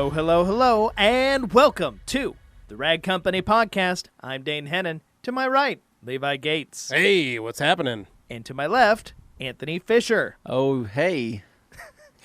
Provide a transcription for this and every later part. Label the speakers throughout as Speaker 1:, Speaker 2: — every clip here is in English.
Speaker 1: Hello, hello, hello, and welcome to the Rag Company Podcast. I'm Dane Hennen. To my right, Levi Gates.
Speaker 2: Hey, what's happening?
Speaker 1: And to my left, Anthony Fisher.
Speaker 3: Oh, hey.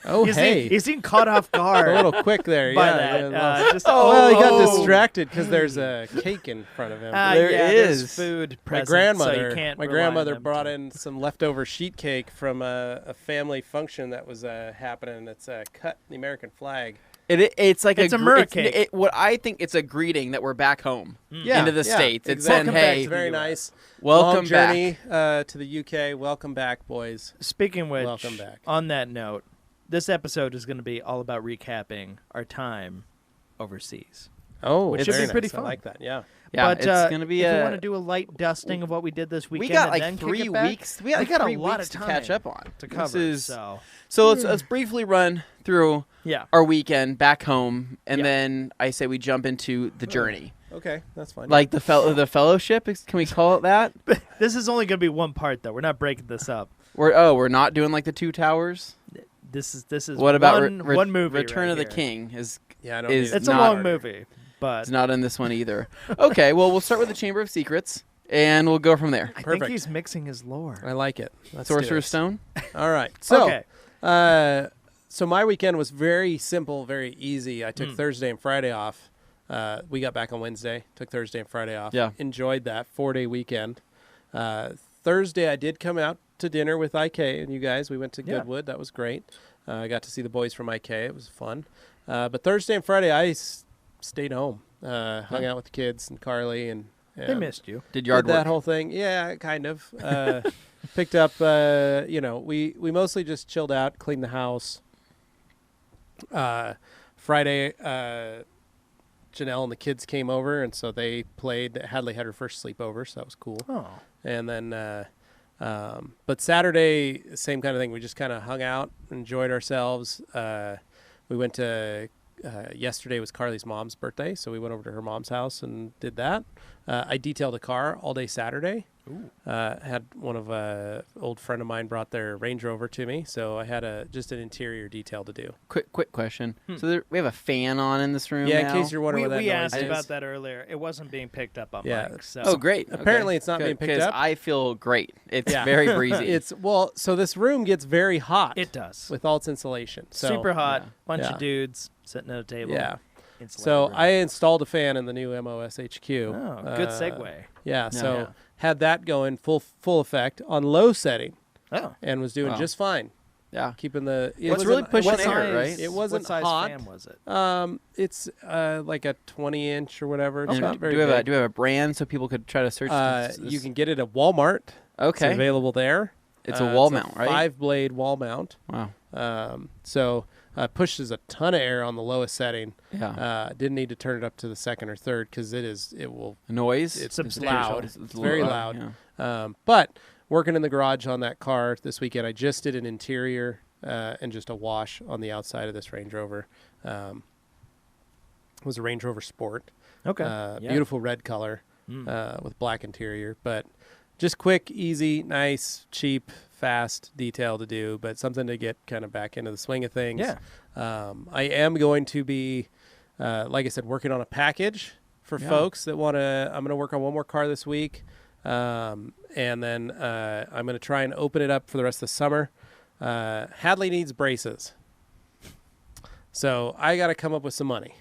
Speaker 1: He's being caught off guard.
Speaker 2: A little quick there,
Speaker 1: by
Speaker 2: yeah.
Speaker 1: that.
Speaker 2: Well, he got distracted because there's a cake in front of him.
Speaker 1: There's food
Speaker 2: My
Speaker 1: present,
Speaker 2: grandmother,
Speaker 1: so you can't
Speaker 2: my
Speaker 1: rely on
Speaker 2: grandmother
Speaker 1: them
Speaker 2: brought
Speaker 1: to-
Speaker 2: in some leftover sheet cake from a family function that was happening. It's cut the American flag.
Speaker 3: It's like
Speaker 1: It's a
Speaker 3: gr- it's-
Speaker 1: murricane.
Speaker 3: What I think it's a greeting that we're back home
Speaker 2: Yeah,
Speaker 3: into the
Speaker 2: yeah,
Speaker 3: States. It's
Speaker 2: exactly.
Speaker 3: saying, hey,
Speaker 2: It's very nice.
Speaker 3: welcome
Speaker 2: Long journey to the UK. Welcome back, boys.
Speaker 1: Speaking of which,
Speaker 2: Welcome back.
Speaker 1: on that note, this episode is going to be all about recapping our time overseas.
Speaker 2: Oh,
Speaker 1: Which
Speaker 2: it's
Speaker 1: should be
Speaker 2: very
Speaker 1: pretty
Speaker 2: nice.
Speaker 1: fun.
Speaker 2: I like that. Yeah.
Speaker 3: Yeah,
Speaker 1: but
Speaker 3: it's going to be
Speaker 1: if you want to do a light dusting of what we did this
Speaker 3: we
Speaker 1: weekend,
Speaker 3: got
Speaker 1: and
Speaker 3: like
Speaker 1: then
Speaker 3: 3
Speaker 1: kick it back,
Speaker 3: weeks. We got,
Speaker 1: got a
Speaker 3: 3
Speaker 1: lot
Speaker 3: weeks
Speaker 1: of
Speaker 3: to catch
Speaker 1: time
Speaker 3: up on.
Speaker 1: to
Speaker 3: This
Speaker 1: cover.
Speaker 3: is-
Speaker 1: So
Speaker 3: So let's briefly run through
Speaker 1: yeah,
Speaker 3: our weekend back home, and
Speaker 1: Yeah.
Speaker 3: then I say we jump into the journey.
Speaker 2: Okay, that's fine.
Speaker 3: Like the fellowship, can we call it that?
Speaker 1: this is only going to be one part though. We're not breaking this up.
Speaker 3: We're not doing like the 2 towers.
Speaker 1: This is
Speaker 3: What about
Speaker 1: one movie?
Speaker 3: Return
Speaker 1: right
Speaker 3: of the
Speaker 1: here.
Speaker 3: King is
Speaker 2: yeah, I don't
Speaker 3: is
Speaker 2: need
Speaker 1: It's a
Speaker 3: not
Speaker 1: long
Speaker 3: order.
Speaker 1: movie, but
Speaker 3: It's not in this one either. Okay, well we'll start with the Chamber of Secrets, and we'll go from there.
Speaker 1: I think
Speaker 2: Perfect.
Speaker 1: he's mixing his lore.
Speaker 2: I like it. Let's do
Speaker 3: Sorcerer's
Speaker 2: this.
Speaker 3: Stone.
Speaker 2: All right. So,
Speaker 1: Okay.
Speaker 2: so my weekend was very simple, very easy. I took Thursday and Friday off. We got back on Wednesday. Took Thursday and Friday off.
Speaker 3: Yeah.
Speaker 2: Enjoyed that 4-day weekend. Thursday, I did come out to dinner with IK and you guys. We went to
Speaker 1: Yeah.
Speaker 2: Goodwood. That was great. I got to see the boys from IK. It was fun. But Thursday and Friday, I stayed home. Hung out with the kids and Carly and
Speaker 1: They missed you.
Speaker 3: Did yard
Speaker 2: did that
Speaker 3: work.
Speaker 2: whole thing. Yeah, kind of. Picked up, we mostly just chilled out, cleaned the house. Friday, Janelle and the kids came over, and so they played. Hadley had her first sleepover, so that was cool.
Speaker 1: Oh,
Speaker 2: And then, but Saturday, same kind of thing. We just kind of hung out, enjoyed ourselves. We went to, yesterday was Carly's mom's birthday, so we went over to her mom's house and did that. I detailed a car all day Saturday.
Speaker 1: Ooh.
Speaker 2: Had one of old friend of mine brought their Range Rover to me, so I had just an interior detail to do.
Speaker 3: Quick question. So we have a fan on in this room
Speaker 2: Yeah,
Speaker 3: now?
Speaker 2: in case you're wondering what that
Speaker 1: we
Speaker 2: noise
Speaker 1: asked
Speaker 2: is.
Speaker 1: about that earlier. It wasn't being picked up on
Speaker 2: Yeah.
Speaker 1: mic. So.
Speaker 3: Oh, great.
Speaker 2: Apparently it's not being picked up.
Speaker 3: I feel great. It's
Speaker 2: Yeah.
Speaker 3: very breezy.
Speaker 2: So this room gets very hot.
Speaker 1: It does.
Speaker 2: with all its insulation. So,
Speaker 1: Super hot.
Speaker 3: yeah.
Speaker 1: Bunch
Speaker 2: Yeah.
Speaker 1: of dudes sitting at a table.
Speaker 2: Yeah.
Speaker 1: Insulated
Speaker 2: So
Speaker 1: room.
Speaker 2: I installed a fan in the new MOS HQ.
Speaker 1: Oh, good segue.
Speaker 2: Yeah. So
Speaker 1: Yeah.
Speaker 2: had that going full effect on low setting
Speaker 1: Oh.
Speaker 2: and was doing
Speaker 3: Wow.
Speaker 2: just fine.
Speaker 3: yeah.
Speaker 2: Keeping the it
Speaker 3: It's
Speaker 2: wasn't-
Speaker 3: really
Speaker 2: it
Speaker 3: pushing
Speaker 2: wasn't-
Speaker 3: air, right?
Speaker 2: It wasn't
Speaker 1: what size
Speaker 2: hot.
Speaker 1: fan was it?
Speaker 2: It's like a 20-inch or whatever. It's
Speaker 3: And
Speaker 2: not
Speaker 3: do
Speaker 2: very
Speaker 3: we have
Speaker 2: big.
Speaker 3: do we have a brand so people could try to search? this?
Speaker 2: You can get it at Walmart.
Speaker 3: Okay.
Speaker 2: It's available there.
Speaker 3: It's a wall
Speaker 2: it's
Speaker 3: mount, right?
Speaker 2: 5-blade wall mount.
Speaker 3: Wow.
Speaker 2: So pushes a ton of air on the lowest setting.
Speaker 3: Yeah.
Speaker 2: Didn't need to turn it up to the second or third because it will.
Speaker 3: Noise.
Speaker 2: It's
Speaker 1: substantial.
Speaker 2: loud.
Speaker 3: It's
Speaker 2: very loud. But working in the garage on that car this weekend, I just did an interior and just a wash on the outside of this Range Rover. It was a Range Rover Sport.
Speaker 1: Okay. Yeah.
Speaker 2: Beautiful red color with black interior, but just quick, easy, nice, cheap, fast detail to do, but something to get kind of back into the swing of things.
Speaker 1: Yeah.
Speaker 2: I am going to be, like I said, working on a package for folks that want to. I'm going to work on one more car this week, and then I'm going to try and open it up for the rest of the summer. Hadley needs braces. So I got to come up with some money,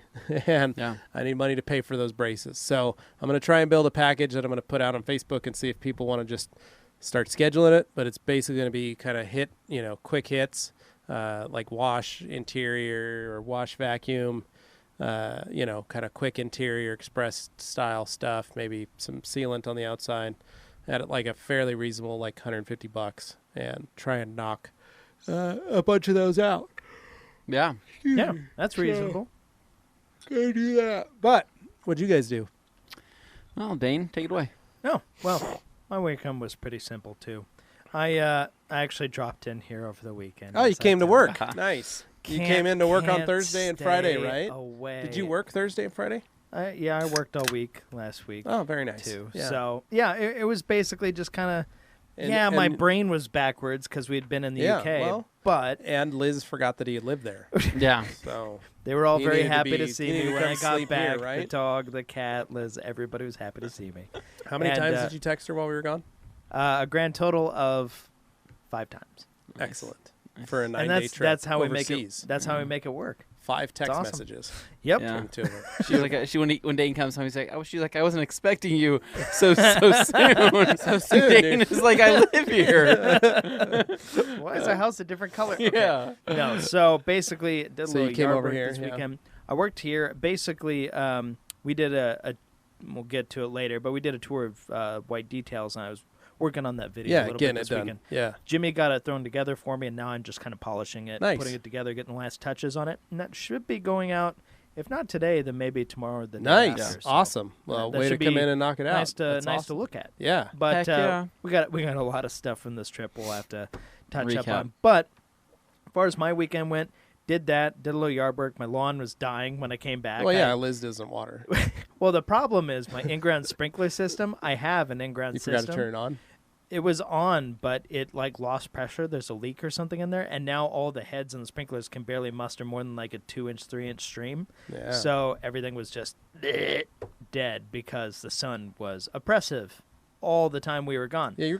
Speaker 2: and
Speaker 3: Yeah.
Speaker 2: I need money to pay for those braces. So I'm going to try and build a package that I'm going to put out on Facebook and see if people want to just start scheduling it. But it's basically going to be kind of quick hits, like wash interior or wash vacuum, kind of quick interior express style stuff, maybe some sealant on the outside at like a fairly reasonable, like $150, and try and knock a bunch of those out.
Speaker 3: Yeah.
Speaker 1: Yeah. That's reasonable.
Speaker 2: Go do that. But what'd you guys do?
Speaker 3: Well, Dane, take it away.
Speaker 1: Oh, well, my weekend was pretty simple, too. I actually dropped in here over the weekend.
Speaker 2: Oh, you
Speaker 1: as I
Speaker 2: came to
Speaker 1: did.
Speaker 2: work. Nice. You came in to work on
Speaker 1: Can't
Speaker 2: Thursday and Friday,
Speaker 1: stay
Speaker 2: right?
Speaker 1: Away.
Speaker 2: Did you work Thursday and Friday?
Speaker 1: Yeah, I worked all week last week.
Speaker 2: Oh, very nice.
Speaker 1: Too.
Speaker 2: Yeah.
Speaker 1: So, yeah, it was basically just kind of, my brain was backwards because we'd been in the UK.
Speaker 2: Well, And Liz forgot that he lived there.
Speaker 3: Yeah.
Speaker 2: So
Speaker 1: they were all
Speaker 2: he
Speaker 1: very
Speaker 2: needed to
Speaker 1: happy to
Speaker 2: be-
Speaker 1: see
Speaker 2: he
Speaker 1: me
Speaker 2: needed to
Speaker 1: when I
Speaker 2: come
Speaker 1: got
Speaker 2: sleep
Speaker 1: back.
Speaker 2: here,
Speaker 1: The
Speaker 2: right?
Speaker 1: dog, the cat, Liz, everybody was happy to see me.
Speaker 2: how many
Speaker 1: And,
Speaker 2: times did you text her while we were gone?
Speaker 1: A grand total of 5 times.
Speaker 2: Excellent. For a 9-day
Speaker 1: And
Speaker 2: trip
Speaker 1: that's how
Speaker 2: overseas.
Speaker 1: we make it. That's how we make it work.
Speaker 2: 5 text
Speaker 1: awesome.
Speaker 2: messages.
Speaker 1: Yep.
Speaker 3: Yeah.
Speaker 2: Between 2 of them.
Speaker 3: She was like, when Dane comes home, he's like, she's like, I wasn't expecting you so soon. So soon. Dane is like, I live here.
Speaker 1: Why is the house a different color? Okay.
Speaker 3: Yeah.
Speaker 1: No. So basically, did a
Speaker 2: So
Speaker 1: little
Speaker 2: you came
Speaker 1: yard
Speaker 2: over
Speaker 1: work
Speaker 2: here,
Speaker 1: this
Speaker 2: yeah.
Speaker 1: weekend. I worked here. Basically, we did a. We'll get to it later, but we did a tour of White Details, and I was working on that video a
Speaker 2: Yeah,
Speaker 1: little
Speaker 2: getting
Speaker 1: bit
Speaker 2: it
Speaker 1: this
Speaker 2: done.
Speaker 1: weekend.
Speaker 2: Yeah.
Speaker 1: Jimmy got it thrown together for me, and now I'm just kind of polishing it,
Speaker 2: Nice.
Speaker 1: putting it together, getting the last touches on it, and that should be going out. If not today, then maybe tomorrow or the day
Speaker 2: Nice.
Speaker 1: after. So
Speaker 2: Awesome. Well,
Speaker 1: that
Speaker 2: way to
Speaker 1: should
Speaker 2: come
Speaker 1: be
Speaker 2: in and knock it out.
Speaker 1: nice to
Speaker 2: That's
Speaker 1: nice
Speaker 2: awesome.
Speaker 1: to look at.
Speaker 2: Yeah.
Speaker 1: But
Speaker 3: Heck yeah.
Speaker 1: we got a lot of stuff from this trip we'll have to touch up
Speaker 3: Recap.
Speaker 1: on. But as far as my weekend went, did a little yard work. My lawn was dying when I came back.
Speaker 2: Well, yeah, Liz doesn't water.
Speaker 1: Well, the problem is my in-ground sprinkler system. I have an in-ground
Speaker 2: You
Speaker 1: system.
Speaker 2: forgot to turn it on?
Speaker 1: It was on, but it like lost pressure. There's a leak or something in there, and now all the heads and the sprinklers can barely muster more than like a 2-inch, 3-inch stream.
Speaker 2: Yeah.
Speaker 1: So everything was just dead because the sun was oppressive all the time we were gone.
Speaker 2: Yeah, we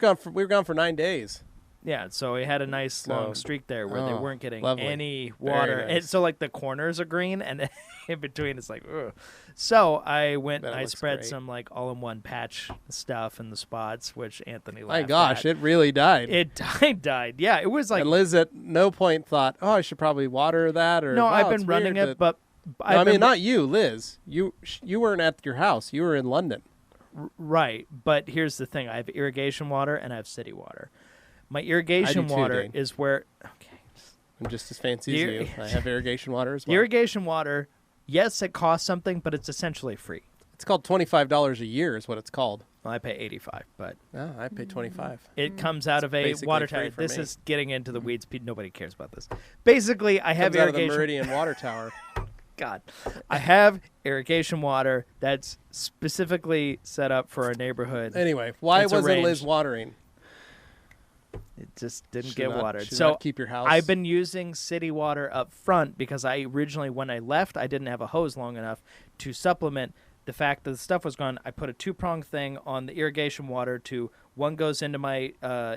Speaker 2: were gone for 9 days.
Speaker 1: Yeah, so we had a nice long streak there where they weren't getting
Speaker 2: lovely.
Speaker 1: any
Speaker 2: Very
Speaker 1: water.
Speaker 2: nice.
Speaker 1: And so like the corners are green, and in between it's like, ugh. So I went
Speaker 2: That
Speaker 1: and I
Speaker 2: looks
Speaker 1: spread
Speaker 2: great.
Speaker 1: some like all-in-one patch stuff in the spots, which Anthony
Speaker 2: My
Speaker 1: laughed
Speaker 2: gosh,
Speaker 1: at.
Speaker 2: it really died.
Speaker 1: It died. Yeah, it was like
Speaker 2: and Liz at no point thought, "Oh, I should probably water that." Or
Speaker 1: no,
Speaker 2: wow,
Speaker 1: I've
Speaker 2: it's
Speaker 1: been running
Speaker 2: weird
Speaker 1: it,
Speaker 2: that-"
Speaker 1: but
Speaker 2: No, I mean, not you, Liz. You weren't at your house. You were in London.
Speaker 1: right. But here's the thing: I have irrigation water and I have city water. My irrigation
Speaker 2: too,
Speaker 1: water
Speaker 2: Dane.
Speaker 1: is where okay.
Speaker 2: I'm just as fancy as
Speaker 1: Ir-
Speaker 2: you. I have irrigation water as
Speaker 1: The
Speaker 2: well.
Speaker 1: irrigation water, yes, it costs something, but it's essentially free.
Speaker 2: It's called $25 a year is what it's called.
Speaker 1: Well, I pay $85, but
Speaker 2: Oh, I pay 25.
Speaker 1: it comes out of a
Speaker 2: basically
Speaker 1: water
Speaker 2: free
Speaker 1: tower.
Speaker 2: for
Speaker 1: This
Speaker 2: me.
Speaker 1: is getting into the weeds. Nobody cares about this. Basically, I have
Speaker 2: Comes out of the
Speaker 1: irrigation.
Speaker 2: Meridian Water Tower.
Speaker 1: God, I have irrigation water that's specifically set up for our neighborhood.
Speaker 2: Anyway, why
Speaker 1: It's
Speaker 2: wasn't Liz
Speaker 1: arranged.
Speaker 2: watering?
Speaker 1: It just didn't
Speaker 2: Should
Speaker 1: get
Speaker 2: not-
Speaker 1: watered.
Speaker 2: should
Speaker 1: So
Speaker 2: not keep your house.
Speaker 1: I've been using city water up front because I originally, when I left, I didn't have a hose long enough to supplement the fact that the stuff was gone. I put a 2-prong thing on the irrigation water to one goes into my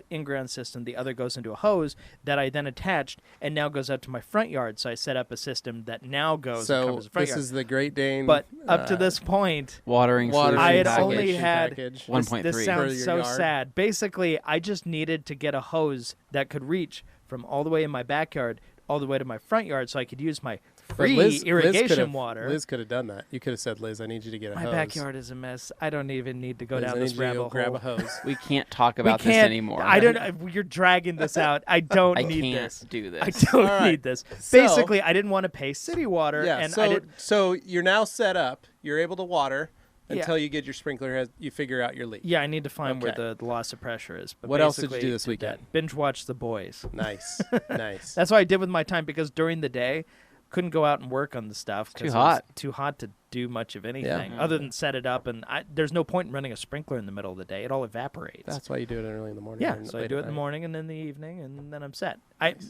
Speaker 1: in-ground system, the other goes into a hose that I then attached and now goes out to my front yard. So I set up a system that now goes and
Speaker 2: So
Speaker 1: covers the front
Speaker 2: this
Speaker 1: yard.
Speaker 2: is the Great Dane.
Speaker 1: But up to this point,
Speaker 3: Watering
Speaker 2: water
Speaker 1: I had
Speaker 3: solution
Speaker 1: only
Speaker 3: package.
Speaker 1: had
Speaker 2: package.
Speaker 3: One-
Speaker 1: this
Speaker 3: 1.3
Speaker 1: sounds
Speaker 2: for your
Speaker 1: so
Speaker 2: yard.
Speaker 1: sad. Basically, I just needed to get a hose that could reach from all the way in my backyard all the way to my front yard, so I could use my
Speaker 2: But
Speaker 1: free
Speaker 2: Liz
Speaker 1: irrigation
Speaker 2: could've-
Speaker 1: water.
Speaker 2: Liz could have done that. You could have said, "Liz, I need you to get a
Speaker 1: My
Speaker 2: hose."
Speaker 1: backyard is a mess. I don't even need to go
Speaker 2: Liz,
Speaker 1: down
Speaker 2: I
Speaker 1: this
Speaker 2: need you to
Speaker 1: rabbit
Speaker 2: go
Speaker 1: hole.
Speaker 2: grab a hose.
Speaker 3: We can't talk
Speaker 1: We
Speaker 3: about this
Speaker 1: can't
Speaker 3: anymore.
Speaker 1: I don't. You're dragging this out. I don't
Speaker 3: I
Speaker 1: need
Speaker 3: can't
Speaker 1: this.
Speaker 3: do this.
Speaker 1: I don't
Speaker 2: All right.
Speaker 1: need this.
Speaker 2: So-
Speaker 1: Basically, I didn't want to pay city water,
Speaker 2: Yeah.
Speaker 1: and
Speaker 2: so
Speaker 1: I didn't.
Speaker 2: so you're now set up. You're able to water
Speaker 1: Yeah.
Speaker 2: until you get your sprinkler. You figure out your leak.
Speaker 1: Yeah, I need to find where
Speaker 2: Okay.
Speaker 1: the loss of pressure is. But
Speaker 2: What else did you
Speaker 1: basically
Speaker 2: do this
Speaker 1: did
Speaker 2: weekend?
Speaker 1: that. Binge watch The Boys.
Speaker 2: Nice, nice.
Speaker 1: That's what I did with my time because during the day, couldn't go out and work on the stuff. 'cause
Speaker 3: Too
Speaker 1: it was
Speaker 3: hot.
Speaker 1: Too hot to do much of anything
Speaker 3: Yeah.
Speaker 1: other than set it up. And there's no point in running a sprinkler in the middle of the day. It all evaporates.
Speaker 2: That's why you do it early in the morning.
Speaker 1: yeah,
Speaker 2: and
Speaker 1: so I
Speaker 2: late
Speaker 1: do it
Speaker 2: at
Speaker 1: in the
Speaker 2: night.
Speaker 1: morning and in the evening, and then I'm set.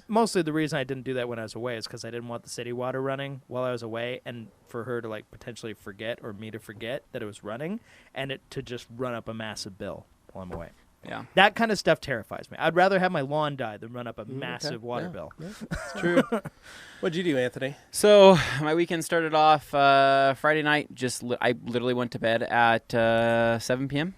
Speaker 1: Mostly the reason I didn't do that when I was away is because I didn't want the city water running while I was away, and for her to like potentially forget or me to forget that it was running, and it to just run up a massive bill while I'm away.
Speaker 3: Yeah.
Speaker 1: That kind of stuff terrifies me. I'd rather have my lawn die than run up a massive
Speaker 2: Okay.
Speaker 1: water
Speaker 2: Yeah.
Speaker 1: bill.
Speaker 2: Yeah, it's true. What'd you do, Anthony?
Speaker 3: So my weekend started off Friday night. I literally went to bed at 7 p.m.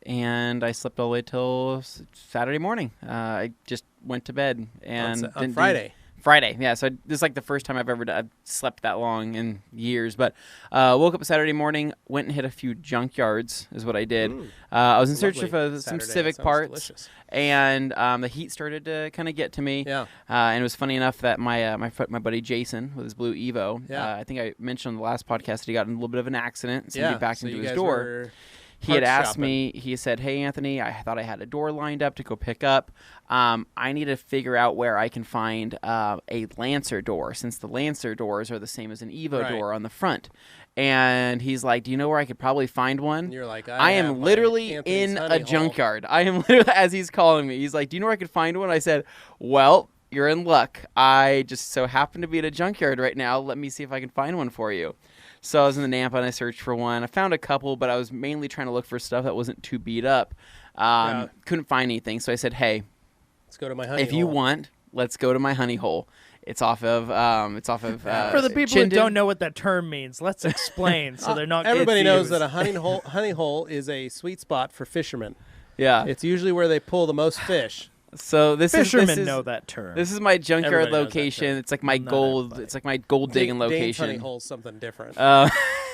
Speaker 3: and I slept all the way till Saturday morning. I just went to bed and
Speaker 2: on
Speaker 3: didn't do-
Speaker 2: Friday.
Speaker 3: Friday, yeah. So this is like the first time I've slept that long in years. But woke up Saturday morning, went and hit a few junkyards, is what I did. I was in search of
Speaker 2: Lovely
Speaker 3: some
Speaker 2: Saturday.
Speaker 3: Civic
Speaker 2: Sounds
Speaker 3: parts,
Speaker 2: delicious.
Speaker 3: and the heat started to kind of get to me.
Speaker 2: Yeah.
Speaker 3: And it was funny enough that my buddy Jason with his blue Evo,
Speaker 2: Yeah.
Speaker 3: I think I mentioned on the last podcast that he got in a little bit of an accident. Somebody
Speaker 2: Yeah.
Speaker 3: backed
Speaker 2: so
Speaker 3: into
Speaker 2: you
Speaker 3: his
Speaker 2: guys
Speaker 3: door.
Speaker 2: were
Speaker 3: He had
Speaker 2: parts
Speaker 3: asked
Speaker 2: shopping.
Speaker 3: me, he said, "Hey, Anthony, I thought I had a door lined up to go pick up. I need to figure out where I can find a Lancer door, since the Lancer doors are the same as an Evo
Speaker 2: Right.
Speaker 3: door on the front." And he's like, "Do you know where I could probably find one?"
Speaker 2: And you're like,
Speaker 3: I
Speaker 2: have
Speaker 3: am
Speaker 2: my
Speaker 3: literally
Speaker 2: Anthony's
Speaker 3: in
Speaker 2: honey
Speaker 3: a
Speaker 2: hole.
Speaker 3: junkyard. I am literally, as he's calling me, he's like, "Do you know where I could find one?" I said, "Well, you're in luck. I just so happen to be at a junkyard right now. Let me see if I can find one for you. So I was in the Nampa and I searched for one. I found a couple, but I was mainly trying to look for stuff that wasn't too beat up. Couldn't find anything. So I said, hey,
Speaker 2: let's go to my honey
Speaker 3: if
Speaker 2: hole.
Speaker 3: you want, let's go to my honey hole. It's off of
Speaker 1: for the people who don't know what that term means, let's explain so they're not
Speaker 2: Everybody knows
Speaker 1: confused.
Speaker 2: that a honey hole is a sweet spot for fishermen.
Speaker 3: Yeah.
Speaker 2: It's usually where they pull the most fish.
Speaker 3: So
Speaker 1: Fishermen know that term.
Speaker 3: This is my junkyard
Speaker 2: Everybody knows that
Speaker 3: location.
Speaker 2: term.
Speaker 3: It's like my
Speaker 1: Not
Speaker 3: gold.
Speaker 1: everybody.
Speaker 3: It's like my gold digging
Speaker 2: Dane's
Speaker 3: location.
Speaker 2: honey hole's something different.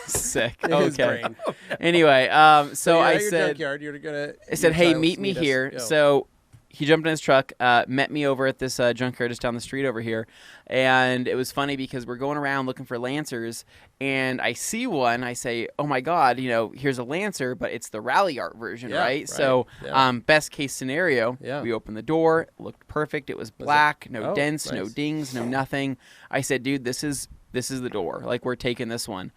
Speaker 3: Sick.
Speaker 2: His
Speaker 3: Okay.
Speaker 2: brain.
Speaker 3: Anyway, so
Speaker 2: you're
Speaker 3: I
Speaker 2: at your
Speaker 3: said,
Speaker 2: junkyard, you're gonna.
Speaker 3: I said,
Speaker 2: your
Speaker 3: hey,
Speaker 2: child
Speaker 3: meet me
Speaker 2: us.
Speaker 3: here.
Speaker 2: Yo.
Speaker 3: So he jumped in his truck, met me over at this junkyard just down the street over here. And it was funny because we're going around looking for Lancers, and I see one. I say, oh, my God, here's a Lancer, but it's the rally art version,
Speaker 2: Yeah,
Speaker 3: right?
Speaker 2: right.
Speaker 3: So
Speaker 2: Yeah.
Speaker 3: best case scenario,
Speaker 2: Yeah.
Speaker 3: we opened the door. It looked perfect. It was black, no
Speaker 2: Oh,
Speaker 3: dents, no
Speaker 2: nice.
Speaker 3: dings, no nothing. I said, dude, this is the door. Like, we're taking this one.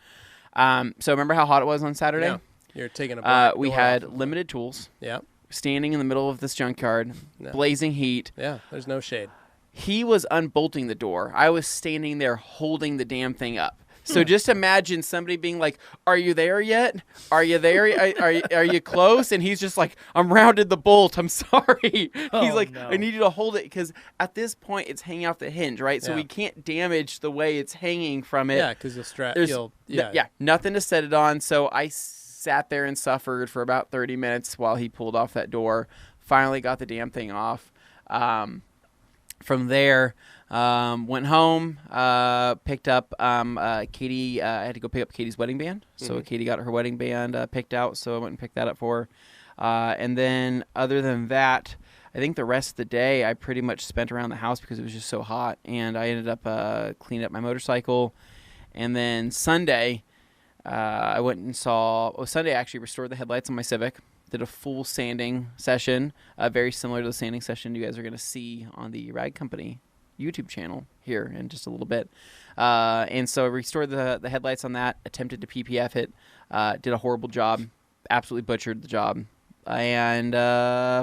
Speaker 3: So remember how hot it was on Saturday?
Speaker 2: Yeah. You're taking a black
Speaker 3: We
Speaker 2: door
Speaker 3: had
Speaker 2: off.
Speaker 3: limited tools.
Speaker 2: Yeah.
Speaker 3: Standing in the middle of this junkyard,
Speaker 2: No.
Speaker 3: blazing heat.
Speaker 2: Yeah. There's no shade.
Speaker 3: He was unbolting the door. I was standing there holding the damn thing up. So just imagine somebody being like, "Are you there yet? Are you there? Are you close?" And he's just like, "I'm rounded the bolt. I'm sorry."
Speaker 1: Oh,
Speaker 3: He's like,
Speaker 1: no.
Speaker 3: "I need you to hold it because at this point it's hanging off the hinge, right? So
Speaker 2: Yeah.
Speaker 3: we can't damage the way it's hanging from it."
Speaker 2: Yeah, because you'll strap.
Speaker 3: There's
Speaker 2: Yeah.
Speaker 3: nothing to set it on. So I sat there and suffered for about 30 minutes while he pulled off that door. Finally got the damn thing off. From there, went home, picked up Katie. I had to go pick up Katie's wedding band. So Katie got her wedding band picked out. So I went and picked that up for her. And then other than that, I think the rest of the day I pretty much spent around the house because it was just so hot. And I ended up cleaning up my motorcycle. And then Sunday, I went and saw. Sunday I actually restored the headlights on my Civic. Did a full sanding session, very similar to the sanding session you guys are going to see on the Rag Company YouTube channel here in just a little bit. And so I restored the headlights on that, attempted to PPF it, did a horrible job, absolutely butchered the job. And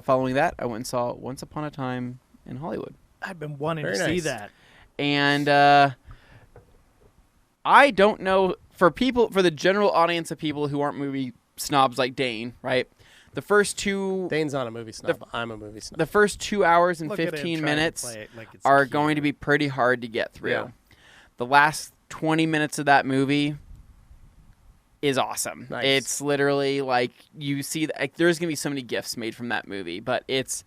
Speaker 3: following that, I went and saw Once Upon a Time in Hollywood.
Speaker 1: I've been wanting
Speaker 2: Very
Speaker 1: to see
Speaker 2: nice.
Speaker 1: that.
Speaker 3: And I don't know, for the general audience of people who aren't movie snobs like Dane, right? The first two
Speaker 2: Dane's not a movie snob. I'm a movie snob.
Speaker 3: the first 2 hours and
Speaker 1: Look at him
Speaker 3: 15
Speaker 1: trying to
Speaker 3: minutes
Speaker 1: play it like it's
Speaker 3: are
Speaker 1: cute.
Speaker 3: going to be pretty hard to get through.
Speaker 2: Yeah.
Speaker 3: The last 20 minutes of that movie is awesome.
Speaker 2: Nice.
Speaker 3: It's literally like you see there's going to be so many gifts made from that movie, but it's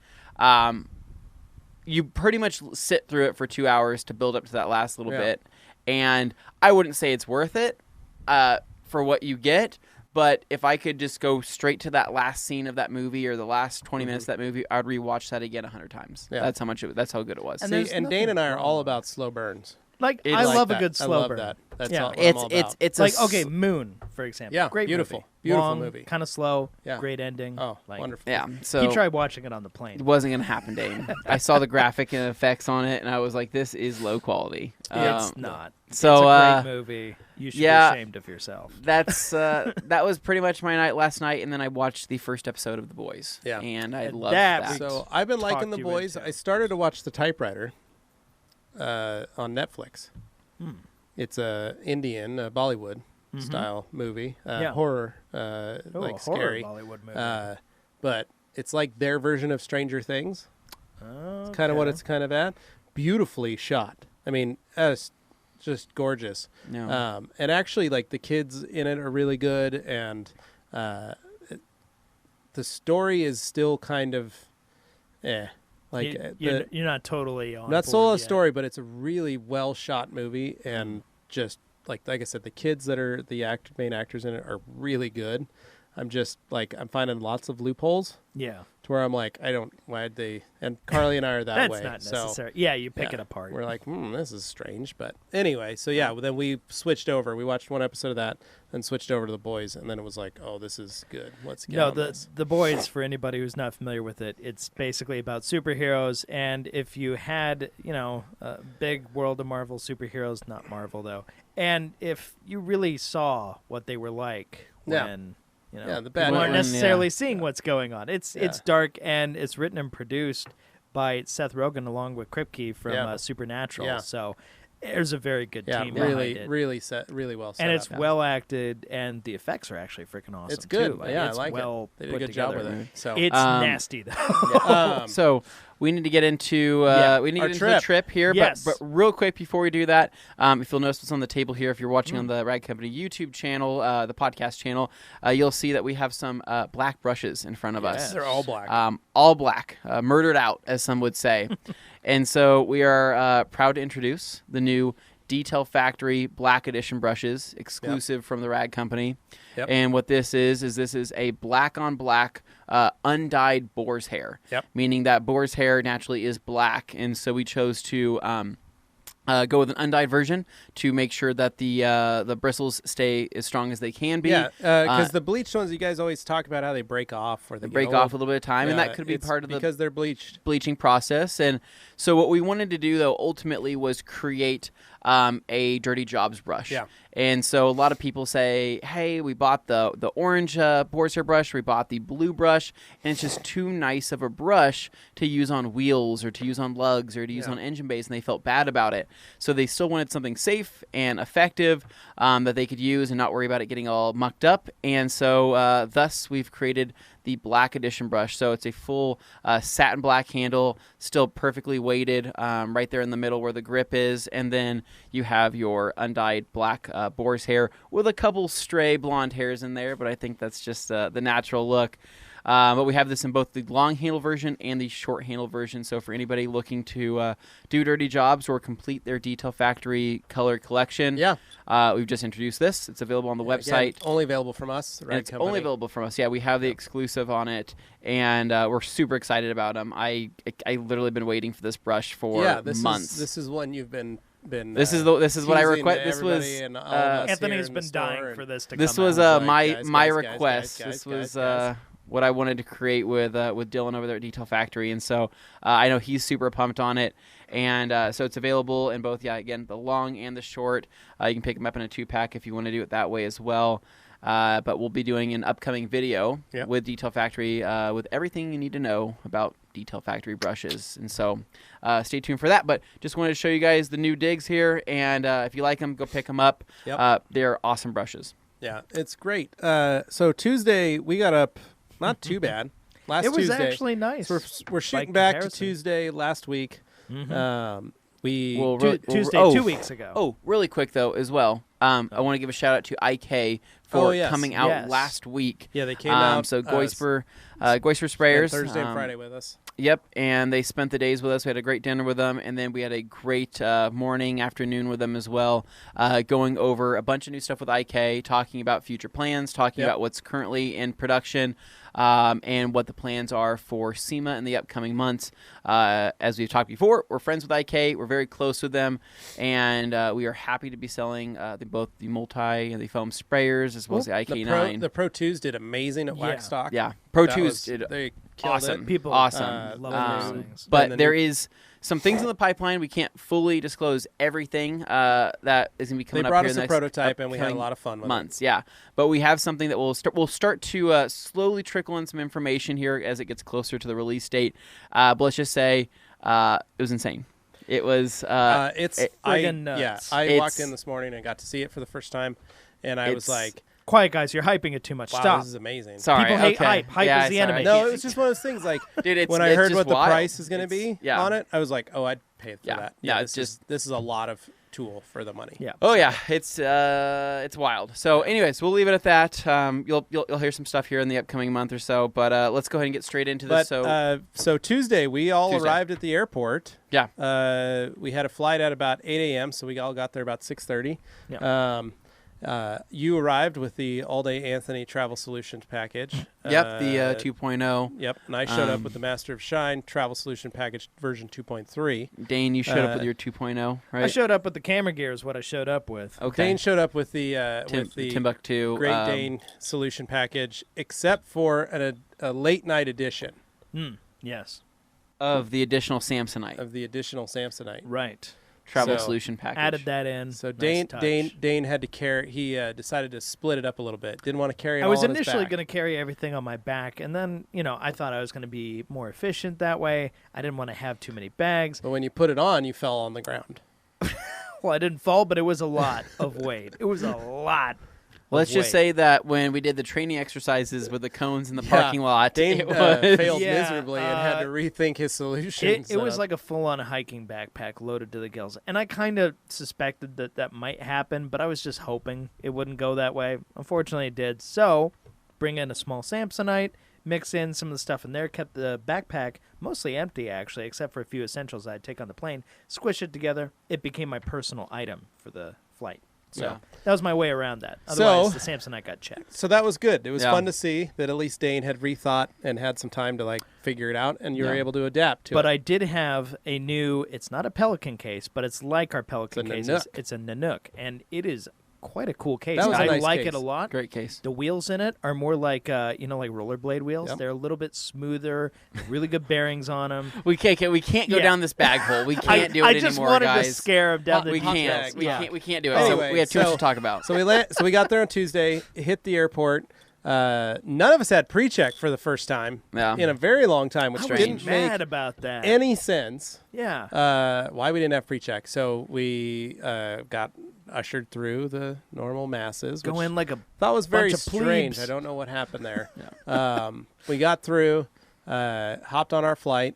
Speaker 3: you pretty much sit through it for 2 hours to build up to that last little
Speaker 2: Yeah.
Speaker 3: bit. And I wouldn't say it's worth it for what you get. But if I could just go straight to that last scene of that movie or the last 20 minutes of that movie, I'd rewatch that again 100 times.
Speaker 2: Yeah.
Speaker 3: That's how good it was.
Speaker 1: And
Speaker 2: See,
Speaker 1: there's
Speaker 2: and Dane and I are all about slow burns.
Speaker 1: Like,
Speaker 3: It's
Speaker 1: I
Speaker 3: like
Speaker 1: love
Speaker 2: that.
Speaker 1: a good
Speaker 2: I
Speaker 1: slow
Speaker 2: love
Speaker 1: burn.
Speaker 2: that. That's
Speaker 1: Yeah.
Speaker 2: all, what I'm all about.
Speaker 3: It's
Speaker 1: Like, okay, Moon, for example.
Speaker 2: Yeah,
Speaker 1: Great
Speaker 2: beautiful.
Speaker 1: movie.
Speaker 2: Beautiful
Speaker 1: Long,
Speaker 2: movie.
Speaker 1: kind of slow.
Speaker 2: Yeah.
Speaker 1: Great ending.
Speaker 2: Oh,
Speaker 1: like,
Speaker 2: wonderful.
Speaker 3: Yeah. So
Speaker 1: He tried watching it on the
Speaker 3: it
Speaker 1: plane.
Speaker 3: wasn't gonna happen, Dane. I saw the graphic and effects on it, and I was like, "This is low quality."
Speaker 1: It's not.
Speaker 3: So
Speaker 1: it's a great movie. You should
Speaker 3: yeah.
Speaker 1: be ashamed of yourself.
Speaker 3: That's that was pretty much my night last night, and then I watched the first episode of The Boys.
Speaker 2: Yeah.
Speaker 3: And I
Speaker 1: And
Speaker 3: loved
Speaker 1: that
Speaker 3: that.
Speaker 1: we-
Speaker 2: So I've been liking
Speaker 1: talked
Speaker 2: The
Speaker 1: you
Speaker 2: Boys.
Speaker 1: into.
Speaker 2: I started to watch The Typewriter on Netflix. It's a Indian, Bollywood style movie,
Speaker 1: Yeah.
Speaker 2: horror,
Speaker 1: Oh,
Speaker 2: like
Speaker 1: a horror
Speaker 2: scary.
Speaker 1: Bollywood movie.
Speaker 2: But it's like their version of Stranger Things.
Speaker 1: It's
Speaker 2: Kind of what it's kind of at. Beautifully shot. I mean, it's just gorgeous.
Speaker 3: No.
Speaker 2: And actually, like the kids in it are really good, and the story is still kind of, like
Speaker 1: you're not totally on
Speaker 2: not
Speaker 1: board
Speaker 2: solo
Speaker 1: yet.
Speaker 2: story, but it's a really well shot movie, and just like I said, the kids that are the main actors in it are really good. I'm finding lots of loopholes
Speaker 1: Yeah.
Speaker 2: to where I'm like, why'd they? And Carly and I are that
Speaker 1: That's
Speaker 2: way.
Speaker 1: not
Speaker 2: so,
Speaker 1: necessary. Yeah, you pick
Speaker 2: yeah,
Speaker 1: it apart.
Speaker 2: We're like, this is strange. But anyway, so yeah, then we switched over. We watched one episode of that, then switched over to The Boys, and then it was like, oh, this is good. Let's get on this.
Speaker 1: The Boys, for anybody who's not familiar with it, it's basically about superheroes. And if you had, a big world of Marvel superheroes, not Marvel though, and if you really saw what they were like
Speaker 2: Yeah.
Speaker 1: when.
Speaker 2: Yeah, the
Speaker 1: you
Speaker 2: bad
Speaker 1: aren't
Speaker 2: guys.
Speaker 1: necessarily seeing what's going on. It's
Speaker 2: Yeah.
Speaker 1: dark, and it's written and produced by Seth Rogen along with Kripke from
Speaker 2: Yeah.
Speaker 1: Supernatural.
Speaker 2: Yeah.
Speaker 1: So there's a very good team
Speaker 2: really,
Speaker 1: behind it.
Speaker 2: really well set
Speaker 1: And it's
Speaker 2: up.
Speaker 1: well acted, and the effects are actually freaking awesome.
Speaker 2: It's good.
Speaker 1: Too.
Speaker 2: Yeah,
Speaker 1: it's
Speaker 2: I like
Speaker 1: well
Speaker 2: it. They did a
Speaker 1: put
Speaker 2: good job
Speaker 1: together.
Speaker 2: with it. So
Speaker 1: It's nasty though.
Speaker 3: So we need to get into
Speaker 1: Yeah.
Speaker 3: we need to
Speaker 2: Our
Speaker 3: get into the trip here,
Speaker 1: Yes.
Speaker 3: but real quick before we do that, if you'll notice what's on the table here, if you're watching on the Rag Company YouTube channel, the podcast channel, you'll see that we have some black brushes in front of us.
Speaker 2: they're all black.
Speaker 3: All black, murdered out, as some would say. And so we are proud to introduce the new Detail Factory Black Edition brushes, exclusive from the Rag Company.
Speaker 2: Yep.
Speaker 3: And what this is this is a black on black undyed boar's hair, meaning that boar's hair naturally is black. And so we chose to go with an undyed version to make sure that the bristles stay as strong as they can be.
Speaker 2: Yeah, because the bleached ones, you guys always talk about how they break off or they
Speaker 3: break
Speaker 2: get
Speaker 3: off
Speaker 2: old.
Speaker 3: a little bit of time, and that could be
Speaker 2: it's
Speaker 3: part of the
Speaker 2: because they're bleached.
Speaker 3: bleaching process. And so what we wanted to do, though, ultimately was create a dirty jobs brush.
Speaker 2: Yeah.
Speaker 3: And so a lot of people say, hey, we bought the orange boar's hair brush, we bought the blue brush, and it's just too nice of a brush to use on wheels or to use on lugs or to use on engine bays, and they felt bad about it. So they still wanted something safe and effective that they could use and not worry about it getting all mucked up. And so thus we've created the Black Edition brush. So it's a full satin black handle, still perfectly weighted right there in the middle where the grip is. And then you have your undyed black boar's hair with a couple stray blonde hairs in there, but I think that's just the natural look. But we have this in both the long handle version and the short handle version. So for anybody looking to do dirty jobs or complete their Detail Factory color collection, we've just introduced this. It's available on the website.
Speaker 2: Again, only available from us.
Speaker 3: And it's only available from us. Yeah, we have the exclusive on it, and we're super excited about them. I literally been waiting for this brush for months.
Speaker 2: This is one you've been.
Speaker 3: This is what I request. This was
Speaker 1: Anthony's been dying for this to come out.
Speaker 3: This was my request. This was what I wanted to create with Dylan over there at Detail Factory, and so I know he's super pumped on it. And so it's available in both, again, the long and the short. You can pick them up in a 2-pack if you want to do it that way as well. But we'll be doing an upcoming video with Detail Factory with everything you need to know about Detail Factory brushes. And so stay tuned for that. But just wanted to show you guys the new digs here. And if you like them, go pick them up. They're awesome brushes.
Speaker 2: Yeah, it's great. So Tuesday, we got up not too bad.
Speaker 1: It was
Speaker 2: Tuesday.
Speaker 1: actually nice.
Speaker 2: So we're shooting back to Tuesday last week.
Speaker 1: Tuesday 2 weeks ago.
Speaker 3: Oh, really quick though as well. I want to give a shout out to IK for coming out last week.
Speaker 2: Yeah, they came out.
Speaker 3: So Goisper Sprayers
Speaker 2: Thursday and Friday with us.
Speaker 3: Yep, and they spent the days with us. We had a great dinner with them, and then we had a great morning, afternoon with them as well, going over a bunch of new stuff with IK, talking about future plans, talking about what's currently in production, and what the plans are for SEMA in the upcoming months. As we've talked before, we're friends with IK. We're very close with them, and we are happy to be selling both the multi and the foam sprayers as well as the IK9.
Speaker 2: The Pro 2s did amazing at Waxstock.
Speaker 3: Yeah, Pro 2s did
Speaker 2: they killed
Speaker 3: awesome.
Speaker 2: it.
Speaker 1: People
Speaker 3: awesome.
Speaker 1: love those things.
Speaker 3: But there is some things in the pipeline. We can't fully disclose everything that is going to be coming up here in the next
Speaker 2: They brought us a prototype, and we had a lot of fun with
Speaker 3: months.
Speaker 2: it.
Speaker 3: Yeah, but we have something that we'll start to slowly trickle in some information here as it gets closer to the release date. But let's just say it was insane. It was
Speaker 1: nuts.
Speaker 2: I walked in this morning and got to see it for the first time, and I was like,
Speaker 1: quiet guys, you're hyping it too much.
Speaker 2: wow,
Speaker 1: Stop.
Speaker 2: this is amazing.
Speaker 3: Sorry,
Speaker 1: People hate hype. Hype is the enemy.
Speaker 2: No, it was just one of those things. Like,
Speaker 3: dude,
Speaker 2: when I heard what the price is going to be
Speaker 3: yeah.
Speaker 2: on it, I was like, oh, I'd pay for that.
Speaker 3: Yeah,
Speaker 2: this is a lot of tool for the money.
Speaker 1: Yeah.
Speaker 3: Oh yeah, it's wild. So, anyways, we'll leave it at that. You'll hear some stuff here in the upcoming month or so. But let's go ahead and get straight into this.
Speaker 2: So Tuesday, we all arrived at the airport.
Speaker 3: Yeah.
Speaker 2: We had a flight at about 8 a.m., so we all got there about 6:30.
Speaker 1: Yeah.
Speaker 2: You arrived with the all-day Anthony Travel Solutions package.
Speaker 3: Yep, the 2.0.
Speaker 2: Yep, and I showed up with the Master of Shine Travel Solution Package version 2.3.
Speaker 3: Dane, you showed up with your 2.0, right?
Speaker 1: I showed up with the camera gear is what I showed up with.
Speaker 3: Okay.
Speaker 2: Dane showed up with the
Speaker 3: Timbuktu
Speaker 2: Great Dane Solution Package, except for a late night edition.
Speaker 1: Yes.
Speaker 3: Of the additional Samsonite.
Speaker 2: Of the additional Samsonite.
Speaker 1: Right.
Speaker 3: travel
Speaker 2: So,
Speaker 3: solution package.
Speaker 1: Added that in.
Speaker 2: So
Speaker 1: Nice touch.
Speaker 2: Dane had to carry. He decided to split it up a little bit. Didn't want to carry it
Speaker 1: I
Speaker 2: all
Speaker 1: was
Speaker 2: on his
Speaker 1: initially
Speaker 2: back.
Speaker 1: going to carry everything on my back, and then, I thought I was going to be more efficient that way. I didn't want to have too many bags.
Speaker 2: But when you put it on, you fell on the ground.
Speaker 1: Well, I didn't fall, but it was a lot of weight. It was a lot.
Speaker 3: Let's just
Speaker 1: weight.
Speaker 3: say that when we did the training exercises with the cones in the parking lot,
Speaker 2: Dane
Speaker 3: it was
Speaker 2: failed
Speaker 1: Yeah,
Speaker 2: miserably and had to rethink his solution.
Speaker 1: It was like a full-on hiking backpack loaded to the gills. And I kind of suspected that might happen, but I was just hoping it wouldn't go that way. Unfortunately, it did. So, bring in a small Samsonite, mix in some of the stuff in there, kept the backpack mostly empty, actually, except for a few essentials I'd take on the plane, squish it together. It became my personal item for the flight. So
Speaker 3: Yeah.
Speaker 1: that was my way around that.
Speaker 2: So-
Speaker 1: Otherwise, the Samsonite got checked.
Speaker 2: So that was good. It was
Speaker 3: Yeah.
Speaker 2: fun to see that at least Dane had rethought and had some time to figure it out, and you were
Speaker 3: Yeah.
Speaker 2: able to adapt to
Speaker 1: But
Speaker 2: it.
Speaker 1: I did have a new, it's not a Pelican case, but it's like our Pelican
Speaker 2: It's a
Speaker 1: cases.
Speaker 2: Nanook.
Speaker 1: It's a Nanook, and it is quite a cool case.
Speaker 2: That was a
Speaker 1: I
Speaker 2: nice
Speaker 1: like
Speaker 2: case.
Speaker 1: it a lot.
Speaker 3: great case.
Speaker 1: The wheels in it are more like, like rollerblade wheels.
Speaker 2: Yep.
Speaker 1: They're a little bit smoother, really good bearings on them.
Speaker 3: We can't go
Speaker 1: Yeah.
Speaker 3: down this bag hole. We can't do it
Speaker 1: I
Speaker 3: anymore,
Speaker 1: just wanted
Speaker 3: guys.
Speaker 1: to scare him down the
Speaker 3: we
Speaker 1: details.
Speaker 3: can't.
Speaker 2: Yeah.
Speaker 3: We can't do it.
Speaker 2: Anyway,
Speaker 3: so we have too much
Speaker 2: so-
Speaker 3: to talk about.
Speaker 2: So we got there on Tuesday, hit the airport. None of us had pre-check for the first time
Speaker 3: Yeah.
Speaker 2: in a very long time, which
Speaker 1: I was
Speaker 2: didn't make
Speaker 1: mad about that.
Speaker 2: any sense.
Speaker 1: Yeah.
Speaker 2: Why we didn't have pre-check. So we got ushered through the normal masses.
Speaker 1: Go
Speaker 2: which
Speaker 1: in like a
Speaker 2: thought was very
Speaker 1: bunch of
Speaker 2: strange.
Speaker 1: plebes.
Speaker 2: I don't know what happened there. We got through, hopped on our flight,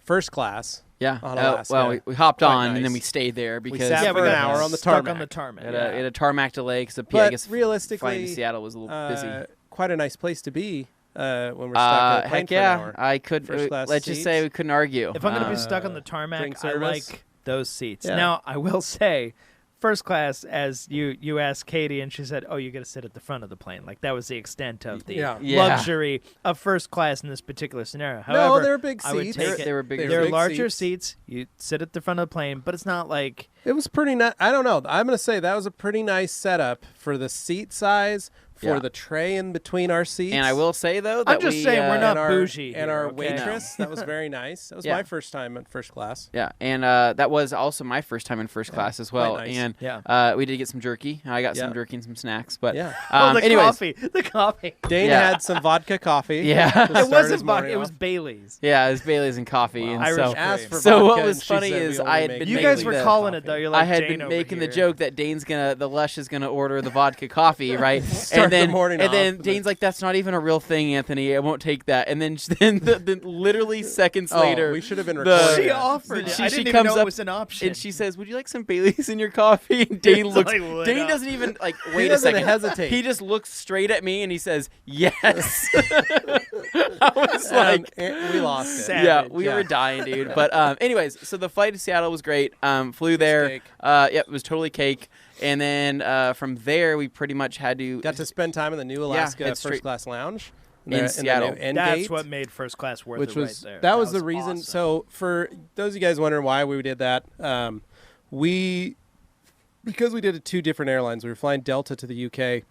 Speaker 2: first class.
Speaker 3: Yeah.
Speaker 2: on Alaska.
Speaker 3: Well, we hopped
Speaker 2: Quite
Speaker 3: on and then
Speaker 2: nice.
Speaker 3: we stayed there because
Speaker 2: sat
Speaker 1: yeah,
Speaker 2: for
Speaker 1: we
Speaker 2: an
Speaker 1: got
Speaker 2: hour on the
Speaker 1: stuck
Speaker 2: tarmac.
Speaker 1: on the tarmac.
Speaker 3: we
Speaker 1: Yeah.
Speaker 3: had a tarmac delay because I
Speaker 2: But
Speaker 3: guess
Speaker 2: realistically,
Speaker 3: flying to Seattle was a little busy.
Speaker 2: quite a nice place to be when we're stuck at a plane
Speaker 3: Heck
Speaker 2: for an
Speaker 3: yeah,
Speaker 2: hour.
Speaker 3: I could.
Speaker 2: First class
Speaker 3: Let's just say
Speaker 2: seats.
Speaker 3: we couldn't argue.
Speaker 1: If I'm going to be stuck on the
Speaker 2: drink
Speaker 1: tarmac, I
Speaker 2: service.
Speaker 1: like those seats.
Speaker 2: Yeah.
Speaker 1: Now, I will say, first class, as you asked Katie, and she said, "Oh, you got to sit at the front of the plane." Like that was the extent of the
Speaker 2: Yeah.
Speaker 3: Yeah.
Speaker 1: luxury of first class in this particular scenario.
Speaker 2: No,
Speaker 1: However,
Speaker 2: they were big
Speaker 1: I would
Speaker 2: seats.
Speaker 1: take it.
Speaker 3: They were bigger.
Speaker 1: They're
Speaker 2: big
Speaker 1: larger
Speaker 2: seats.
Speaker 1: seats. You sit at the front of the plane, but it's not like
Speaker 2: It was pretty nice. I don't know. I'm going to say that was a pretty nice setup for the seat size, for
Speaker 3: Yeah.
Speaker 2: the tray in between our seats.
Speaker 3: And I will say though that
Speaker 1: I'm just
Speaker 3: we,
Speaker 1: saying we're not
Speaker 2: and our,
Speaker 1: bougie
Speaker 2: and
Speaker 1: here,
Speaker 2: our
Speaker 1: okay?
Speaker 2: waitress, that was very nice. That was
Speaker 3: Yeah.
Speaker 2: my first time in first class.
Speaker 3: Yeah, and that was also my first time in first class as well.
Speaker 2: quite nice.
Speaker 3: And
Speaker 1: Yeah.
Speaker 3: we did get some jerky. I got some
Speaker 2: Yeah.
Speaker 3: jerky and some snacks. But
Speaker 2: Yeah.
Speaker 1: the
Speaker 3: anyways,
Speaker 1: coffee. The coffee.
Speaker 2: Dane
Speaker 3: Yeah.
Speaker 2: had some vodka coffee.
Speaker 3: Yeah.
Speaker 2: to
Speaker 3: It
Speaker 2: start
Speaker 1: It wasn't
Speaker 2: his
Speaker 1: vodka.
Speaker 2: morning
Speaker 1: It was
Speaker 2: off.
Speaker 1: Bailey's.
Speaker 3: yeah, it was Bailey's and coffee.
Speaker 1: Wow.
Speaker 3: And
Speaker 1: Irish
Speaker 3: so,
Speaker 1: cream.
Speaker 2: Asked for
Speaker 3: So what
Speaker 2: vodka,
Speaker 3: was
Speaker 2: and she
Speaker 3: funny
Speaker 2: said we
Speaker 3: is
Speaker 2: only
Speaker 3: I had
Speaker 2: make
Speaker 3: been
Speaker 1: You
Speaker 3: making
Speaker 1: guys were
Speaker 3: the-
Speaker 1: calling it though. You're like
Speaker 3: I had
Speaker 1: Dane
Speaker 3: been
Speaker 1: over
Speaker 3: making the
Speaker 1: here.
Speaker 3: joke that the Lush is gonna order the vodka coffee, right?
Speaker 2: Start
Speaker 3: and then
Speaker 2: the morning
Speaker 3: and
Speaker 2: off
Speaker 3: then
Speaker 2: with
Speaker 3: Dane's like, "That's not even a real thing, Anthony. I won't take that." And then then literally seconds
Speaker 2: Oh,
Speaker 3: later,
Speaker 2: we should have been
Speaker 3: the-
Speaker 2: recording.
Speaker 1: She
Speaker 2: that.
Speaker 1: offered it.
Speaker 3: She-
Speaker 1: I
Speaker 3: she
Speaker 1: didn't even
Speaker 3: comes
Speaker 1: know
Speaker 3: up
Speaker 1: it was an option.
Speaker 3: and she says, "Would you like some Bailey's in your coffee?" And Dane
Speaker 1: It's
Speaker 3: looks.
Speaker 1: like lit
Speaker 3: Dane
Speaker 1: up.
Speaker 3: doesn't even like
Speaker 2: He
Speaker 3: wait a
Speaker 2: doesn't
Speaker 3: second.
Speaker 2: hesitate.
Speaker 3: He just looks straight at me and he says, "Yes." I was like,
Speaker 2: And we lost it.
Speaker 1: Sad.
Speaker 3: yeah,
Speaker 1: Savage.
Speaker 3: we
Speaker 2: Yeah.
Speaker 3: were dying, dude. But anyways, so the flight to Seattle was great. Flew there.
Speaker 2: cake.
Speaker 3: Yeah, it was totally cake. And then from there, we pretty much had to
Speaker 2: Got to spend time in the new Alaska
Speaker 3: head
Speaker 2: first
Speaker 3: straight-
Speaker 2: class lounge
Speaker 3: In
Speaker 2: the
Speaker 3: Seattle.
Speaker 2: new end
Speaker 1: That's
Speaker 2: gate,
Speaker 1: what made first class worth
Speaker 2: which
Speaker 1: it
Speaker 2: was
Speaker 1: right there.
Speaker 2: that was the reason.
Speaker 1: awesome.
Speaker 2: So for those of you guys wondering why we did that, because we did it 2 different airlines. We were flying Delta to the UK.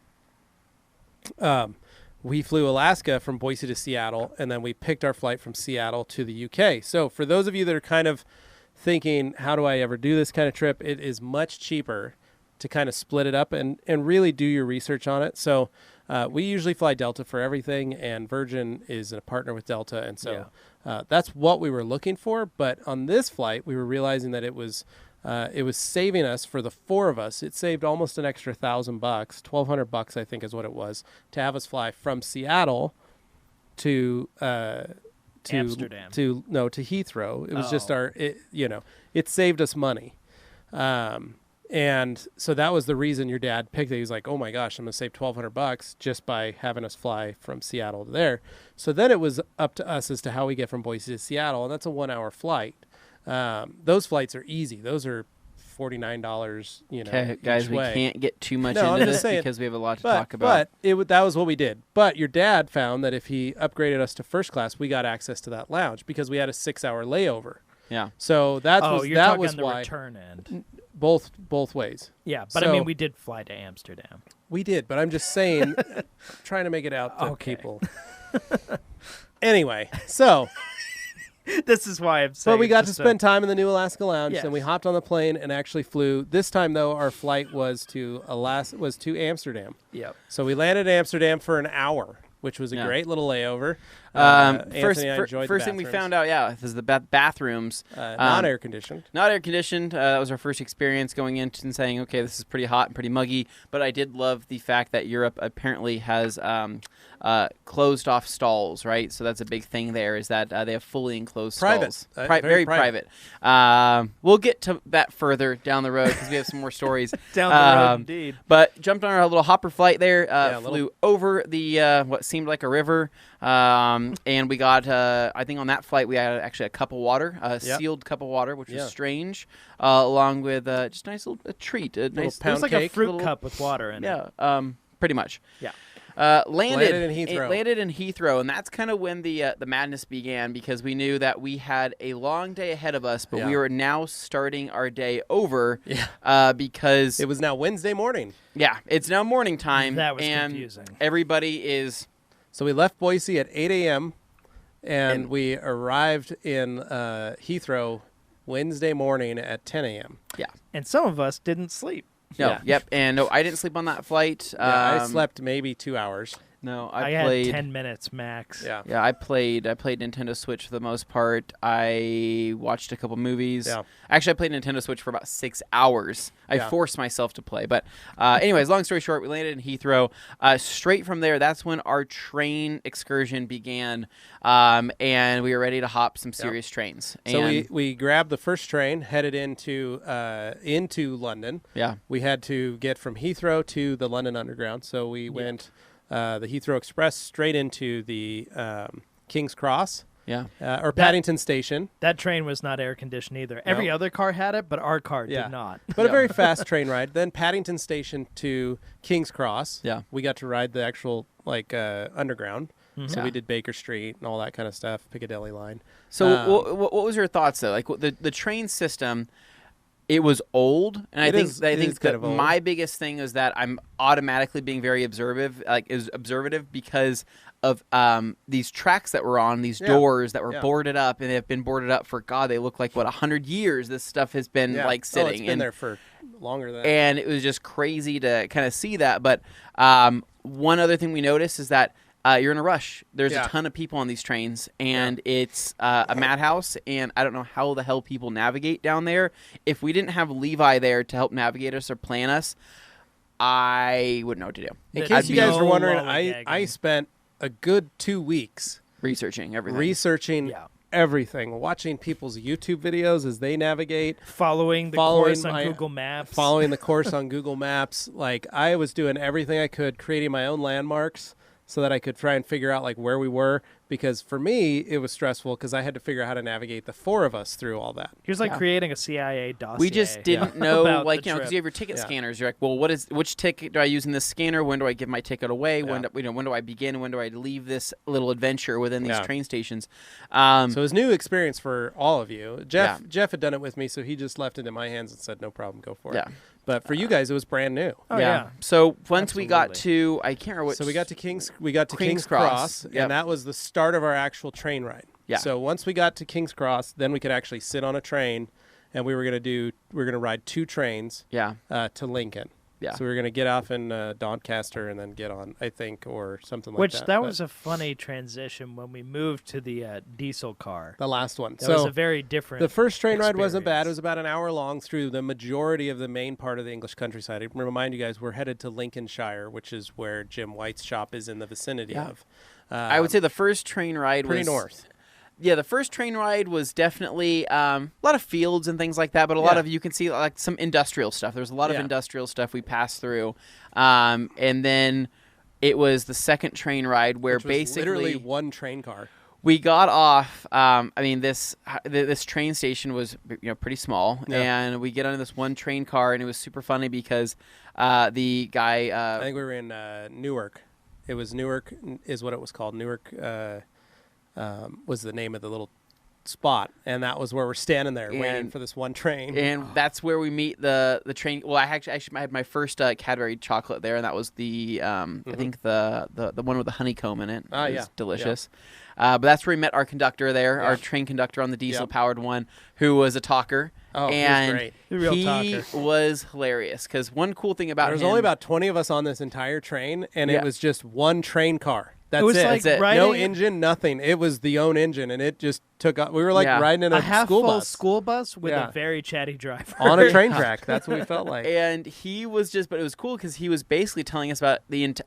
Speaker 2: We flew Alaska from Boise to Seattle, and then we picked our flight from Seattle to the UK. So for those of you that are kind of thinking, how do I ever do this kind of trip? It is much cheaper to kind of split it up and really do your research on it. So we usually fly Delta for everything, and Virgin is a partner with Delta. And so that's what we were looking for. But on this flight, we were realizing that it was saving us for the 4 of us. It saved almost an extra $1,000, $1,200, I think is what it was, to have us fly from Seattle to
Speaker 1: Amsterdam.
Speaker 2: to Heathrow. It was just
Speaker 1: Oh.
Speaker 2: it saved us money. And so that was the reason your dad picked it. He was like, "Oh my gosh, I'm going to save $1,200 just by having us fly from Seattle to there." So then it was up to us as to how we get from Boise to Seattle, and that's a 1-hour flight. Those flights are easy. Those are $49,
Speaker 3: Okay, guys,
Speaker 2: each
Speaker 3: we
Speaker 2: way.
Speaker 3: can't get too much
Speaker 2: No, I'm
Speaker 3: into
Speaker 2: just
Speaker 3: this
Speaker 2: saying,
Speaker 3: because we have a lot to talk about.
Speaker 2: But that was what we did. But your dad found that if he upgraded us to first class, we got access to that lounge because we had a 6-hour layover.
Speaker 3: yeah,
Speaker 2: So
Speaker 1: you're
Speaker 2: that
Speaker 1: talking
Speaker 2: was
Speaker 1: on the
Speaker 2: why
Speaker 1: return end.
Speaker 2: both ways.
Speaker 1: Yeah, but I
Speaker 2: So-
Speaker 1: mean, we did fly to Amsterdam.
Speaker 2: We did, but I'm just saying, trying to make it out to
Speaker 1: Okay.
Speaker 2: people. Anyway, so
Speaker 1: This is why I'm saying.
Speaker 2: But we got to
Speaker 1: just
Speaker 2: spend time in the New Alaska Lounge,
Speaker 1: Yes.
Speaker 2: and we hopped on the plane and actually flew. This time, though, our flight was to Amsterdam.
Speaker 1: Yep.
Speaker 2: So we landed in Amsterdam for an hour, which was a great little layover.
Speaker 3: First
Speaker 2: Anthony and I enjoyed
Speaker 3: first
Speaker 2: the
Speaker 3: thing we
Speaker 2: bathrooms.
Speaker 3: found out, is the bathrooms.
Speaker 2: Not air conditioned.
Speaker 3: Not air conditioned. That was our first experience going in and saying, okay, this is pretty hot and pretty muggy. But I did love the fact that Europe apparently has closed off stalls, right? So that's a big thing there, is that they have fully enclosed
Speaker 2: Private.
Speaker 3: stalls.
Speaker 2: Very
Speaker 3: private. We'll get to that further down the road because we have some more stories.
Speaker 1: Down the road, indeed.
Speaker 3: But jumped on our little hopper flight there,
Speaker 2: little-
Speaker 3: flew over the what seemed like a river, and we got, I think on that flight we had actually a cup of water, a sealed cup of water, which was strange, along with just a nice little treat, a nice
Speaker 2: pound
Speaker 1: It was like
Speaker 2: cake.
Speaker 1: a fruit
Speaker 3: Little-
Speaker 1: cup with water in it.
Speaker 3: yeah, pretty much.
Speaker 1: Yeah.
Speaker 3: Landed
Speaker 2: in Heathrow.
Speaker 3: Landed in Heathrow, and that's kind of when the madness began, because we knew that we had a long day ahead of us, but we were now starting our day over.
Speaker 2: Yeah.
Speaker 3: Because
Speaker 2: It was now Wednesday morning.
Speaker 3: it's now morning time.
Speaker 1: That was
Speaker 3: and
Speaker 1: confusing.
Speaker 3: Everybody is.
Speaker 2: So we left Boise at 8 a.m., and we arrived in Heathrow Wednesday morning at 10 a.m.
Speaker 3: Yeah.
Speaker 1: And some of us didn't sleep.
Speaker 3: No.
Speaker 2: Yeah.
Speaker 3: Yep. And no, I didn't sleep on that flight.
Speaker 2: I slept maybe 2 hours.
Speaker 3: No,
Speaker 1: I
Speaker 3: played.
Speaker 1: had 10 minutes max.
Speaker 2: Yeah.
Speaker 3: Yeah, I played Nintendo Switch for the most part. I watched a couple movies.
Speaker 2: Yeah.
Speaker 3: Actually, I played Nintendo Switch for about 6 hours. I forced myself to play. But anyways, long story short, we landed in Heathrow. Straight from there, that's when our train excursion began, and we were ready to hop some serious trains.
Speaker 2: So
Speaker 3: And
Speaker 2: we grabbed the first train, headed into London.
Speaker 3: Yeah.
Speaker 2: We had to get from Heathrow to the London Underground. So we went the Heathrow Express straight into the King's Cross.
Speaker 3: Yeah.
Speaker 2: Or Paddington Station.
Speaker 1: That train was not air conditioned either. Every other car had it, but our car did not.
Speaker 2: But a very fast train ride. Then Paddington Station to King's Cross.
Speaker 3: Yeah.
Speaker 2: We got to ride the actual underground. So
Speaker 3: Yeah.
Speaker 2: we did Baker Street and all that kind of stuff, Piccadilly line.
Speaker 3: So what was your thoughts though? Like the train system, it was old, and I think
Speaker 2: kind
Speaker 3: that
Speaker 2: of old.
Speaker 3: my biggest thing is that I'm automatically being very observative because of these tracks that were on, these doors that were boarded up, and they have been boarded up for, God, they look like 100 years. This stuff has been sitting.
Speaker 2: It's been there for longer than that.
Speaker 3: And it was just crazy to kind of see that. But one other thing we noticed is that you're in a rush. There's a ton of people on these trains, and it's a madhouse, and I don't know how the hell people navigate down there. If we didn't have Levi there to help navigate us or plan us, I wouldn't know what to do.
Speaker 2: In
Speaker 1: I'd
Speaker 2: case you
Speaker 1: be
Speaker 2: guys were wondering,
Speaker 1: lollygagging.
Speaker 2: I spent a good 2 weeks
Speaker 3: Researching everything.
Speaker 2: researching everything, watching people's YouTube videos as they navigate,
Speaker 1: Following the course on Google Maps.
Speaker 2: following the course on Google Maps. Like, I was doing everything I could, creating my own landmarks so that I could try and figure out like where we were, because for me it was stressful because I had to figure out how to navigate the four of us through all that.
Speaker 1: He was like creating a CIA dossier.
Speaker 3: We just didn't know,
Speaker 1: about
Speaker 3: like,
Speaker 1: the
Speaker 3: because
Speaker 1: trip.
Speaker 3: you have your ticket scanners. You're like, well, which ticket do I use in this scanner? When do I give my ticket away?
Speaker 2: Yeah.
Speaker 3: When do I begin? When do I leave this little adventure within these train stations?
Speaker 2: So it was new experience for all of you. Jeff had done it with me, so he just left it in my hands and said, no problem, go for it.
Speaker 3: Yeah.
Speaker 2: But for you guys, it was brand new.
Speaker 1: Oh, yeah.
Speaker 3: So once we got to, I can't remember what.
Speaker 2: So we got to King's
Speaker 3: Cross.
Speaker 2: Cross,
Speaker 3: Yep.
Speaker 2: and that was the start of our actual train ride.
Speaker 3: Yeah.
Speaker 2: So once we got to King's Cross, then we could actually sit on a train, and we were gonna ride 2 trains. To Lincoln.
Speaker 3: Yeah.
Speaker 2: So we were gonna get off in Doncaster and then get on, I think, or something like
Speaker 1: Which
Speaker 2: that.
Speaker 1: that
Speaker 2: But
Speaker 1: was a funny transition when we moved to the diesel car.
Speaker 2: the last one.
Speaker 1: That was a very different.
Speaker 2: The first train ride wasn't bad. It
Speaker 1: experience.
Speaker 2: was about an hour long through the majority of the main part of the English countryside. I remind you guys, we're headed to Lincolnshire, which is where Jim White's shop is in the vicinity of.
Speaker 3: I would say the first train ride
Speaker 2: pretty
Speaker 3: was
Speaker 2: north.
Speaker 3: Yeah, the first train ride was definitely a lot of fields and things like that, but a lot of, you can see like some industrial stuff. There's a lot of industrial stuff we passed through. And then it was the second train ride where
Speaker 2: Which was
Speaker 3: basically
Speaker 2: literally one train car.
Speaker 3: we got off. I mean, this train station was pretty small, and we get on this one train car, and it was super funny because the guy.
Speaker 2: I think we were in Newark. It was Newark, is what it was called. Newark was the name of the little spot, and that was where we're standing there waiting
Speaker 3: And-
Speaker 2: for this one train.
Speaker 3: And that's where we meet the train. Well, I had my first Cadbury chocolate there, and that was the I think the one with the honeycomb in it.
Speaker 2: Ah,
Speaker 3: It was
Speaker 2: yeah.
Speaker 3: delicious. But that's where we met our conductor there,
Speaker 2: Yeah.
Speaker 3: our train conductor on the diesel powered one, who was a talker.
Speaker 2: Oh, he was
Speaker 3: and
Speaker 2: great.
Speaker 1: The real
Speaker 3: he
Speaker 1: talker.
Speaker 3: was hilarious because one cool thing about
Speaker 2: There was
Speaker 3: him,
Speaker 2: only about 20 of us on this entire train, and
Speaker 3: Yeah.
Speaker 2: it was just one train car. That's
Speaker 1: it was
Speaker 2: it.
Speaker 1: like
Speaker 3: That's it.
Speaker 1: riding
Speaker 2: No engine, nothing. It was the own engine, and it just took up. We were like riding in
Speaker 1: a
Speaker 2: a
Speaker 1: half
Speaker 2: school
Speaker 1: full
Speaker 2: bus
Speaker 1: school bus with
Speaker 2: Yeah.
Speaker 1: a very chatty driver
Speaker 2: on a train track. That's what we felt like.
Speaker 3: And he was but it was cool because he was basically telling us about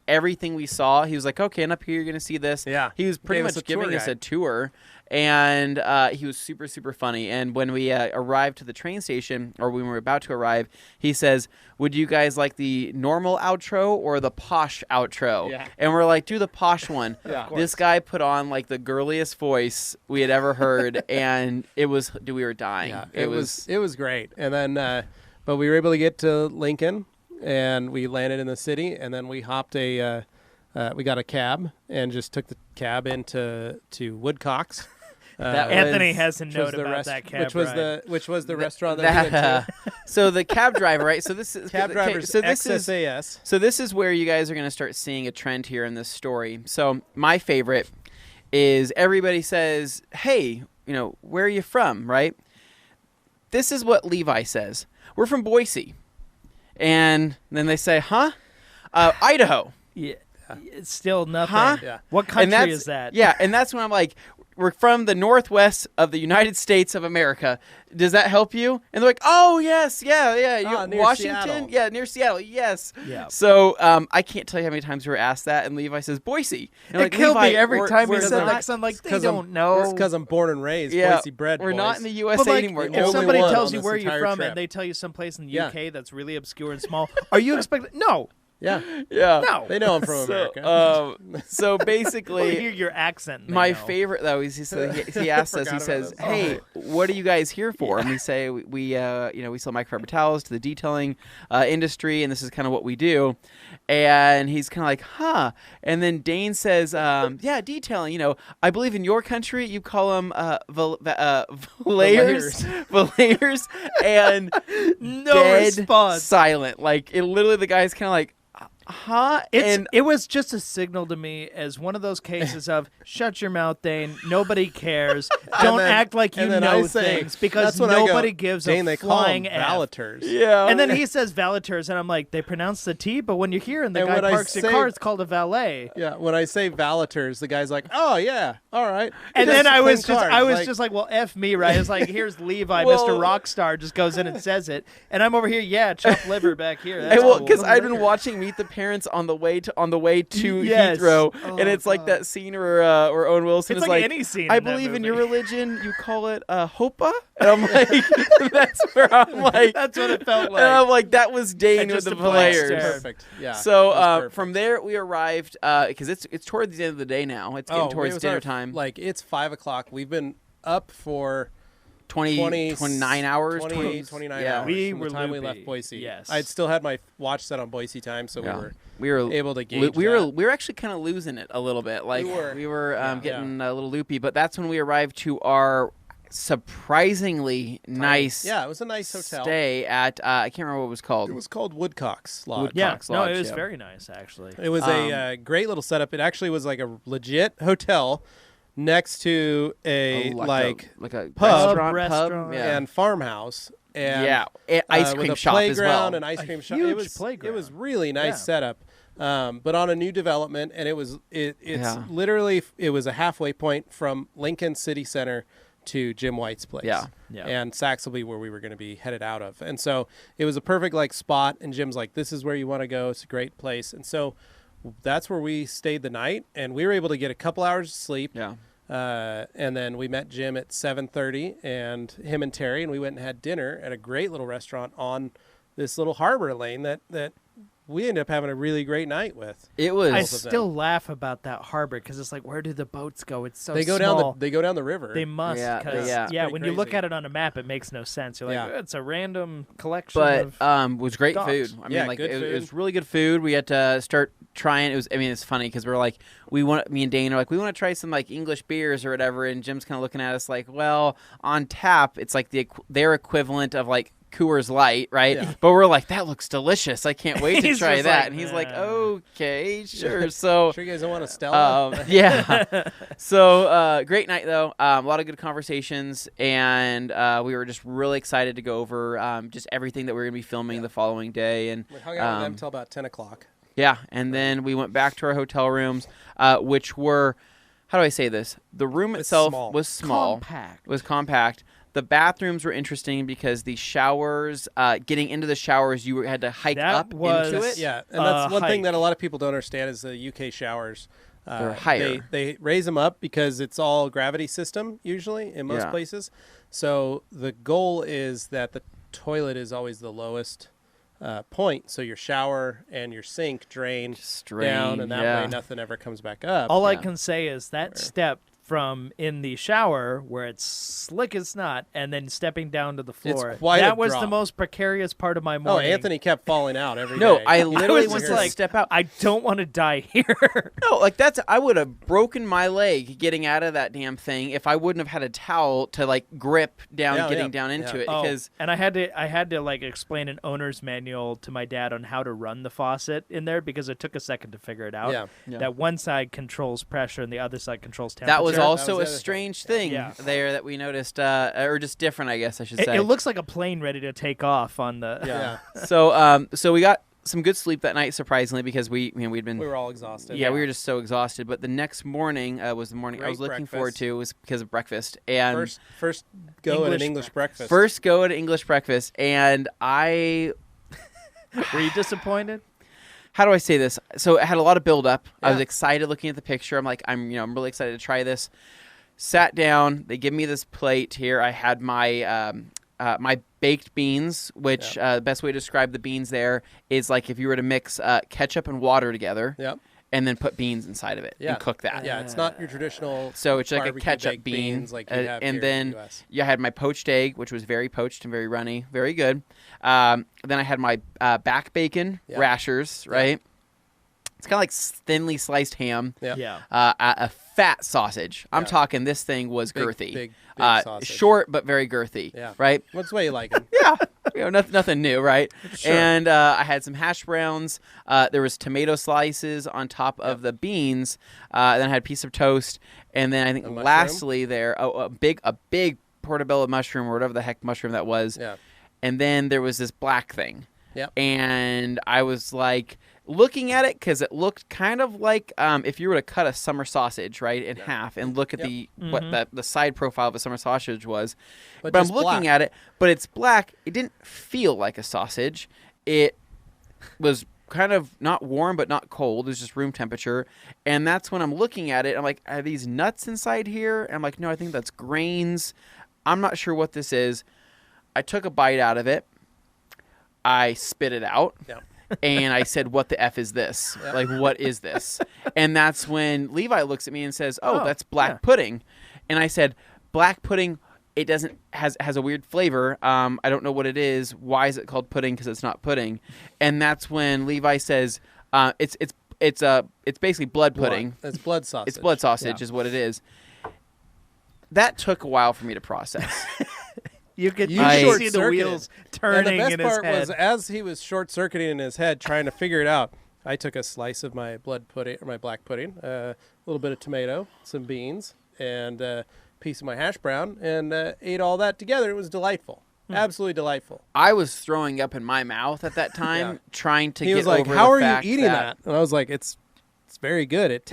Speaker 3: everything we saw. He was like, okay, and up here you're going to see this.
Speaker 2: Yeah.
Speaker 3: He was pretty
Speaker 2: Gave us
Speaker 3: much
Speaker 2: a tour
Speaker 3: giving us a
Speaker 2: guide.
Speaker 3: tour. And he was super, super funny. And when we arrived to the train station, or when we were about to arrive, he says, would you guys like the normal outro or the posh outro?
Speaker 2: Yeah.
Speaker 3: And we're like, do the posh one.
Speaker 2: Yeah. Of
Speaker 3: This guy put on like the girliest voice we had ever heard. And we were dying.
Speaker 2: Yeah, it was great. And then, but we were able to get to Lincoln, and we landed in the city, and then we hopped we got a cab and just took the cab into Woodcocks.
Speaker 1: Anthony
Speaker 3: was-
Speaker 1: has a
Speaker 2: which was
Speaker 1: note
Speaker 2: the
Speaker 1: about
Speaker 2: rest-
Speaker 1: that cab
Speaker 2: which was the restaurant that we went to.
Speaker 3: So the cab driver, right? So this is
Speaker 2: Cab drivers
Speaker 3: So this is
Speaker 2: XSAS.
Speaker 3: So this is where you guys are going to start seeing a trend here in this story. So my favorite is everybody says, "Hey, where are you from?" Right? This is what Levi says. We're from Boise, and then they say, "Huh? Idaho."
Speaker 1: Yeah. It's still nothing.
Speaker 3: Huh?
Speaker 2: Yeah.
Speaker 1: What
Speaker 3: And
Speaker 1: country
Speaker 3: that's,
Speaker 1: is that?
Speaker 3: Yeah, and that's when I'm like, we're from the northwest of the United States of America. Does that help you? And they're like, oh, yes, yeah.
Speaker 2: Ah, near
Speaker 3: Washington?
Speaker 2: Seattle.
Speaker 3: Yeah, near Seattle, yes.
Speaker 1: Yeah.
Speaker 3: So I can't tell you how many times we were asked that, and Levi says, Boise. And
Speaker 1: It killed
Speaker 3: Levi,
Speaker 1: me every
Speaker 3: we're-
Speaker 1: time he
Speaker 3: we're
Speaker 1: said
Speaker 3: not-
Speaker 1: that 'cause I'm like, they
Speaker 2: 'Cause
Speaker 1: don't know.
Speaker 2: It's because I'm born and raised,
Speaker 3: Yeah,
Speaker 2: Boise bred.
Speaker 3: we're
Speaker 2: boys.
Speaker 3: not in the USA
Speaker 1: But like,
Speaker 3: anymore.
Speaker 1: if
Speaker 2: only
Speaker 1: somebody
Speaker 2: one
Speaker 1: tells
Speaker 2: on
Speaker 1: you
Speaker 2: this
Speaker 1: where you're
Speaker 2: entire
Speaker 1: from
Speaker 2: trip.
Speaker 1: and they tell you someplace in the
Speaker 2: Yeah.
Speaker 1: UK that's really obscure and small, are you expecting? No,
Speaker 2: Yeah,
Speaker 3: Yeah.
Speaker 1: no.
Speaker 2: they know I'm from
Speaker 3: So,
Speaker 2: America.
Speaker 3: so
Speaker 1: Well,
Speaker 3: basically,
Speaker 1: hear your accent. and they
Speaker 3: my
Speaker 1: know.
Speaker 3: favorite though is he asks us. He
Speaker 2: Forgot
Speaker 3: says,
Speaker 2: about this.
Speaker 3: "Hey, what are you guys here for?" And we say we sell microfiber towels to the detailing industry, and this is kind of what we do. And he's kind of like, "Huh?" And then Dane says, "Yeah, detailing. I believe in your country you call them layers, layers." And
Speaker 1: No
Speaker 3: dead
Speaker 1: response.
Speaker 3: silent. Like it literally, the guy's kind of like, "Huh?"
Speaker 1: It was just a signal to me as one of those cases of shut your mouth, Dane. Nobody cares. Don't
Speaker 2: then-
Speaker 1: act like you
Speaker 2: and then I
Speaker 1: know
Speaker 2: say-
Speaker 1: things because
Speaker 2: that's when I go,
Speaker 1: nobody gives
Speaker 2: Dane,
Speaker 1: a
Speaker 2: they call
Speaker 1: flying
Speaker 2: them
Speaker 1: F.
Speaker 2: valeters.
Speaker 3: yeah.
Speaker 1: And then he says valeters, and I'm like, they pronounce the T, but when you hear and the
Speaker 2: And
Speaker 1: guy
Speaker 2: when I
Speaker 1: parks your
Speaker 2: say-
Speaker 1: car, it's called a valet.
Speaker 2: Yeah, when I say valeters, the guy's like, "Oh yeah, all right."
Speaker 1: And
Speaker 2: Just
Speaker 1: then I was
Speaker 2: clean
Speaker 1: just
Speaker 2: cars.
Speaker 1: like, well, F me, right? It's like, here's Levi,
Speaker 3: Well-
Speaker 1: Mr. Rockstar, just goes in and says it, and I'm over here, yeah, chopped liver back here. That's
Speaker 3: Well,
Speaker 1: cool.
Speaker 3: because I'd been watching Meet the Parents on the way to
Speaker 1: Yes.
Speaker 3: Heathrow,
Speaker 1: Oh,
Speaker 3: and it's like
Speaker 1: God.
Speaker 3: that scene where Owen Wilson
Speaker 1: It's
Speaker 3: is
Speaker 1: like
Speaker 3: like,
Speaker 1: any scene
Speaker 3: "I
Speaker 1: in that
Speaker 3: believe in
Speaker 1: movie."
Speaker 3: your religion. You call it Hopa," and I'm like, "That's where I'm like."
Speaker 1: That's what it felt
Speaker 3: And I'm
Speaker 1: like.
Speaker 3: like, that was Dane
Speaker 1: And
Speaker 3: with
Speaker 1: just
Speaker 3: the
Speaker 1: a blank
Speaker 3: players.
Speaker 1: stare.
Speaker 2: Perfect. Yeah.
Speaker 3: So
Speaker 2: it was perfect.
Speaker 3: from there we arrived because it's towards the end of the day now. It's getting
Speaker 2: it
Speaker 3: towards
Speaker 2: was
Speaker 3: dinner
Speaker 2: our-
Speaker 3: time.
Speaker 2: Like it's 5:00. We've been up for
Speaker 3: 29 hours.
Speaker 2: 29
Speaker 3: yeah.
Speaker 2: hours
Speaker 1: We
Speaker 2: from
Speaker 1: were
Speaker 2: the time we
Speaker 1: loopy.
Speaker 2: left Boise.
Speaker 1: Yes.
Speaker 2: I'd still had my watch set on Boise time, so
Speaker 3: Yeah.
Speaker 2: we were
Speaker 3: We were
Speaker 2: able to gauge
Speaker 3: we
Speaker 2: that.
Speaker 3: were actually kind of losing it a little bit. Like
Speaker 2: We were.
Speaker 3: getting a little loopy, but that's when we arrived to our surprisingly nice
Speaker 2: Yeah, it was a nice hotel.
Speaker 3: stay at I can't remember what it was called.
Speaker 2: It was called Woodcock's Lodge.
Speaker 1: Yeah,
Speaker 3: Cox
Speaker 1: no,
Speaker 3: Lodge,
Speaker 1: it was
Speaker 3: yeah.
Speaker 1: very nice, actually.
Speaker 2: It was a great little setup. It actually was like a legit hotel next to a
Speaker 3: like a
Speaker 2: pub,
Speaker 1: restaurant.
Speaker 3: yeah.
Speaker 2: and farmhouse. And
Speaker 3: ice
Speaker 2: with
Speaker 3: cream
Speaker 2: a
Speaker 3: shop as
Speaker 2: playground
Speaker 3: well.
Speaker 2: and ice
Speaker 1: A
Speaker 2: cream shop.
Speaker 1: huge
Speaker 2: It was
Speaker 1: playground.
Speaker 2: It was really nice
Speaker 1: Yeah.
Speaker 2: setup, but on a new development, and it's
Speaker 3: Yeah.
Speaker 2: literally it was a halfway point from Lincoln City Center to Jim White's place.
Speaker 3: Yeah.
Speaker 1: Yeah.
Speaker 2: And Saxelby, where we were going to be headed out of, and so it was a perfect like spot. And Jim's like, "This is where you want to go. It's a great place." And so that's where we stayed the night, and we were able to get a couple hours of sleep.
Speaker 3: Yeah.
Speaker 2: And then we met Jim at 7:30, and him and Terry, and we went and had dinner at a great little restaurant on this little harbor lane that we ended up having a really great night with.
Speaker 3: It was.
Speaker 1: I
Speaker 2: of them.
Speaker 1: still laugh about that harbor because it's like, where do the boats go? It's so
Speaker 2: They go
Speaker 1: small.
Speaker 2: down the river.
Speaker 1: They must.
Speaker 3: Yeah,
Speaker 1: 'cause,
Speaker 3: yeah.
Speaker 1: yeah,
Speaker 2: Pretty
Speaker 1: when you look
Speaker 2: crazy.
Speaker 1: at it on a map, it makes no sense. You're like,
Speaker 2: Yeah.
Speaker 1: it's a random collection
Speaker 3: But
Speaker 1: of.
Speaker 3: it was great
Speaker 1: dogs.
Speaker 3: food. I mean,
Speaker 2: Yeah,
Speaker 3: like
Speaker 2: good
Speaker 3: it was
Speaker 2: food.
Speaker 3: really good food. We had to start trying. It was. I mean, it's funny because we're like, me and Dane are like, we want to try some like English beers or whatever. And Jim's kind of looking at us like, well, on tap, it's like their equivalent of like Coors Light, right?
Speaker 2: Yeah.
Speaker 3: But we're like, that looks delicious. I can't wait to
Speaker 1: He's
Speaker 3: try
Speaker 1: just
Speaker 3: that.
Speaker 1: like,
Speaker 3: And he's like,
Speaker 1: "Nah."
Speaker 3: okay, sure. So.
Speaker 2: Sure you guys don't want a Stella?
Speaker 3: Yeah. So great night though. A lot of good conversations, and we were just really excited to go over just everything that we are going to be filming the following day. And
Speaker 2: We hung out with them until about 10 o'clock.
Speaker 3: yeah, and then we went back to our hotel rooms, which were, how do I say this? The room
Speaker 2: It's
Speaker 3: itself
Speaker 2: small.
Speaker 3: was small.
Speaker 1: Compact.
Speaker 3: Was compact. The bathrooms were interesting because the showers, getting into the showers, you had to hike
Speaker 1: That
Speaker 3: up
Speaker 1: was-
Speaker 3: into it.
Speaker 2: Yeah, and that's one thing
Speaker 1: hike.
Speaker 2: that a lot of people don't understand is the UK showers.
Speaker 3: They're higher.
Speaker 2: They raise them up because it's all gravity system usually in most
Speaker 3: Yeah.
Speaker 2: places. So the goal is that the toilet is always the lowest point, so your shower and your sink drain down, and that way nothing ever comes back up.
Speaker 1: All I
Speaker 3: Yeah.
Speaker 1: can say is that step from in the shower where it's slick as snot and then stepping down to the floor.
Speaker 2: quite a
Speaker 1: That was the
Speaker 2: drop.
Speaker 1: most precarious part of my
Speaker 2: Oh,
Speaker 1: morning.
Speaker 2: Anthony kept falling out every day.
Speaker 3: No, I
Speaker 1: I
Speaker 3: literally
Speaker 1: was
Speaker 3: went
Speaker 1: just
Speaker 3: to
Speaker 1: like,
Speaker 3: step out.
Speaker 1: I don't want to die here.
Speaker 3: No, like I would have broken my leg getting out of that damn thing if I wouldn't have had a towel to like grip down,
Speaker 2: Yeah,
Speaker 3: getting
Speaker 2: yeah,
Speaker 3: down into
Speaker 2: yeah.
Speaker 3: it
Speaker 1: Oh,
Speaker 3: because
Speaker 1: and I had to like explain an owner's manual to my dad on how to run the faucet in there because it took a second to figure it out.
Speaker 2: Yeah.
Speaker 3: Yeah.
Speaker 1: That one side controls pressure and the other side controls temperature.
Speaker 3: that was
Speaker 2: That
Speaker 3: also
Speaker 2: was
Speaker 3: a
Speaker 2: the other
Speaker 3: strange thing
Speaker 1: Yeah.
Speaker 3: there that we noticed, or just different, I guess I should
Speaker 1: It,
Speaker 3: say.
Speaker 1: it looks like a plane ready to take off on the.
Speaker 2: Yeah,
Speaker 3: So we got some good sleep that night, surprisingly, because we'd been.
Speaker 2: we were all exhausted.
Speaker 3: Yeah, we were just so exhausted. But the next morning was the morning I
Speaker 2: Great
Speaker 3: was looking
Speaker 2: breakfast.
Speaker 3: forward to, was because of breakfast. And
Speaker 2: First go at an
Speaker 1: English
Speaker 2: English breakfast.
Speaker 3: first go at English breakfast, and I.
Speaker 1: Were you disappointed?
Speaker 3: How do I say this? So it had a lot of build up. I was
Speaker 2: Yeah.
Speaker 3: excited looking at the picture. I'm like, I'm really excited to try this. Sat down. They give me this plate here. I had my my baked beans, which the best way to describe the beans there is like if you were to mix ketchup and water together,
Speaker 2: Yep.
Speaker 3: and then put beans inside of it
Speaker 2: Yeah.
Speaker 3: and cook that.
Speaker 2: Yeah, it's not your traditional.
Speaker 3: So it's like a
Speaker 2: barbecue
Speaker 3: ketchup
Speaker 2: baked
Speaker 3: bean,
Speaker 2: beans like you have
Speaker 3: and
Speaker 2: here
Speaker 3: then
Speaker 2: in the US.
Speaker 3: I had my poached egg, which was very poached and very runny, very good. Then I had my back bacon
Speaker 2: Yeah.
Speaker 3: rashers, right? It's kind of like thinly sliced ham.
Speaker 2: Yeah.
Speaker 1: Yeah.
Speaker 3: A fat sausage. I'm
Speaker 2: Yeah.
Speaker 3: talking this thing was
Speaker 2: Big,
Speaker 3: girthy.
Speaker 2: big sausage.
Speaker 3: Short but very girthy.
Speaker 2: Yeah.
Speaker 3: Right?
Speaker 2: What's the way you like it?
Speaker 3: Yeah. Nothing new, right?
Speaker 2: Sure.
Speaker 3: And I had some hash browns. There was tomato slices on top of the beans. Then I had a piece of toast. And then I think
Speaker 2: A mushroom?
Speaker 3: lastly there, a big portobello mushroom or whatever the heck mushroom that was.
Speaker 2: Yeah.
Speaker 3: And then there was this black thing.
Speaker 2: Yep.
Speaker 3: And I was like looking at it because it looked kind of like if you were to cut a summer sausage right in half and look at
Speaker 2: Yep.
Speaker 3: what the side profile of a summer sausage was.
Speaker 2: But
Speaker 3: But I'm
Speaker 2: just
Speaker 3: looking
Speaker 2: black.
Speaker 3: at it, but it's black. It didn't feel like a sausage. It was kind of not warm but not cold. It was just room temperature. And that's when I'm looking at it. I'm like, are these nuts inside here? And I'm like, no, I think that's grains. I'm not sure what this is. I took a bite out of it. I spit it out.
Speaker 2: Yeah.
Speaker 3: And I said, what the F is this?
Speaker 2: Yep.
Speaker 3: Like, what is this? And that's when Levi looks at me and says, oh,
Speaker 1: Oh,
Speaker 3: that's black
Speaker 1: yeah.
Speaker 3: pudding. And I said, black pudding, it doesn't has a weird flavor. I don't know what it is. Why is it called pudding? Because it's not pudding. And that's when Levi says, it's basically blood pudding.
Speaker 2: It's blood sausage.
Speaker 3: It's blood sausage
Speaker 2: Yeah.
Speaker 3: is what it is. That took a while for me to process.
Speaker 1: You could
Speaker 2: You
Speaker 1: see the
Speaker 2: short-circuited.
Speaker 1: wheels
Speaker 2: And
Speaker 1: turning
Speaker 2: the best
Speaker 1: in his
Speaker 2: part
Speaker 1: head.
Speaker 2: was as he was short circuiting in his head trying to figure it out, I took a slice of my blood pudding or my black pudding, a little bit of tomato, some beans, and a piece of my hash brown, and ate all that together. It was delightful. Absolutely delightful.
Speaker 3: I was throwing up in my mouth at that time,
Speaker 2: Yeah.
Speaker 3: trying to
Speaker 2: He
Speaker 3: get
Speaker 2: was like,
Speaker 3: over
Speaker 2: "How
Speaker 3: the
Speaker 2: are
Speaker 3: fact
Speaker 2: you eating that?" And I was like, "It's very good. It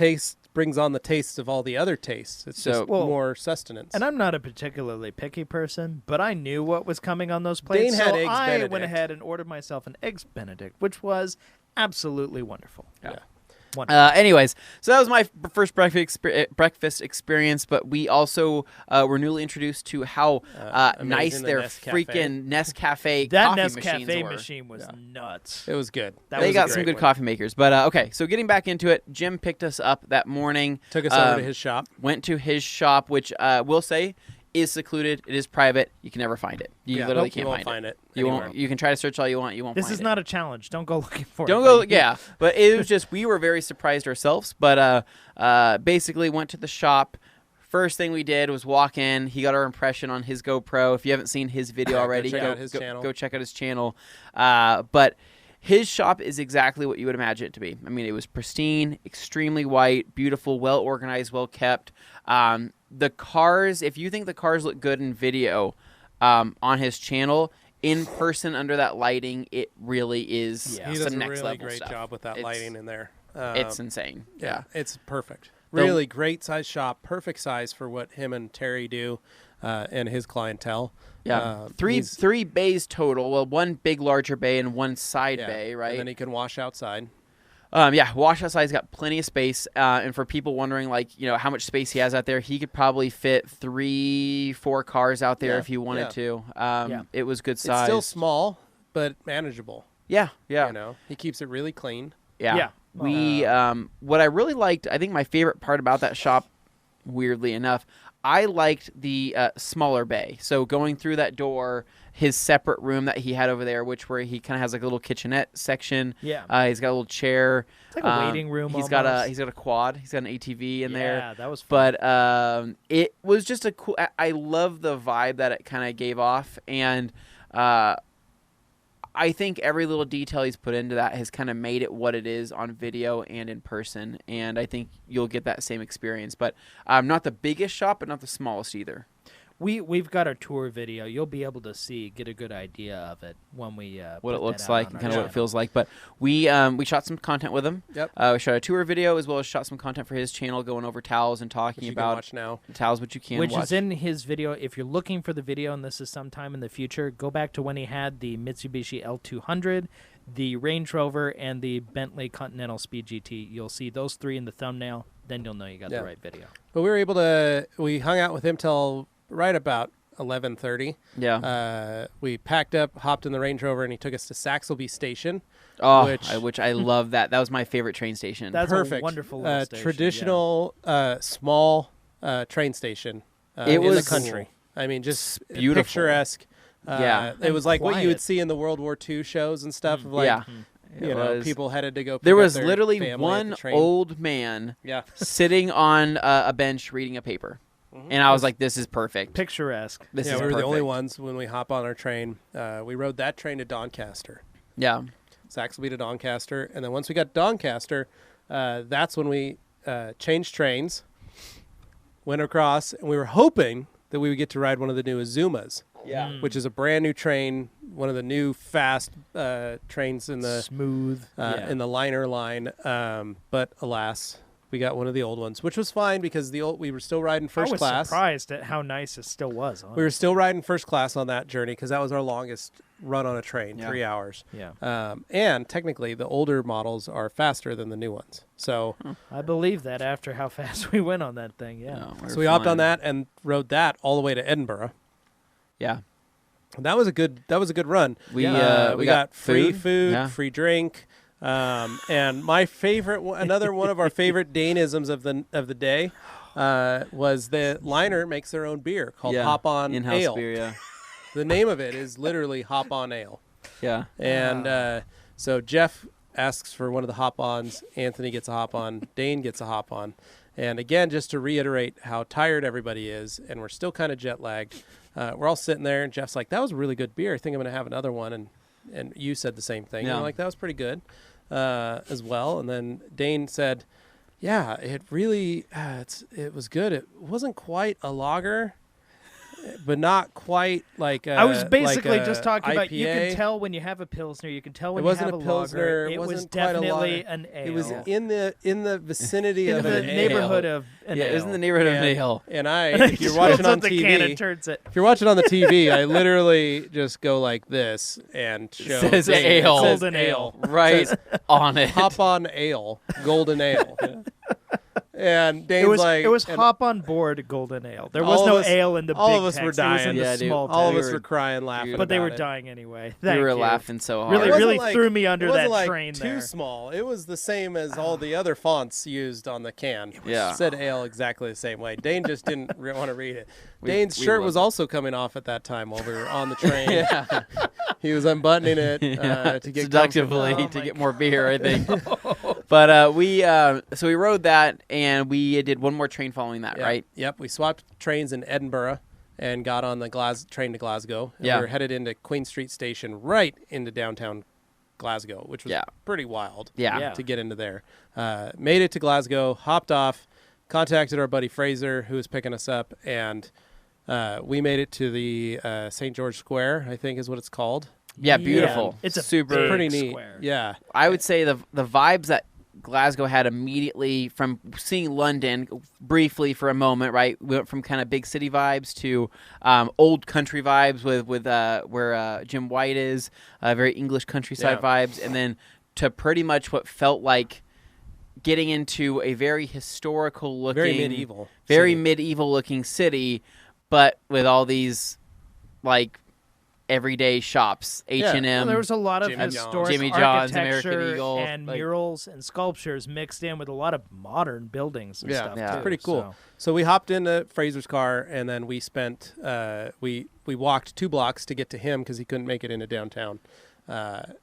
Speaker 2: brings on the tastes of all the other tastes. It's
Speaker 3: So-
Speaker 2: just
Speaker 1: Well,
Speaker 2: more sustenance."
Speaker 1: And I'm not a particularly picky person, but I knew what was coming on those plates.
Speaker 2: Dane had
Speaker 1: so
Speaker 2: Eggs
Speaker 1: I went
Speaker 2: Benedict.
Speaker 1: ahead and ordered myself an Eggs Benedict, which was absolutely wonderful.
Speaker 2: Yeah.
Speaker 3: Anyways, so that was my first breakfast experience, but we also were newly introduced to how nice their freaking Nescafe
Speaker 1: That
Speaker 3: coffee machines
Speaker 1: Nescafe
Speaker 3: were.
Speaker 1: machine was nuts.
Speaker 2: It was good.
Speaker 3: They got some good coffee makers. But okay, so getting back into it, Jim picked us up that morning.
Speaker 2: Took us over to his shop.
Speaker 3: Went to his shop, which we'll say is secluded. It is private. You can never find it. You literally can't find it. You won't. You can try to search all you want. You won't.
Speaker 1: This is not a challenge. Don't go looking for it.
Speaker 3: Don't go. Yeah, but it was just we were very surprised ourselves. But basically went to the shop. First thing we did was walk in. He got our impression on his GoPro. If you haven't seen his video already,
Speaker 2: go check out his channel.
Speaker 3: But his shop is exactly what you would imagine it to be. I mean, it was pristine, extremely white, beautiful, well organized, well kept. The cars, if you think the cars look good in video on his channel, in person under that lighting, it really is
Speaker 2: he does
Speaker 3: some
Speaker 2: a
Speaker 3: next
Speaker 2: really
Speaker 3: level
Speaker 2: great
Speaker 3: stuff.
Speaker 2: job with that lighting in there.
Speaker 3: It's insane. Yeah.
Speaker 2: It's perfect. Really great size shop, perfect size for what him and Terry do and his clientele.
Speaker 3: Yeah, three bays total. Well, one big larger bay and one side bay, right?
Speaker 2: And then he can wash outside.
Speaker 3: Wash outside's got plenty of space. And for people wondering, like, how much space he has out there, he could probably fit 3-4 cars out there if he wanted to. It was good size.
Speaker 2: It's still small, but manageable.
Speaker 3: Yeah.
Speaker 2: He keeps it really clean.
Speaker 3: Yeah. We what I really liked, I think my favorite part about that shop, weirdly enough, I liked the smaller bay. So going through that door, his separate room that he had over there, where he kind of has like a little kitchenette section.
Speaker 1: Yeah.
Speaker 3: He's got a little chair.
Speaker 1: It's like a waiting room.
Speaker 3: He's got a quad. He's got an ATV in there.
Speaker 1: Yeah, that was fun.
Speaker 3: But it was just a cool. I love the vibe that it kind of gave off, and I think every little detail he's put into that has kind of made it what it is on video and in person, and I think you'll get that same experience. But not the biggest shop, but not the smallest either.
Speaker 1: We've got our tour video. You'll be able to get a good idea of it when we
Speaker 3: what it looks like and kind of what it feels like. But we shot some content with him.
Speaker 2: Yep.
Speaker 3: We shot a tour video as well as shot some content for his channel, going over towels and talking about
Speaker 2: watch now.
Speaker 3: Towels, which you can
Speaker 1: which
Speaker 3: watch.
Speaker 1: is in his video. If you're looking for the video, and this is sometime in the future, go back to when he had the Mitsubishi L200, the Range Rover, and the Bentley Continental Speed GT. You'll see those three in the thumbnail. Then you'll know you got the right video.
Speaker 2: But we hung out with him till right about 11:30.
Speaker 3: Yeah.
Speaker 2: We packed up, hopped in the Range Rover, and he took us to Saxelby Station.
Speaker 3: Which I love that. That was my favorite train station.
Speaker 1: That's
Speaker 2: perfect.
Speaker 1: A wonderful little station.
Speaker 2: Traditional, small train station
Speaker 3: it was
Speaker 2: in the country. Cool. I mean, just
Speaker 3: beautiful.
Speaker 2: Picturesque. It was like what you would see in the World War II shows and stuff. Of like, people headed to go.
Speaker 3: There was literally one old man sitting on a bench reading a paper. And I was like, this is perfect.
Speaker 1: Picturesque.
Speaker 3: This is
Speaker 2: we were
Speaker 3: perfect.
Speaker 2: the only ones when we hop on our train. We rode that train to Doncaster.
Speaker 3: Yeah.
Speaker 2: Saxelby to Doncaster. And then once we got Doncaster, that's when we changed trains, went across, and we were hoping that we would get to ride one of the new Azumas.
Speaker 3: Yeah.
Speaker 2: Which is a brand new train, one of the new fast trains in the
Speaker 1: smooth
Speaker 2: in the liner line. But alas, we got one of the old ones, which was fine because we were still riding first class.
Speaker 1: I was surprised at how nice it still was. Honestly.
Speaker 2: We were still riding first class on that journey because that was our longest run on a train, 3 hours.
Speaker 1: Yeah.
Speaker 2: And technically, the older models are faster than the new ones. So
Speaker 1: I believe that after how fast we went on that thing. Yeah.
Speaker 3: No,
Speaker 2: so we hopped on that and rode that all the way to Edinburgh.
Speaker 3: Yeah.
Speaker 2: That was a good run.
Speaker 3: We got
Speaker 2: free food, free drink. And my favorite, another one of our favorite Daneisms of the day, was the liner makes their own beer called Hop On
Speaker 3: in-house
Speaker 2: Ale.
Speaker 3: beer, yeah.
Speaker 2: The name of it is literally Hop On Ale.
Speaker 3: Yeah.
Speaker 2: And so Jeff asks for one of the hop-ons. Anthony gets a hop-on. Dane gets a hop-on. And again, just to reiterate how tired everybody is, and we're still kind of jet-lagged, we're all sitting there, and Jeff's like, that was a really good beer. I think I'm going to have another one. And you said the same thing.
Speaker 3: Yeah.
Speaker 2: You're like, that was pretty good as well. And then Dane said, yeah, it really, it was good. It wasn't quite a lager. but not quite like
Speaker 1: I was basically
Speaker 2: like
Speaker 1: just talking about. You
Speaker 2: IPA.
Speaker 1: can tell when you have a pilsner. You can tell when
Speaker 2: It wasn't
Speaker 1: you have
Speaker 2: a
Speaker 1: a
Speaker 2: pilsner.
Speaker 1: lager.
Speaker 2: It
Speaker 1: It was
Speaker 2: wasn't quite a
Speaker 1: definitely
Speaker 2: lager.
Speaker 1: an ale.
Speaker 2: It was in the vicinity
Speaker 1: in
Speaker 2: of
Speaker 1: the
Speaker 2: an
Speaker 1: neighborhood
Speaker 2: ale.
Speaker 1: of an
Speaker 3: Yeah,
Speaker 1: ale.
Speaker 3: it was in the neighborhood of
Speaker 2: And-
Speaker 3: ale.
Speaker 2: And if you're watching on
Speaker 1: the can and
Speaker 2: TV,
Speaker 1: turns it.
Speaker 2: if you're watching on the TV, I literally just go like this and show
Speaker 3: Says
Speaker 2: Dane. It
Speaker 3: ale.
Speaker 2: says
Speaker 1: Golden ale.
Speaker 3: Right on it.
Speaker 2: Hop on ale, golden ale. And Dane's
Speaker 1: It was
Speaker 2: like,
Speaker 1: it was
Speaker 2: and
Speaker 1: hop on board golden ale. There
Speaker 2: all
Speaker 1: was
Speaker 2: of
Speaker 1: no
Speaker 2: us-
Speaker 1: ale in the
Speaker 2: all
Speaker 1: big
Speaker 2: of us were
Speaker 1: text. It was in
Speaker 2: dying.
Speaker 1: the
Speaker 3: Yeah, dude.
Speaker 1: small
Speaker 2: all of
Speaker 1: text.
Speaker 2: us were crying, laughing.
Speaker 1: But they were
Speaker 2: about it.
Speaker 1: dying anyway.
Speaker 3: We
Speaker 1: Thank
Speaker 3: were
Speaker 1: you.
Speaker 3: laughing so hard.
Speaker 1: Really,
Speaker 2: It wasn't
Speaker 1: really
Speaker 2: like-
Speaker 1: threw me under
Speaker 2: it wasn't
Speaker 1: that
Speaker 2: like
Speaker 1: train
Speaker 2: too
Speaker 1: there.
Speaker 2: small. It was the same as all the other fonts used on the can.
Speaker 3: Yeah.
Speaker 2: It said ale exactly the same way. Dane just didn't want to read it.
Speaker 3: We-
Speaker 2: Dane's
Speaker 3: we
Speaker 2: shirt
Speaker 3: loved
Speaker 2: was
Speaker 3: it.
Speaker 2: also coming off at that time while we were on the train.
Speaker 3: Yeah.
Speaker 2: He was unbuttoning it
Speaker 3: Yeah,
Speaker 2: to get
Speaker 3: seductively
Speaker 2: comfortable.
Speaker 1: Oh
Speaker 3: to
Speaker 1: my
Speaker 3: get more beer, I think. But we rode that, and we did one more train following that,
Speaker 2: Yeah.
Speaker 3: right?
Speaker 2: Yep. We swapped trains in Edinburgh and got on the train to Glasgow. And
Speaker 3: Yeah.
Speaker 2: we were headed into Queen Street Station right into downtown Glasgow, which was
Speaker 3: Yeah.
Speaker 2: pretty wild
Speaker 3: Yeah.
Speaker 2: to get into there. Made it to Glasgow, hopped off, contacted our buddy Fraser, who was picking us up, and we made it to the St. George Square, I think is what it's called.
Speaker 3: Yeah, beautiful.
Speaker 1: It's a
Speaker 3: super
Speaker 1: big
Speaker 2: Pretty neat.
Speaker 1: square.
Speaker 2: Yeah.
Speaker 3: I would say the vibes that Glasgow had immediately from seeing London briefly for a moment, right? We went from kind of big city vibes to old country vibes with where Jim White is, very English countryside
Speaker 2: Yeah.
Speaker 3: vibes, and then to pretty much what felt like getting into a very historical looking,
Speaker 2: Very medieval.
Speaker 3: very
Speaker 2: city.
Speaker 3: medieval looking city, but with all these like everyday shops, H&M.
Speaker 1: Well, there was a lot of
Speaker 2: Jimmy John's.
Speaker 1: historic
Speaker 3: Jimmy John's,
Speaker 1: architecture
Speaker 3: American Eagle,
Speaker 1: and
Speaker 3: like-
Speaker 1: murals and sculptures mixed in with a lot of modern buildings and
Speaker 2: Yeah,
Speaker 1: stuff.
Speaker 3: yeah.
Speaker 1: too,
Speaker 3: It's
Speaker 2: pretty cool.
Speaker 1: so.
Speaker 2: So we hopped into Fraser's car, and then we spent we walked 2 blocks to get to him because he couldn't make it into downtown.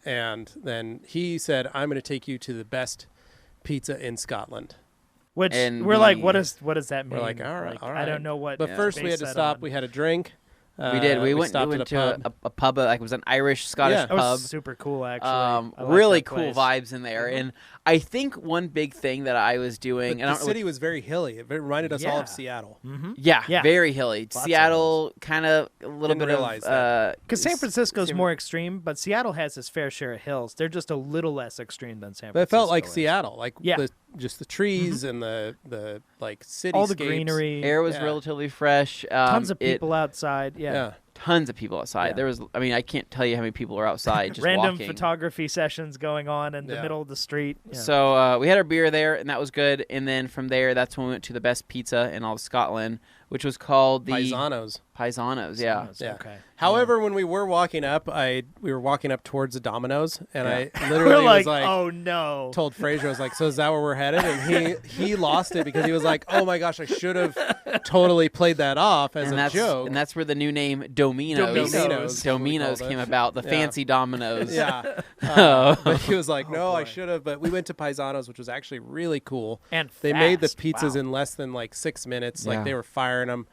Speaker 2: And then he said, "I'm going to take you to the best pizza in Scotland."
Speaker 1: Which
Speaker 3: And
Speaker 1: we're like,
Speaker 3: we-
Speaker 1: what does that mean?
Speaker 2: We're like, all right, all
Speaker 1: I
Speaker 2: right.
Speaker 1: don't know what.
Speaker 2: But
Speaker 3: Yeah.
Speaker 2: first, we had to
Speaker 1: base that
Speaker 2: stop.
Speaker 1: on.
Speaker 2: We had a drink.
Speaker 3: We did. We went
Speaker 2: stopped
Speaker 3: to
Speaker 2: at a pub.
Speaker 3: a pub, like it was an Irish Scottish
Speaker 2: Yeah.
Speaker 1: That was
Speaker 3: pub.
Speaker 1: super cool, actually. I like
Speaker 3: Really
Speaker 1: that
Speaker 3: cool
Speaker 1: place.
Speaker 3: vibes in there, and I think one big thing that I was doing,
Speaker 2: But
Speaker 3: and I
Speaker 2: the
Speaker 3: don't know
Speaker 2: city was very hilly. It reminded us all
Speaker 1: Yeah.
Speaker 2: of Seattle.
Speaker 1: Mm-hmm.
Speaker 3: yeah,
Speaker 1: Yeah.
Speaker 3: very hilly.
Speaker 1: Lots of
Speaker 3: Seattle, kind of a little
Speaker 2: Didn't
Speaker 3: bit
Speaker 2: realize
Speaker 3: of
Speaker 2: that.
Speaker 1: Because San
Speaker 3: s-
Speaker 1: Francisco's
Speaker 2: seem-
Speaker 1: more extreme, but Seattle has its fair share of hills. They're just a little less extreme than San
Speaker 2: But it
Speaker 1: Francisco.
Speaker 2: felt like
Speaker 1: is.
Speaker 2: Seattle, like
Speaker 1: Yeah.
Speaker 2: just the trees and the like city.
Speaker 1: All the greenery,
Speaker 3: air was
Speaker 2: Yeah.
Speaker 3: relatively fresh.
Speaker 1: tons of
Speaker 3: it-
Speaker 1: people outside.
Speaker 2: Yeah.
Speaker 3: tons of people outside.
Speaker 1: Yeah.
Speaker 3: There was, I mean, I can't tell you how many people are outside just
Speaker 1: Random
Speaker 3: walking.
Speaker 1: photography sessions going on in the
Speaker 2: Yeah.
Speaker 1: middle of the street. Yeah.
Speaker 3: So we had our beer there, and that was good. And then from there, that's when we went to the best pizza in all of Scotland, which was called the
Speaker 2: Paisanos.
Speaker 3: Paisanos. Yeah.
Speaker 2: Yeah.
Speaker 1: Okay.
Speaker 2: However, when we were walking up, we were walking up towards the Domino's, and
Speaker 3: Yeah.
Speaker 2: I
Speaker 1: We're
Speaker 2: literally
Speaker 1: like,
Speaker 2: was like,
Speaker 1: oh no.
Speaker 2: told Fraser, I was like, so is that where we're headed? And he lost it because he was like, oh my gosh, I should have totally played that off as
Speaker 3: and
Speaker 2: a
Speaker 3: that's
Speaker 2: joke.
Speaker 3: and that's where the new name Domino's
Speaker 2: Domino's.
Speaker 3: Domino's
Speaker 2: We called
Speaker 3: came
Speaker 2: it.
Speaker 3: about. The
Speaker 2: Yeah.
Speaker 3: fancy Domino's.
Speaker 2: Yeah.
Speaker 3: Oh.
Speaker 2: But he was like, no, I
Speaker 1: boy.
Speaker 2: should have. But we went to Paisanos, which was actually really cool.
Speaker 1: And
Speaker 2: They made the
Speaker 1: fast.
Speaker 2: pizzas
Speaker 1: Wow.
Speaker 2: in less than like 6 minutes.
Speaker 3: Yeah.
Speaker 2: Like they were firing them.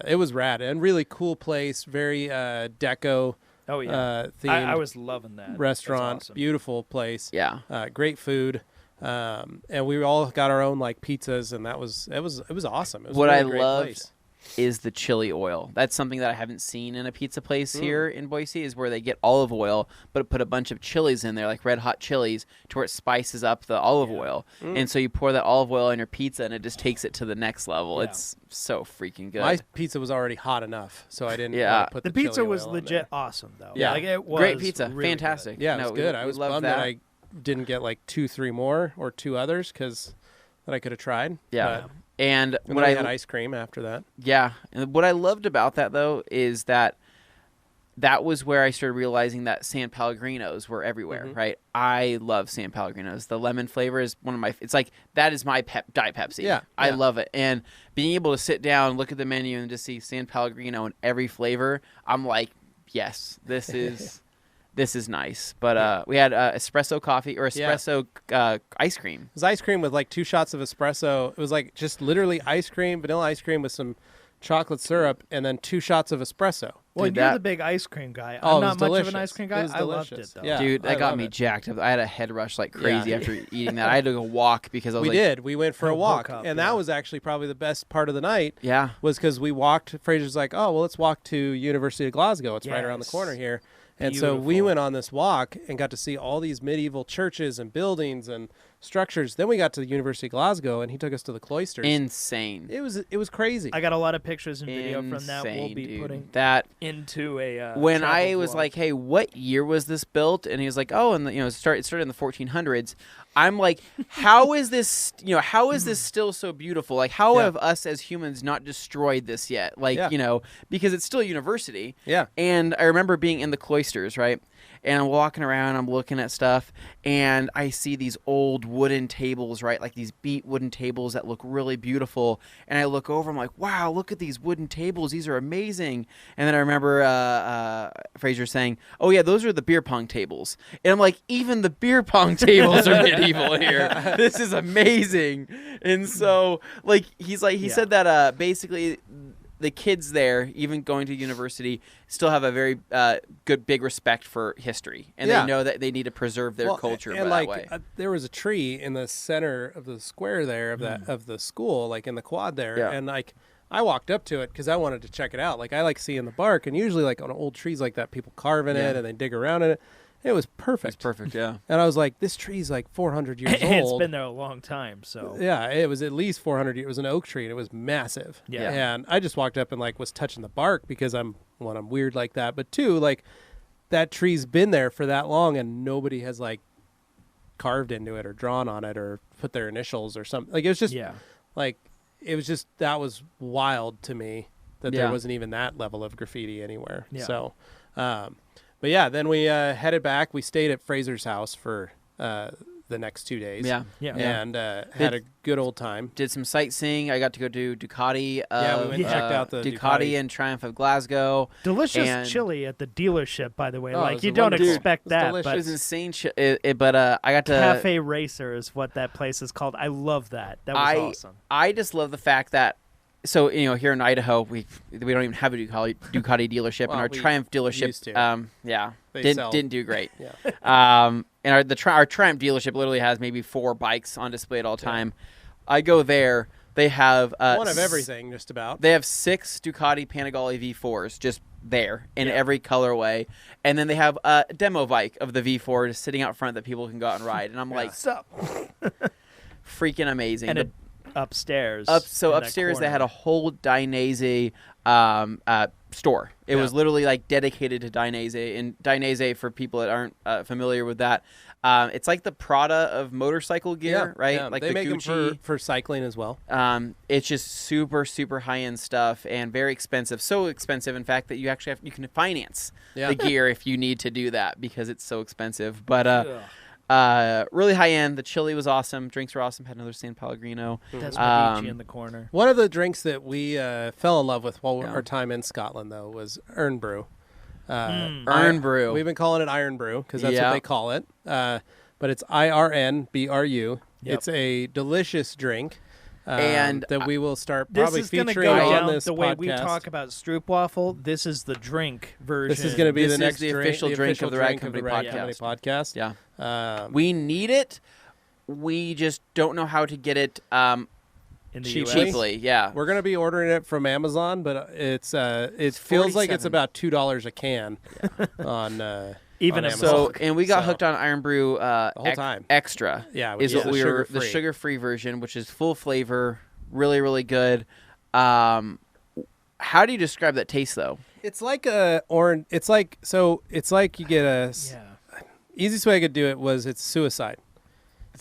Speaker 2: It was rad and really cool place. Very deco
Speaker 1: Oh yeah.
Speaker 2: themed
Speaker 1: I was loving that. That's
Speaker 2: restaurant.
Speaker 1: awesome.
Speaker 2: Beautiful place.
Speaker 3: Yeah.
Speaker 2: Great food. And we all got our own like pizzas, and it was awesome. It was
Speaker 3: What
Speaker 2: a really
Speaker 3: I
Speaker 2: great
Speaker 3: loved
Speaker 2: place.
Speaker 3: is the chili oil. That's something that I haven't seen in a pizza place here in Boise, is where they get olive oil, but put a bunch of chilies in there, like red hot chilies, to where it spices up the olive oil. And so you pour that olive oil on your pizza, and it just takes it to the next level.
Speaker 1: Yeah.
Speaker 3: It's so freaking good.
Speaker 2: My pizza was already hot enough, so I didn't
Speaker 3: Yeah.
Speaker 2: want to put
Speaker 1: The
Speaker 2: the
Speaker 1: pizza
Speaker 2: chili
Speaker 1: was
Speaker 2: oil on
Speaker 1: legit
Speaker 2: there.
Speaker 1: awesome though.
Speaker 2: Yeah.
Speaker 1: Like it was
Speaker 3: Great pizza.
Speaker 1: really
Speaker 3: Fantastic.
Speaker 2: Yeah, it
Speaker 3: No,
Speaker 2: was
Speaker 3: we-
Speaker 2: good.
Speaker 3: we
Speaker 2: I was
Speaker 3: loved
Speaker 2: bummed that I didn't get like 2-3 more or 2 others because that I could have tried.
Speaker 3: Yeah.
Speaker 2: But,
Speaker 3: And
Speaker 2: and
Speaker 3: what
Speaker 2: then
Speaker 3: I
Speaker 2: we had ice cream after that.
Speaker 3: Yeah, and what I loved about that though is that was where I started realizing that San Pellegrinos were everywhere.
Speaker 2: Mhm.
Speaker 3: Right, I love San Pellegrinos. The lemon flavor is one of my. It's like that is my Diet Pepsi.
Speaker 2: Yeah,
Speaker 3: I
Speaker 2: yeah.
Speaker 3: love it. And being able to sit down, look at the menu, and just see San Pellegrino in every flavor, I'm like, yes, this is. This is nice. But we had espresso coffee or
Speaker 2: Yeah.
Speaker 3: espresso ice cream.
Speaker 2: It was ice cream with like 2 shots of espresso. It was like just literally ice cream, vanilla ice cream with some chocolate syrup, and then 2 shots of espresso.
Speaker 1: Well,
Speaker 3: Dude,
Speaker 1: you're
Speaker 3: that-
Speaker 1: the big ice cream guy.
Speaker 2: Oh,
Speaker 1: I'm
Speaker 2: it
Speaker 1: not
Speaker 2: was
Speaker 1: much of
Speaker 2: delicious.
Speaker 1: an ice cream
Speaker 2: It
Speaker 1: guy.
Speaker 2: was
Speaker 1: I loved it
Speaker 2: delicious.
Speaker 1: though.
Speaker 2: Yeah.
Speaker 3: Dude,
Speaker 2: I
Speaker 3: that got
Speaker 2: love
Speaker 3: me
Speaker 2: it.
Speaker 3: jacked up. I had a head rush like crazy
Speaker 2: Yeah.
Speaker 3: after eating that. I had to go walk because I was
Speaker 2: We
Speaker 3: like,
Speaker 2: did. We went for a
Speaker 1: Woke
Speaker 2: walk,
Speaker 1: up,
Speaker 2: and
Speaker 1: yeah.
Speaker 2: that was actually probably the best part of the night.
Speaker 3: yeah.
Speaker 2: Was because we walked. Fraser's like, oh well, let's walk to University of Glasgow. It's right around the
Speaker 1: Yes.
Speaker 2: corner here. And so we
Speaker 1: Beautiful.
Speaker 2: went on this walk and got to see all these medieval churches and buildings and structures. Then we got to the University of Glasgow, and he took us to the cloisters.
Speaker 3: Insane.
Speaker 2: It was crazy.
Speaker 1: I got a lot of pictures and video from that. We'll
Speaker 3: Insane,
Speaker 1: be
Speaker 3: dude.
Speaker 1: putting
Speaker 3: that.
Speaker 1: into a
Speaker 3: When
Speaker 1: travel
Speaker 3: I was
Speaker 1: vlog.
Speaker 3: like, "Hey, what year was this built?" and he was like, "Oh, and it started in the 1400s." I'm like, "How is this? How is this still so beautiful? Like, how
Speaker 2: Yeah.
Speaker 3: have us as humans not destroyed this yet? Like,
Speaker 2: Yeah.
Speaker 3: because it's still a university."
Speaker 2: Yeah.
Speaker 3: And I remember being in the cloisters, right? And I'm walking around, I'm looking at stuff, and I see these old wooden tables, right? Like these beat wooden tables that look really beautiful. And I look over, I'm like, wow, look at these wooden tables. These are amazing. And then I remember Fraser saying, oh, yeah, those are the beer pong tables. And I'm like, even the beer pong tables are medieval here. This is amazing. And so, like, he said that basically the kids there, even going to university, still have a very good, big respect for history, and
Speaker 2: Yeah.
Speaker 3: they know that they need to preserve their culture
Speaker 2: and
Speaker 3: that way.
Speaker 2: There was a tree in the center of the square there of the school, like in the quad there,
Speaker 3: Yeah.
Speaker 2: and like I walked up to it because I wanted to check it out. Like I like seeing the bark, and usually like on old trees like that, people carve in
Speaker 3: Yeah.
Speaker 2: it and they dig around in it. It was perfect.
Speaker 3: It's perfect, yeah.
Speaker 2: And I was like, this tree's like 400 years
Speaker 1: it's
Speaker 2: old.
Speaker 1: been there a long time. So
Speaker 2: Yeah, it was at least 400 years. It was an oak tree, and it was massive.
Speaker 1: Yeah.
Speaker 2: And I just walked up and like was touching the bark because I'm weird like that, but two, like that tree's been there for that long, and nobody has like carved into it or drawn on it or put their initials or something. Like it was just like that was wild to me that
Speaker 3: Yeah.
Speaker 2: there wasn't even that level of graffiti anywhere.
Speaker 1: Yeah.
Speaker 2: So, but yeah, then we headed back. We stayed at Fraser's house for the next 2 days.
Speaker 3: Yeah.
Speaker 2: And had a good old time.
Speaker 3: Did some sightseeing. I got to go to Ducati.
Speaker 2: Yeah, we went and checked out the
Speaker 3: Ducati
Speaker 2: Ducati.
Speaker 3: and Triumph of Glasgow.
Speaker 1: delicious
Speaker 3: And-
Speaker 1: chili at the dealership, by the way.
Speaker 2: Oh, it
Speaker 1: like
Speaker 2: was
Speaker 1: you
Speaker 2: a
Speaker 1: don't
Speaker 2: wonderful-
Speaker 1: expect
Speaker 2: it was
Speaker 1: that,
Speaker 2: delicious.
Speaker 3: It
Speaker 1: but
Speaker 3: was insane. But I got to
Speaker 1: Cafe Racer is what that place is called. I love that. That was awesome.
Speaker 3: I just love the fact that here in Idaho we don't even have a Ducati dealership,
Speaker 2: Well,
Speaker 3: and our
Speaker 2: we
Speaker 3: Triumph dealership
Speaker 2: used to. They sell.
Speaker 3: didn't do great.
Speaker 2: Yeah.
Speaker 3: And our Triumph dealership literally has maybe 4 bikes on display at all time. I go there, they have
Speaker 2: One of everything, just about.
Speaker 3: They have 6 Ducati Panigale V4s just there in every colorway, and then they have a demo bike of the V4 just sitting out front that people can go out and ride. And I'm like,
Speaker 1: Sup?
Speaker 3: freaking amazing.
Speaker 1: And
Speaker 3: The-
Speaker 1: upstairs.
Speaker 3: So
Speaker 1: in that
Speaker 3: upstairs they had a
Speaker 1: corner.
Speaker 3: whole Dainese store. It was literally like dedicated to Dainese. And Dainese, for people that aren't familiar with that, it's like the Prada of motorcycle gear, right?
Speaker 2: Yeah.
Speaker 3: Like
Speaker 2: they
Speaker 3: the
Speaker 2: make
Speaker 3: Gucci.
Speaker 2: them for cycling as well.
Speaker 3: It's just super, super high end stuff and very expensive. So expensive, in fact, that you actually you can finance
Speaker 2: Yeah.
Speaker 3: the gear if you need to do that because it's so expensive. But really high end. The chili was awesome. Drinks were awesome. Had another San Pellegrino.
Speaker 1: That's Medici in the corner.
Speaker 2: One of the drinks that we fell in love with while
Speaker 3: Yeah.
Speaker 2: our time in Scotland, though, was Urn Brew.
Speaker 3: Urn Brew.
Speaker 2: We've been calling it Iron Brew because that's
Speaker 3: Yeah.
Speaker 2: what they call it. But it's IRNBRU.
Speaker 1: Yep.
Speaker 2: It's a delicious drink.
Speaker 3: And
Speaker 2: that we will start
Speaker 1: This
Speaker 2: probably
Speaker 1: is going to
Speaker 2: featuring
Speaker 1: go
Speaker 2: on
Speaker 1: down
Speaker 2: this
Speaker 1: the way
Speaker 2: podcast.
Speaker 1: we talk about Stroopwafel. This is the drink version.
Speaker 2: This is going to be
Speaker 3: This
Speaker 2: the
Speaker 3: is
Speaker 2: next
Speaker 3: the
Speaker 2: drink,
Speaker 3: official drink of the Rad Company
Speaker 2: podcast.
Speaker 3: Yeah. We need it. We just don't know how to get it
Speaker 1: in the
Speaker 3: cheaply.
Speaker 1: US.
Speaker 3: Yeah.
Speaker 2: We're going to be ordering it from Amazon, but it feels like it's
Speaker 3: 47.
Speaker 2: about $2 a can on
Speaker 1: Even
Speaker 2: on
Speaker 1: a
Speaker 2: Amazon.
Speaker 3: So,
Speaker 1: bulk.
Speaker 3: and we got
Speaker 2: So-
Speaker 3: hooked on Iron Brew
Speaker 2: the whole time.
Speaker 3: Extra.
Speaker 2: Yeah,
Speaker 3: is
Speaker 2: yeah.
Speaker 3: what we were the sugar-free version, which is full flavor, really, really good. How do you describe that taste, though?
Speaker 2: It's like a orange. It's like you get a.
Speaker 1: Yeah.
Speaker 2: Easiest way I could do it was it's suicide.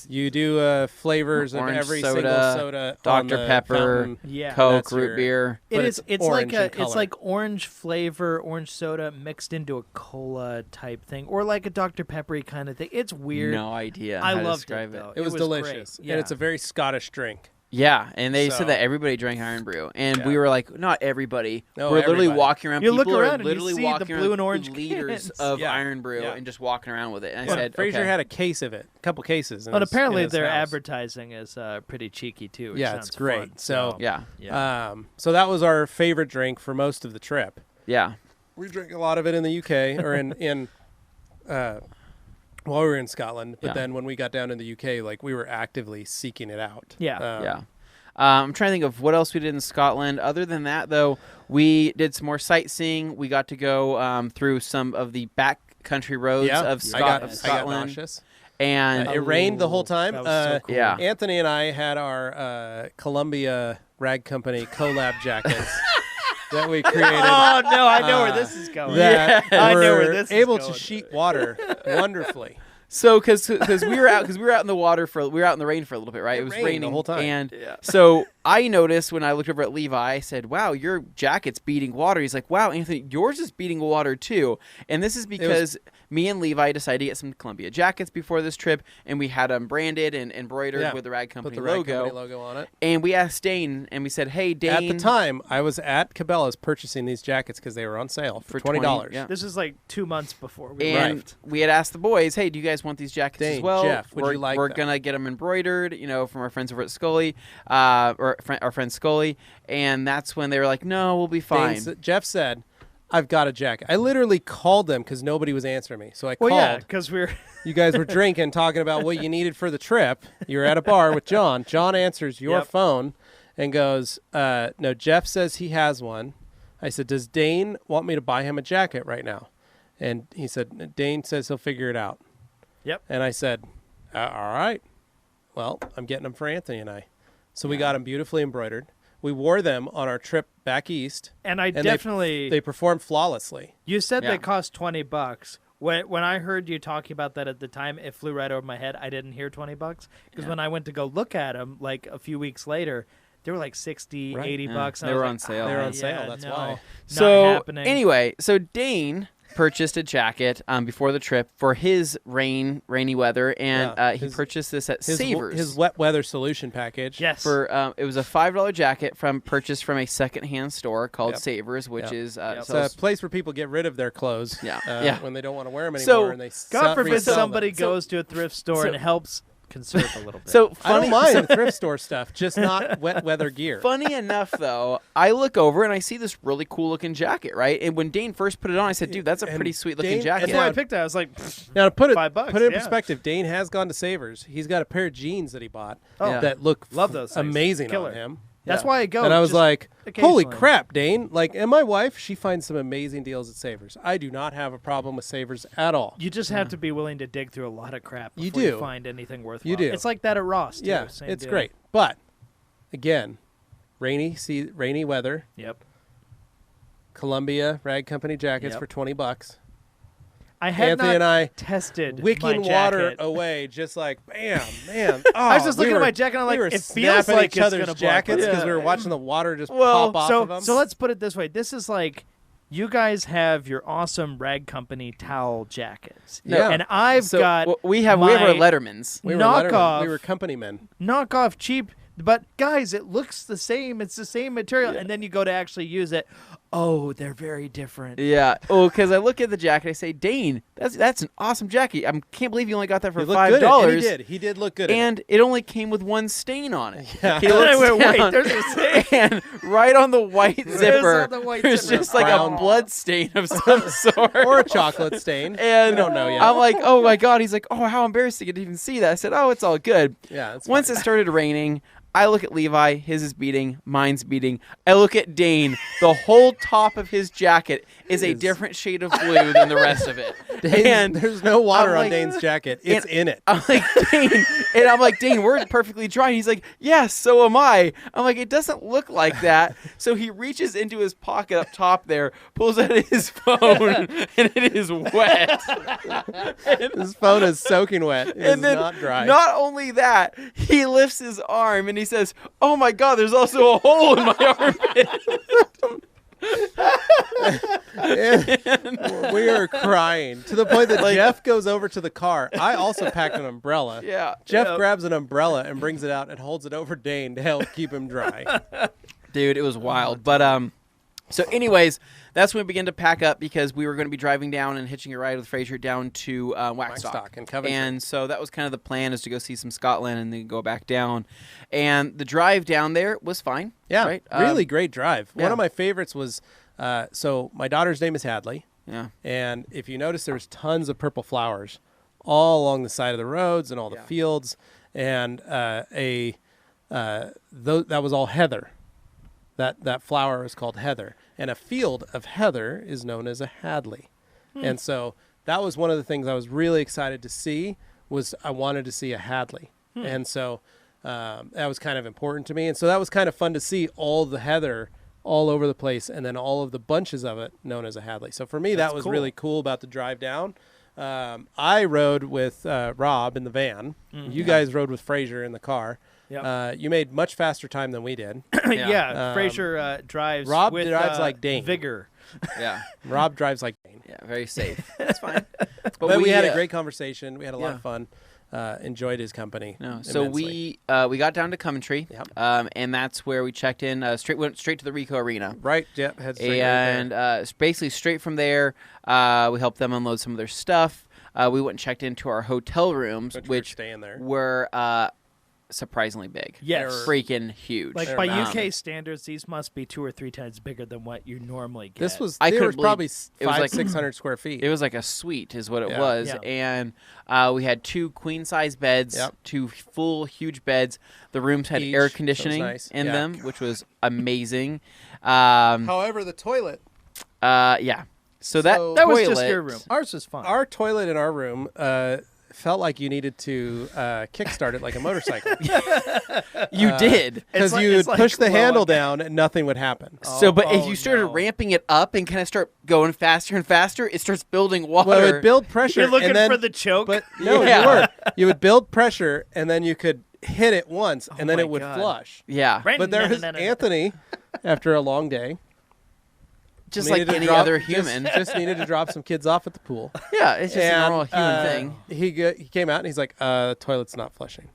Speaker 2: You do flavors of
Speaker 3: Orange
Speaker 2: every
Speaker 3: soda,
Speaker 2: single soda. on
Speaker 3: Dr.
Speaker 2: the
Speaker 3: Pepper,
Speaker 2: fountain.
Speaker 1: Yeah.
Speaker 3: Coke,
Speaker 2: That's
Speaker 3: root
Speaker 2: your-
Speaker 3: beer.
Speaker 1: It
Speaker 2: but
Speaker 1: is.
Speaker 2: it's
Speaker 1: It's like
Speaker 2: orange in
Speaker 1: it's
Speaker 2: color.
Speaker 1: like orange flavor, orange soda mixed into a cola type thing, or like a Dr Peppery kind of thing. It's weird.
Speaker 3: No idea.
Speaker 1: I
Speaker 3: how to
Speaker 1: loved
Speaker 3: describe
Speaker 1: it though.
Speaker 2: It was
Speaker 1: great.
Speaker 2: delicious,
Speaker 1: Yeah.
Speaker 2: and it's a very Scottish drink.
Speaker 3: Yeah, and they
Speaker 2: So-
Speaker 3: said that everybody drank Iron Brew, and
Speaker 2: Yeah.
Speaker 3: we were like, not everybody.
Speaker 2: No,
Speaker 3: we're literally
Speaker 2: everybody.
Speaker 3: walking around.
Speaker 1: You look
Speaker 3: People are
Speaker 1: around and you
Speaker 3: literally
Speaker 1: see the
Speaker 3: walking
Speaker 1: blue
Speaker 3: around
Speaker 1: and orange
Speaker 3: with liters
Speaker 1: cans.
Speaker 3: of
Speaker 2: Yeah.
Speaker 3: Iron Brew
Speaker 2: Yeah.
Speaker 3: and just walking around with it. And I
Speaker 2: Well,
Speaker 3: said,
Speaker 2: Fraser
Speaker 3: okay.
Speaker 2: had a case of it, a couple cases.
Speaker 1: But apparently
Speaker 2: in his
Speaker 1: their
Speaker 2: house.
Speaker 1: advertising is pretty cheeky too. Which
Speaker 2: Yeah, it's
Speaker 1: sounds
Speaker 2: great.
Speaker 1: fun.
Speaker 2: So-
Speaker 3: Yeah,
Speaker 1: yeah.
Speaker 2: So that was our favorite drink for most of the trip.
Speaker 3: yeah.
Speaker 2: We drank a lot of it in the UK or in while we were in Scotland. But then when we got down in the UK, like we were actively seeking it out.
Speaker 1: Yeah.
Speaker 3: I'm trying to think of what else we did in Scotland. Other than that, though, we did some more sightseeing. We got to go through some of the backcountry roads of Scotland.
Speaker 2: I got nauseous.
Speaker 3: And
Speaker 2: it rained the whole time.
Speaker 1: That was so cool.
Speaker 3: Yeah.
Speaker 2: Anthony and I had our Columbia Rag Company collab jackets that we created.
Speaker 1: Oh no, I know where this is going.
Speaker 2: That
Speaker 1: I know where
Speaker 2: were
Speaker 1: this is
Speaker 2: able
Speaker 1: going.
Speaker 2: to sheet water wonderfully.
Speaker 3: so, because we were out in the rain for a little bit, right? It was
Speaker 2: rained
Speaker 3: raining
Speaker 2: the whole time.
Speaker 3: and so I noticed when I looked over at Levi, I said, "Wow, your jacket's beating water." He's like, "Wow, Anthony, yours is beating water too." And this is because me and Levi decided to get some Columbia jackets before this trip, and we had them branded and embroidered with the Rag Company
Speaker 2: Put the Rag
Speaker 3: logo.
Speaker 2: Company logo on it.
Speaker 3: And we asked Dane, and we said, "Hey, Dane."
Speaker 2: At the time, I was at Cabela's purchasing these jackets because they were on sale for $20.
Speaker 3: Yeah.
Speaker 1: This is like 2 months before we
Speaker 3: And
Speaker 1: left.
Speaker 3: we had asked the boys, "Hey, do you guys want these jackets
Speaker 2: Dane,
Speaker 3: as well?"
Speaker 2: Jeff, would you like
Speaker 3: We're
Speaker 2: them?
Speaker 3: gonna get them embroidered, from our friends over at Scully, our friend Scully, and that's when they were like, "No, we'll be fine."
Speaker 2: Jeff said, "I've got a jacket." I literally called them because nobody was answering me. So I
Speaker 1: Well,
Speaker 2: called.
Speaker 1: yeah, because we're
Speaker 2: You guys were drinking, talking about what you needed for the trip. You were at a bar with John. John answers your phone and goes, "No, Jeff says he has one." I said, "Does Dane want me to buy him a jacket right now?" And he said, "Dane says he'll figure it out."
Speaker 1: Yep.
Speaker 2: And I said, "All right. Well, I'm getting them for Anthony and I." So we got them beautifully embroidered. We wore them on our trip back east.
Speaker 1: and I
Speaker 2: And
Speaker 1: definitely
Speaker 2: They performed flawlessly.
Speaker 1: you said
Speaker 3: Yeah.
Speaker 1: they cost $20. When I heard you talking about that at the time, it flew right over my head. I didn't hear $20 because when I went to go look at them like a few weeks later, they were like 60,
Speaker 2: Right.
Speaker 1: 80 bucks. And
Speaker 3: They
Speaker 1: I was
Speaker 3: were
Speaker 1: like,
Speaker 3: on sale.
Speaker 2: They were on
Speaker 1: yeah,
Speaker 2: sale, that's
Speaker 1: no,
Speaker 2: why.
Speaker 1: not
Speaker 3: So
Speaker 1: happening.
Speaker 3: anyway, so Dane purchased a jacket before the trip for his rainy weather, and
Speaker 2: Yeah,
Speaker 3: he purchased this at
Speaker 2: His
Speaker 3: Savers.
Speaker 2: his wet weather solution package.
Speaker 1: Yes.
Speaker 3: For it was a $5 jacket purchased from a secondhand store called
Speaker 2: Yep.
Speaker 3: Savers, which
Speaker 2: Yep.
Speaker 3: is
Speaker 2: It's
Speaker 3: sells-
Speaker 2: a place where people get rid of their clothes
Speaker 3: Yeah.
Speaker 2: when they don't want to wear them
Speaker 3: So,
Speaker 2: anymore. And they
Speaker 1: God forbid
Speaker 2: resell them.
Speaker 1: somebody goes to a thrift store
Speaker 3: so-
Speaker 1: and helps conserve a little bit.
Speaker 3: so
Speaker 2: I don't
Speaker 3: funny.
Speaker 2: mind thrift store stuff, just not wet weather gear.
Speaker 3: Funny enough, though, I look over and I see this really cool looking jacket, right? And when Dane first put it on, I said, "Dude, that's a
Speaker 2: And
Speaker 3: pretty sweet looking
Speaker 2: Dane-
Speaker 3: jacket."
Speaker 1: That's why I picked it. I was like,
Speaker 2: Now to put it
Speaker 1: $5,
Speaker 2: put it in
Speaker 1: yeah.
Speaker 2: perspective, Dane has gone to Savers. He's got a pair of jeans that he bought
Speaker 3: Oh.
Speaker 2: that look
Speaker 1: Love those things.
Speaker 2: amazing
Speaker 1: Killer.
Speaker 2: on him.
Speaker 1: that's
Speaker 3: Yeah.
Speaker 1: why I go.
Speaker 2: And I was
Speaker 1: just
Speaker 2: like, "Holy
Speaker 1: occasionally.
Speaker 2: crap, Dane!" Like, and my wife, she finds some amazing deals at Savers. I do not have a problem with Savers at all.
Speaker 1: You just have to be willing to dig through a lot of crap
Speaker 2: You
Speaker 1: before you
Speaker 2: do.
Speaker 1: find anything worthwhile.
Speaker 2: You do.
Speaker 1: It's like that at Ross, too.
Speaker 2: Yeah,
Speaker 1: Same
Speaker 2: it's
Speaker 1: deal.
Speaker 2: great. But again, rainy weather.
Speaker 1: Yep.
Speaker 2: Columbia Rag Company jackets
Speaker 1: Yep.
Speaker 2: for $20.
Speaker 1: I had
Speaker 2: Anthony
Speaker 1: not
Speaker 2: and I
Speaker 1: tested
Speaker 2: wicking
Speaker 1: my
Speaker 2: water
Speaker 1: jacket.
Speaker 2: away, just like bam, man.
Speaker 1: I was just
Speaker 2: we
Speaker 1: looking
Speaker 2: were-
Speaker 1: at my jacket and I'm
Speaker 2: we
Speaker 1: like,
Speaker 2: were
Speaker 1: it feels
Speaker 2: snapping
Speaker 1: like
Speaker 2: each
Speaker 1: it's
Speaker 2: other's
Speaker 1: gonna block
Speaker 2: jackets
Speaker 1: water.
Speaker 2: because we were watching the water just
Speaker 3: Well,
Speaker 2: pop off of them.
Speaker 1: So let's put it this way. This is like you guys have your awesome Rag Company towel jackets.
Speaker 2: Yeah.
Speaker 1: And I've
Speaker 3: So,
Speaker 1: got
Speaker 3: well, we have our
Speaker 1: my
Speaker 3: Lettermans.
Speaker 2: we were
Speaker 1: knockoff.
Speaker 2: Letterman. We were company men.
Speaker 1: knockoff cheap, but guys, it looks the same. It's the same material. And then you go to actually use it. Oh, they're very different.
Speaker 3: Yeah. Oh, because I look at the jacket, I say, "Dane, that's an awesome jacket. I can't believe you only got that for
Speaker 2: He looked good.
Speaker 3: $5."
Speaker 2: He did look good. in it.
Speaker 3: And it only came with one stain on it.
Speaker 2: Yeah.
Speaker 3: He looks
Speaker 1: Wait,
Speaker 3: down,
Speaker 1: there's a stain.
Speaker 3: and right on the white zipper,
Speaker 1: on the white
Speaker 3: there's
Speaker 1: zipper.
Speaker 3: just like
Speaker 2: Brown.
Speaker 3: a blood stain of some sort.
Speaker 2: or a chocolate stain.
Speaker 3: And
Speaker 2: we don't know yet.
Speaker 3: I'm like, "Oh my god!" He's like, "Oh, how embarrassing! I didn't even see that." I said, "Oh, it's all good."
Speaker 2: Yeah. It's
Speaker 3: Once
Speaker 2: fine.
Speaker 3: it started raining, I look at Levi, his is beating, mine's beating. I look at Dane, the whole top of his jacket is a different shade of blue than the rest of it. And
Speaker 2: there's no water
Speaker 3: I'm
Speaker 2: on
Speaker 3: like-
Speaker 2: Dane's jacket. It's
Speaker 3: and
Speaker 2: in it.
Speaker 3: I'm like, Dane, we're perfectly dry. And he's like, "Yes, so am I." I'm like, "It doesn't look like that." So he reaches into his pocket up top there, pulls out his phone, and it is wet.
Speaker 2: His phone is soaking wet. It's
Speaker 3: And then
Speaker 2: not dry.
Speaker 3: not only that, he lifts his arm and he says, "Oh my god, there's also a hole in my armpit."
Speaker 2: We are crying to the point that Jeff goes over to the car. I also packed an umbrella.
Speaker 3: Yeah.
Speaker 2: Jeff grabs an umbrella and brings it out and holds it over Dane to help keep him dry.
Speaker 3: Dude, it was wild. But so anyways, that's when we began to pack up because we were going to be driving down and hitching a ride with Fraser down to Waxstock
Speaker 2: Waxstock in Coventry.
Speaker 3: And so that was kind of the plan, is to go see some Scotland and then go back down. And the drive down there was fine.
Speaker 2: Yeah,
Speaker 3: right?
Speaker 2: really great drive.
Speaker 3: yeah.
Speaker 2: One of my favorites was So my daughter's name is Hadley.
Speaker 3: Yeah.
Speaker 2: And if you notice, there's tons of purple flowers all along the side of the roads and all the fields. And that was all heather. That flower is called heather. And a field of heather is known as a Hadley. And so that was one of the things I was really excited to see, was I wanted to see a Hadley. And so that was kind of important to me. And so that was kind of fun to see all the heather all over the place, and then all of the bunches of it known as a Hadley. So for me, that was really cool about the drive down. I rode with Rob in the van. You guys rode with Frazier in the car. Yep. You made much faster time than we did.
Speaker 1: Frazier drives.
Speaker 2: Rob
Speaker 1: with,
Speaker 2: drives like Dane.
Speaker 1: Vigor.
Speaker 3: Yeah.
Speaker 2: Rob drives like Dane.
Speaker 3: Yeah, very safe. That's fine.
Speaker 2: But we had a great conversation. We had a lot of fun. Enjoyed his company.
Speaker 3: No, so we got down to Coventry, and that's where we checked in. Went straight to the Rico Arena.
Speaker 2: Right. Yep. Head straight
Speaker 3: and basically straight from there, we helped them unload some of their stuff. We went and checked into our hotel rooms, which were surprisingly big.
Speaker 1: Yes.
Speaker 3: Freaking huge.
Speaker 1: Like by UK standards, these must be 2 or 3 times bigger than what you normally get.
Speaker 2: This was probably 500-600 square feet.
Speaker 3: It was like a suite is what it was. Yeah. And we had 2 queen-size beds, 2 full huge beds. The rooms had air conditioning in them, which was amazing.
Speaker 2: However, the toilet.
Speaker 3: So that
Speaker 1: toilet, was just your room. Ours was fine.
Speaker 2: Our toilet in our room felt like you needed to kickstart it like a motorcycle.
Speaker 3: You did.
Speaker 2: Because you would push the handle down and nothing would happen.
Speaker 3: But if you started ramping it up and kind of start going faster and faster, it starts building water.
Speaker 2: Well, it would build pressure.
Speaker 1: You're looking
Speaker 2: and then,
Speaker 1: for the choke?
Speaker 2: But no, you weren't. You would build pressure, and then you could hit it once, and then it would flush.
Speaker 3: Yeah.
Speaker 2: But there was Anthony, after a long day,
Speaker 3: just like any other human.
Speaker 2: Just needed to drop some kids off at the pool.
Speaker 3: Yeah, it's just a normal human thing.
Speaker 2: He came out and he's like, the toilet's not flushing.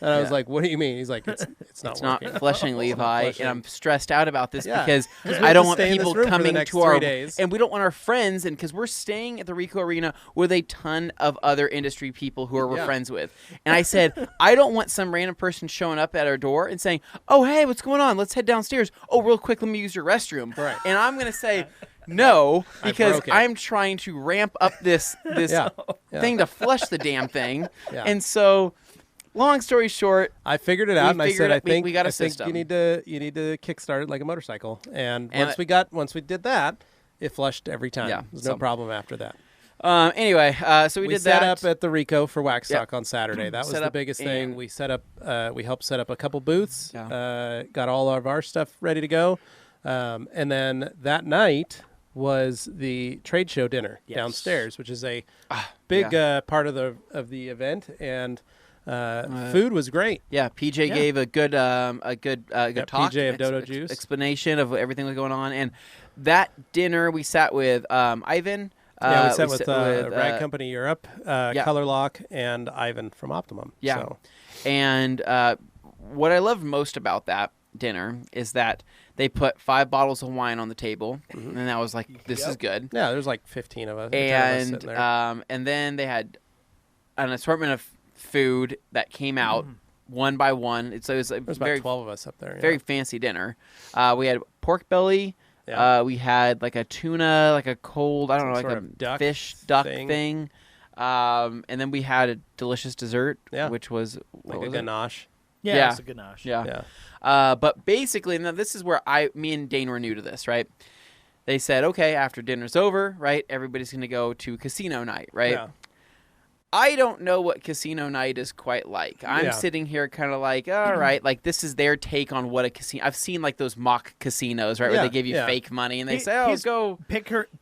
Speaker 2: And I was like, what do you mean? He's like, it's not working.
Speaker 3: Not flushing, Levi. And I'm stressed out about this because I don't want people coming to our days. And we don't want our friends, and because we're staying at the Rico Arena with a ton of other industry people who we're friends with. And I said, I don't want some random person showing up at our door and saying, oh, hey, what's going on? Let's head downstairs. Oh, real quick, let me use your restroom.
Speaker 2: Right.
Speaker 3: And I'm going to say, no, because I'm trying to ramp up this thing to flush the damn thing. Yeah. And so, long story short,
Speaker 2: I figured it out, and I said, I think
Speaker 3: we got a system.
Speaker 2: You need to kickstart it like a motorcycle. And once we did that, it flushed every time. Yeah, there's no problem after that.
Speaker 3: Anyway, so we did that.
Speaker 2: We set up at the Rico for Waxstock on Saturday. That was the biggest thing. We set up. We helped set up a couple booths. Yeah. Got all of our stuff ready to go, and then that night was the trade show dinner downstairs, which is a big part of the event, and food was great.
Speaker 3: Yeah, PJ gave a good talk.
Speaker 2: PJ of Dodo Juice
Speaker 3: explanation of everything that was going on, and that dinner we sat with Ivan.
Speaker 2: We sat with Rag Company Europe, Color Lock, and Ivan from Optimum.
Speaker 3: Yeah,
Speaker 2: so.
Speaker 3: And what I loved most about that dinner is that they put 5 bottles of wine on the table, and that was like, this is good.
Speaker 2: Yeah, there's like 15 of us.
Speaker 3: And then they had an assortment of food that came out one by one. It was
Speaker 2: about 12 of us up there.
Speaker 3: Very fancy dinner. We had pork belly. Yeah. We had like a tuna, like a cold, I don't know, like a fish duck thing. And then we had a delicious dessert, which was
Speaker 2: like a ganache.
Speaker 1: Yeah, it was a ganache.
Speaker 3: Yeah. But basically, now this is where me and Dane were new to this, right? They said, okay, after dinner's over, right, everybody's going to go to casino night, right? Yeah. I don't know what casino night is quite like. I'm sitting here kind of like, all right, like this is their take on what a casino. I've seen like those mock casinos, right, where they give you fake money and they say, "Oh, go."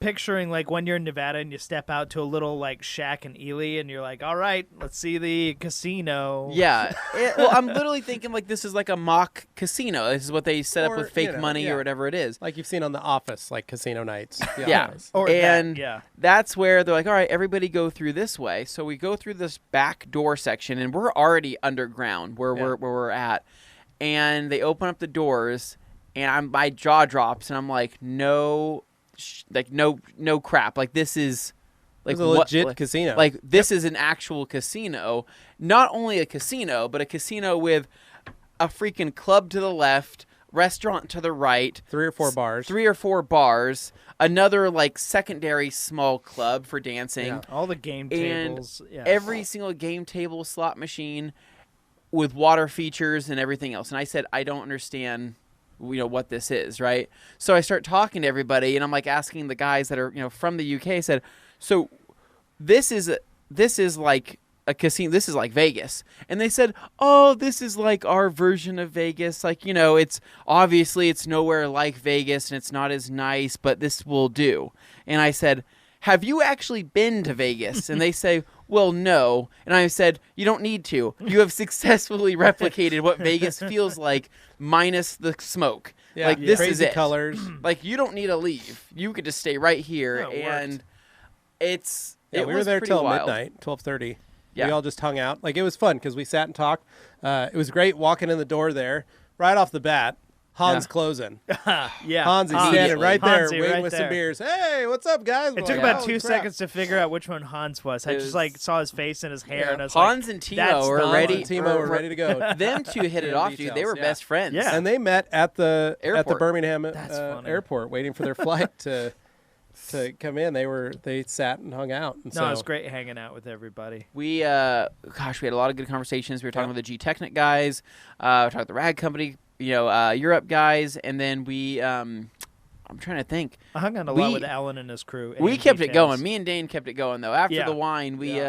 Speaker 1: Picturing like when you're in Nevada and you step out to a little like shack in Ely and you're like, all right, let's see the casino.
Speaker 3: Yeah, well, I'm literally thinking like this is like a mock casino. This is what they set up with fake money or whatever it is,
Speaker 2: like you've seen on The Office, like casino nights.
Speaker 3: That's where they're like, all right, everybody go through this way. So we go through this back door section, and we're already underground where we're at, and they open up the doors, and my jaw drops, and I'm like, no crap, like this is like
Speaker 2: a legit casino.
Speaker 3: Like this is an actual casino, not only a casino, but a casino with a freaking club to the left, restaurant to the right,
Speaker 2: 3 or 4 bars.
Speaker 3: 3 or 4 bars, another like secondary small club for dancing.
Speaker 2: Yeah.
Speaker 1: All the game tables. Yeah.
Speaker 3: Every single game table, slot machine with water features and everything else. And I said, I don't understand, what this is, right? So I start talking to everybody, and I'm like asking the guys that are, from the UK. I said, so this is like a casino. This is like Vegas. And they said, oh, this is like our version of Vegas. Like, it's obviously it's nowhere like Vegas, and it's not as nice, but this will do. And I said, have you actually been to Vegas? And they say, well, no. And I said, you don't need to. You have successfully replicated what Vegas feels like minus the smoke.
Speaker 2: Yeah,
Speaker 3: like, this
Speaker 2: crazy
Speaker 3: is it.
Speaker 2: colors.
Speaker 3: Like, you don't need to leave. You could just stay right here.
Speaker 1: Yeah, it
Speaker 3: and
Speaker 1: worked.
Speaker 3: it
Speaker 2: we
Speaker 3: was
Speaker 2: were there
Speaker 3: pretty
Speaker 2: till
Speaker 3: wild.
Speaker 2: midnight, 12:30.
Speaker 3: Yeah.
Speaker 2: We all just hung out. Like, it was fun because we sat and talked. It was great walking in the door there. Right off the bat, Hans
Speaker 3: Yeah.
Speaker 2: closing.
Speaker 1: Yeah.
Speaker 2: Hansi's standing
Speaker 3: Immediately.
Speaker 2: right there
Speaker 1: Hansi
Speaker 2: waiting
Speaker 1: right
Speaker 2: with
Speaker 1: there.
Speaker 2: some beers. Hey, what's up, guys?
Speaker 1: It took about 2 seconds to figure out which one Hans was. I
Speaker 3: It
Speaker 1: just
Speaker 3: was-
Speaker 1: like saw his face and his hair,
Speaker 2: Yeah.
Speaker 1: and I was
Speaker 3: Hans
Speaker 1: like,
Speaker 3: and Timo
Speaker 1: that's
Speaker 3: were
Speaker 1: Hans
Speaker 3: ready.
Speaker 2: And Timo were ready to go.
Speaker 3: Them two hit it
Speaker 2: Yeah,
Speaker 3: off, dude.
Speaker 2: details,
Speaker 3: They were
Speaker 2: yeah.
Speaker 3: best friends.
Speaker 1: Yeah.
Speaker 2: And they met at the
Speaker 3: Airport.
Speaker 2: Birmingham
Speaker 1: That's funny.
Speaker 2: airport, waiting for their flight to come in. They sat and hung out. And
Speaker 1: no,
Speaker 2: so,
Speaker 1: it was great hanging out with everybody.
Speaker 3: We, we had a lot of good conversations. We were talking with the G Technic guys. We talked with the Rag Company, Europe guys, and then we, I'm trying to think.
Speaker 1: I hung out a lot
Speaker 3: We-
Speaker 1: with Alan and his crew.
Speaker 3: We
Speaker 1: and
Speaker 3: kept it
Speaker 1: details.
Speaker 3: going. Me and Dane kept it going though. After
Speaker 1: Yeah.
Speaker 3: the wine, we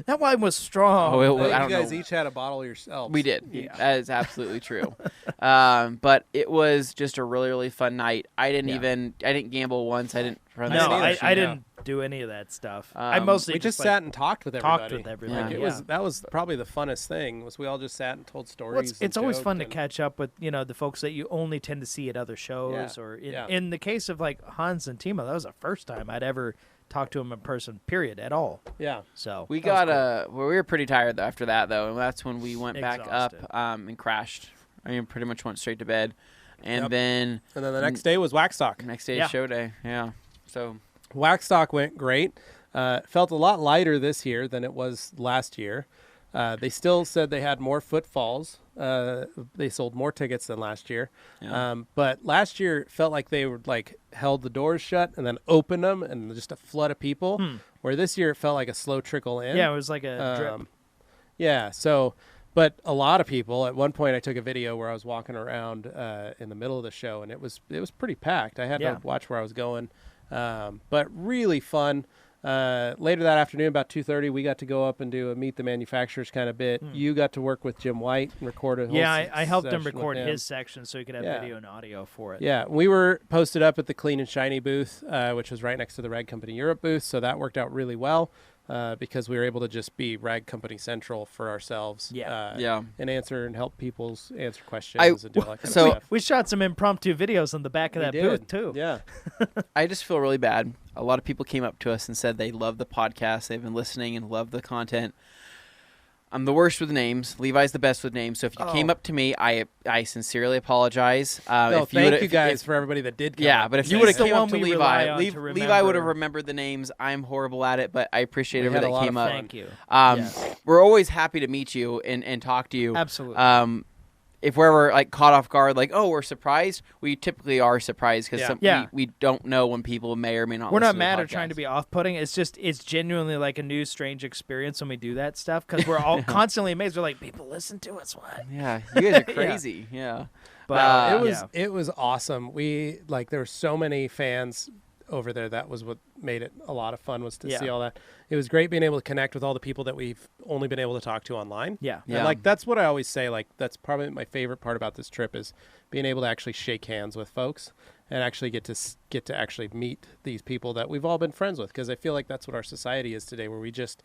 Speaker 1: That wine was strong.
Speaker 3: Oh, it
Speaker 2: I
Speaker 3: was-
Speaker 2: think
Speaker 3: I
Speaker 2: you
Speaker 3: don't
Speaker 2: guys
Speaker 3: know.
Speaker 2: each had a bottle yourselves.
Speaker 3: we did.
Speaker 1: Yeah.
Speaker 3: That is absolutely true. But it was just a really, really fun night. I didn't gamble once. I didn't run
Speaker 1: No,
Speaker 3: the
Speaker 2: neither.
Speaker 3: station.
Speaker 1: I didn't do any of that stuff. I
Speaker 3: Um,
Speaker 1: mostly
Speaker 2: We just
Speaker 1: like,
Speaker 2: sat and talked with everybody.
Speaker 1: talked with everybody.
Speaker 2: Like,
Speaker 3: Yeah.
Speaker 2: that was probably the funnest thing. Was we all just sat and told stories.
Speaker 1: Well, it's
Speaker 2: and
Speaker 1: always
Speaker 2: joked
Speaker 1: fun to
Speaker 2: and-
Speaker 1: catch up with the folks that you only tend to see at other shows,
Speaker 2: Yeah,
Speaker 1: or
Speaker 2: yeah.
Speaker 1: in the case of like Hans and Timo, that was the first time I'd ever talked to him in person. Period. At all.
Speaker 2: Yeah.
Speaker 1: So
Speaker 3: We
Speaker 1: that was
Speaker 3: got
Speaker 1: cool.
Speaker 3: well, we were pretty tired after that though, and that's when we went back
Speaker 1: Exhausted.
Speaker 3: up and crashed. I mean, pretty much went straight to bed, and
Speaker 2: Yep.
Speaker 3: then
Speaker 2: And then the next day was Waxstock.
Speaker 3: next day
Speaker 1: Yeah.
Speaker 3: is show day. Yeah, so
Speaker 2: Waxstock went great. Felt a lot lighter this year than it was last year. They still said they had more footfalls. They sold more tickets than last year.
Speaker 3: Yeah.
Speaker 2: But last year it felt like they were held the doors shut and then opened them and just a flood of people. Where this year it felt like a slow trickle in.
Speaker 1: Yeah, it was like a drip.
Speaker 2: Yeah. So, but a lot of people. At one point, I took a video where I was walking around in the middle of the show, and it was pretty packed. I had
Speaker 1: Yeah.
Speaker 2: to watch where I was going, but really fun. Later that afternoon, about 2:30, we got to go up and do a meet the manufacturers kind of bit. You got to work with Jim White and record a whole
Speaker 1: Yeah, I helped him
Speaker 2: session with
Speaker 1: record
Speaker 2: him.
Speaker 1: his section so he could have
Speaker 2: Yeah.
Speaker 1: video and audio for it.
Speaker 2: Yeah, we were posted up at the Clean and Shiny booth, which was right next to the Rag Company Europe booth, so that worked out really well because we were able to just be Rag Company Central for ourselves.
Speaker 1: Yeah.
Speaker 3: Yeah.
Speaker 2: and answer questions and do all that kind
Speaker 3: so-
Speaker 2: of stuff.
Speaker 1: We shot some impromptu videos on the back of
Speaker 2: We
Speaker 1: that
Speaker 2: did.
Speaker 1: booth too.
Speaker 2: Yeah,
Speaker 3: I just feel really bad. A lot of people came up to us and said they love the podcast, they've been listening and love the content. I'm the worst with names. Levi's the best with names. So if you came up to me, I sincerely apologize.
Speaker 2: no,
Speaker 3: if you
Speaker 2: thank
Speaker 3: would've-
Speaker 2: you guys
Speaker 3: if-
Speaker 2: for everybody that did come
Speaker 3: Yeah,
Speaker 2: up
Speaker 3: but if
Speaker 2: and
Speaker 3: you
Speaker 2: say
Speaker 3: would have
Speaker 1: the
Speaker 3: came
Speaker 1: one
Speaker 3: up to
Speaker 1: we rely
Speaker 3: Levi,
Speaker 1: on to
Speaker 3: Levi would have
Speaker 1: remember.
Speaker 3: remembered the names. I'm horrible at it, but I appreciate
Speaker 2: We had
Speaker 3: everybody
Speaker 2: a lot
Speaker 3: that
Speaker 2: of
Speaker 3: came up.
Speaker 2: fun.
Speaker 1: Thank you.
Speaker 3: Yeah. We're always happy to meet you and talk to you.
Speaker 1: Absolutely.
Speaker 3: If we're ever caught off guard, we're surprised, we typically are surprised because
Speaker 2: Yeah.
Speaker 3: we don't know when people may or may not.
Speaker 1: We're not
Speaker 3: listen to the
Speaker 1: mad or
Speaker 3: podcast.
Speaker 1: trying to be off-putting. It's genuinely like a new, strange experience when we do that stuff because we're all constantly amazed. We're like, people listen to us. What?
Speaker 3: Yeah, you guys are crazy. Yeah.
Speaker 1: But
Speaker 2: it was awesome. We there were so many fans over there. That was what made it a lot of fun, was to see all that. It was great being able to connect with all the people that we've only been able to talk to online.
Speaker 1: Yeah.
Speaker 3: Yeah.
Speaker 2: And that's what I always say. That's probably my favorite part about this trip, is being able to actually shake hands with folks and actually get to actually meet these people that we've all been friends with. Because I feel like that's what our society is today, where we just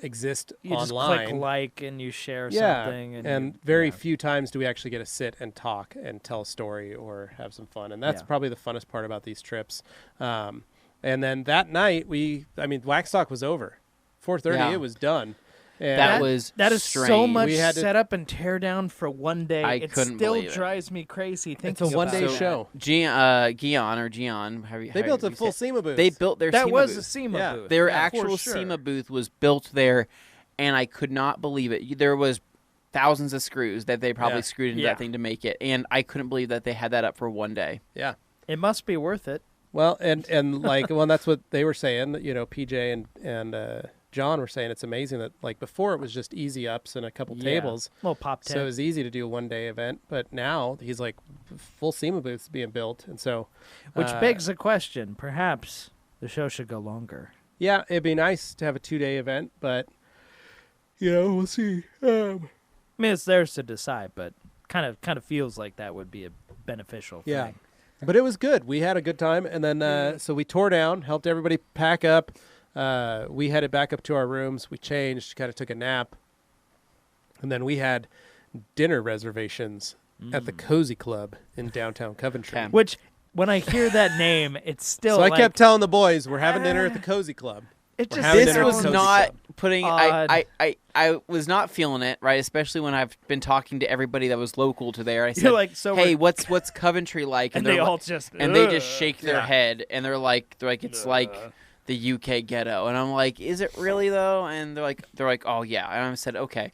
Speaker 2: exist
Speaker 1: You
Speaker 2: online.
Speaker 1: just click and you share
Speaker 2: Yeah,
Speaker 1: something.
Speaker 2: and very few times do we actually get to sit and talk and tell a story or have some fun, and that's
Speaker 1: Yeah.
Speaker 2: probably the funnest part about these trips. And then that night, Waxstock was over. 4:30,
Speaker 3: Yeah.
Speaker 2: it was done. And
Speaker 3: That is
Speaker 1: so
Speaker 3: strange.
Speaker 1: much
Speaker 2: We had to-
Speaker 1: set up and tear down for one day.
Speaker 3: I
Speaker 1: it
Speaker 3: couldn't
Speaker 1: still
Speaker 3: believe it.
Speaker 1: drives me crazy thinking
Speaker 2: it's a one-day
Speaker 1: about it.
Speaker 2: show.
Speaker 3: Gian,
Speaker 2: They built a full SEMA booth.
Speaker 3: They built their
Speaker 1: That
Speaker 3: SEMA
Speaker 1: was
Speaker 3: booth.
Speaker 1: a SEMA
Speaker 2: Yeah.
Speaker 1: booth.
Speaker 3: Their
Speaker 1: Yeah, for
Speaker 3: actual
Speaker 1: sure.
Speaker 3: SEMA booth was built there, and I could not believe it. There was thousands of screws that they probably screwed into
Speaker 1: Yeah.
Speaker 3: that thing to make it. And I couldn't believe that they had that up for one day.
Speaker 2: Yeah.
Speaker 1: It must be worth it.
Speaker 2: Well, and like, well, that's what they were saying. You know, PJ and John were saying it's amazing that like before it was just easy ups and a couple tables,
Speaker 1: Little pop tent.
Speaker 2: so it was easy to do a 1-day event. But now he's like full SEMA booths being built, and so
Speaker 1: Which begs the question: perhaps the show should go longer.
Speaker 2: yeah, it'd be nice to have a 2-day event, but you know, we'll see.
Speaker 1: I mean, it's theirs to decide, but kind of feels like that would be a beneficial thing.
Speaker 2: Yeah. But it was good. We had a good time, and then so we tore down, helped everybody pack up. We headed back up to our rooms. We changed, kind of took a nap, and then we had dinner reservations at the Cozy Club in downtown Coventry.
Speaker 3: Okay.
Speaker 1: Which, when I hear that name, it's still
Speaker 2: So I
Speaker 1: like,
Speaker 2: kept telling the boys, we're having dinner at the Cozy Club.
Speaker 1: it
Speaker 2: we're
Speaker 1: just
Speaker 2: having
Speaker 3: This
Speaker 2: dinner at
Speaker 3: was
Speaker 2: the Cozy
Speaker 3: not
Speaker 2: Club.
Speaker 3: putting.
Speaker 1: Odd.
Speaker 3: I was not feeling it, right? Especially when I've been talking to everybody that was local to there. I said,
Speaker 1: You're like, so
Speaker 3: "Hey,
Speaker 1: we're-
Speaker 3: what's Coventry like?"
Speaker 1: and
Speaker 3: they're
Speaker 1: they
Speaker 3: like-
Speaker 1: all just
Speaker 3: and they just shake their
Speaker 1: Yeah.
Speaker 3: head and they're like it's like the UK ghetto. And I'm like, "Is it really though?" And they're like, "Oh yeah." And I said, "Okay."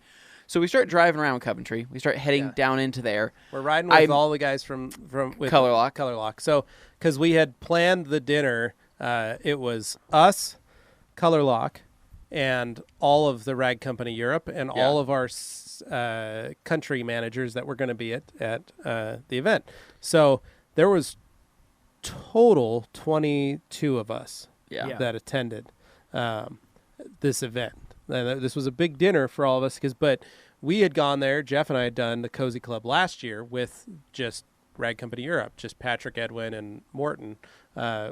Speaker 3: So we start driving around Coventry. We start heading down into there.
Speaker 2: We're riding with
Speaker 3: I'm-
Speaker 2: all the guys from with
Speaker 3: Color Lock.
Speaker 2: Color Lock. So because we had planned the dinner, it was us, Color Lock, and all of the Rag Company Europe, and
Speaker 3: Yeah.
Speaker 2: all of our country managers that were going to be at the event. So there was total 22 of us
Speaker 3: Yeah.
Speaker 1: Yeah.
Speaker 2: that attended this event. This was a big dinner for all of us, but we had gone there. Jeff and I had done the Cozy Club last year with just Rag Company Europe, just Patrick, Edwin, and Morton.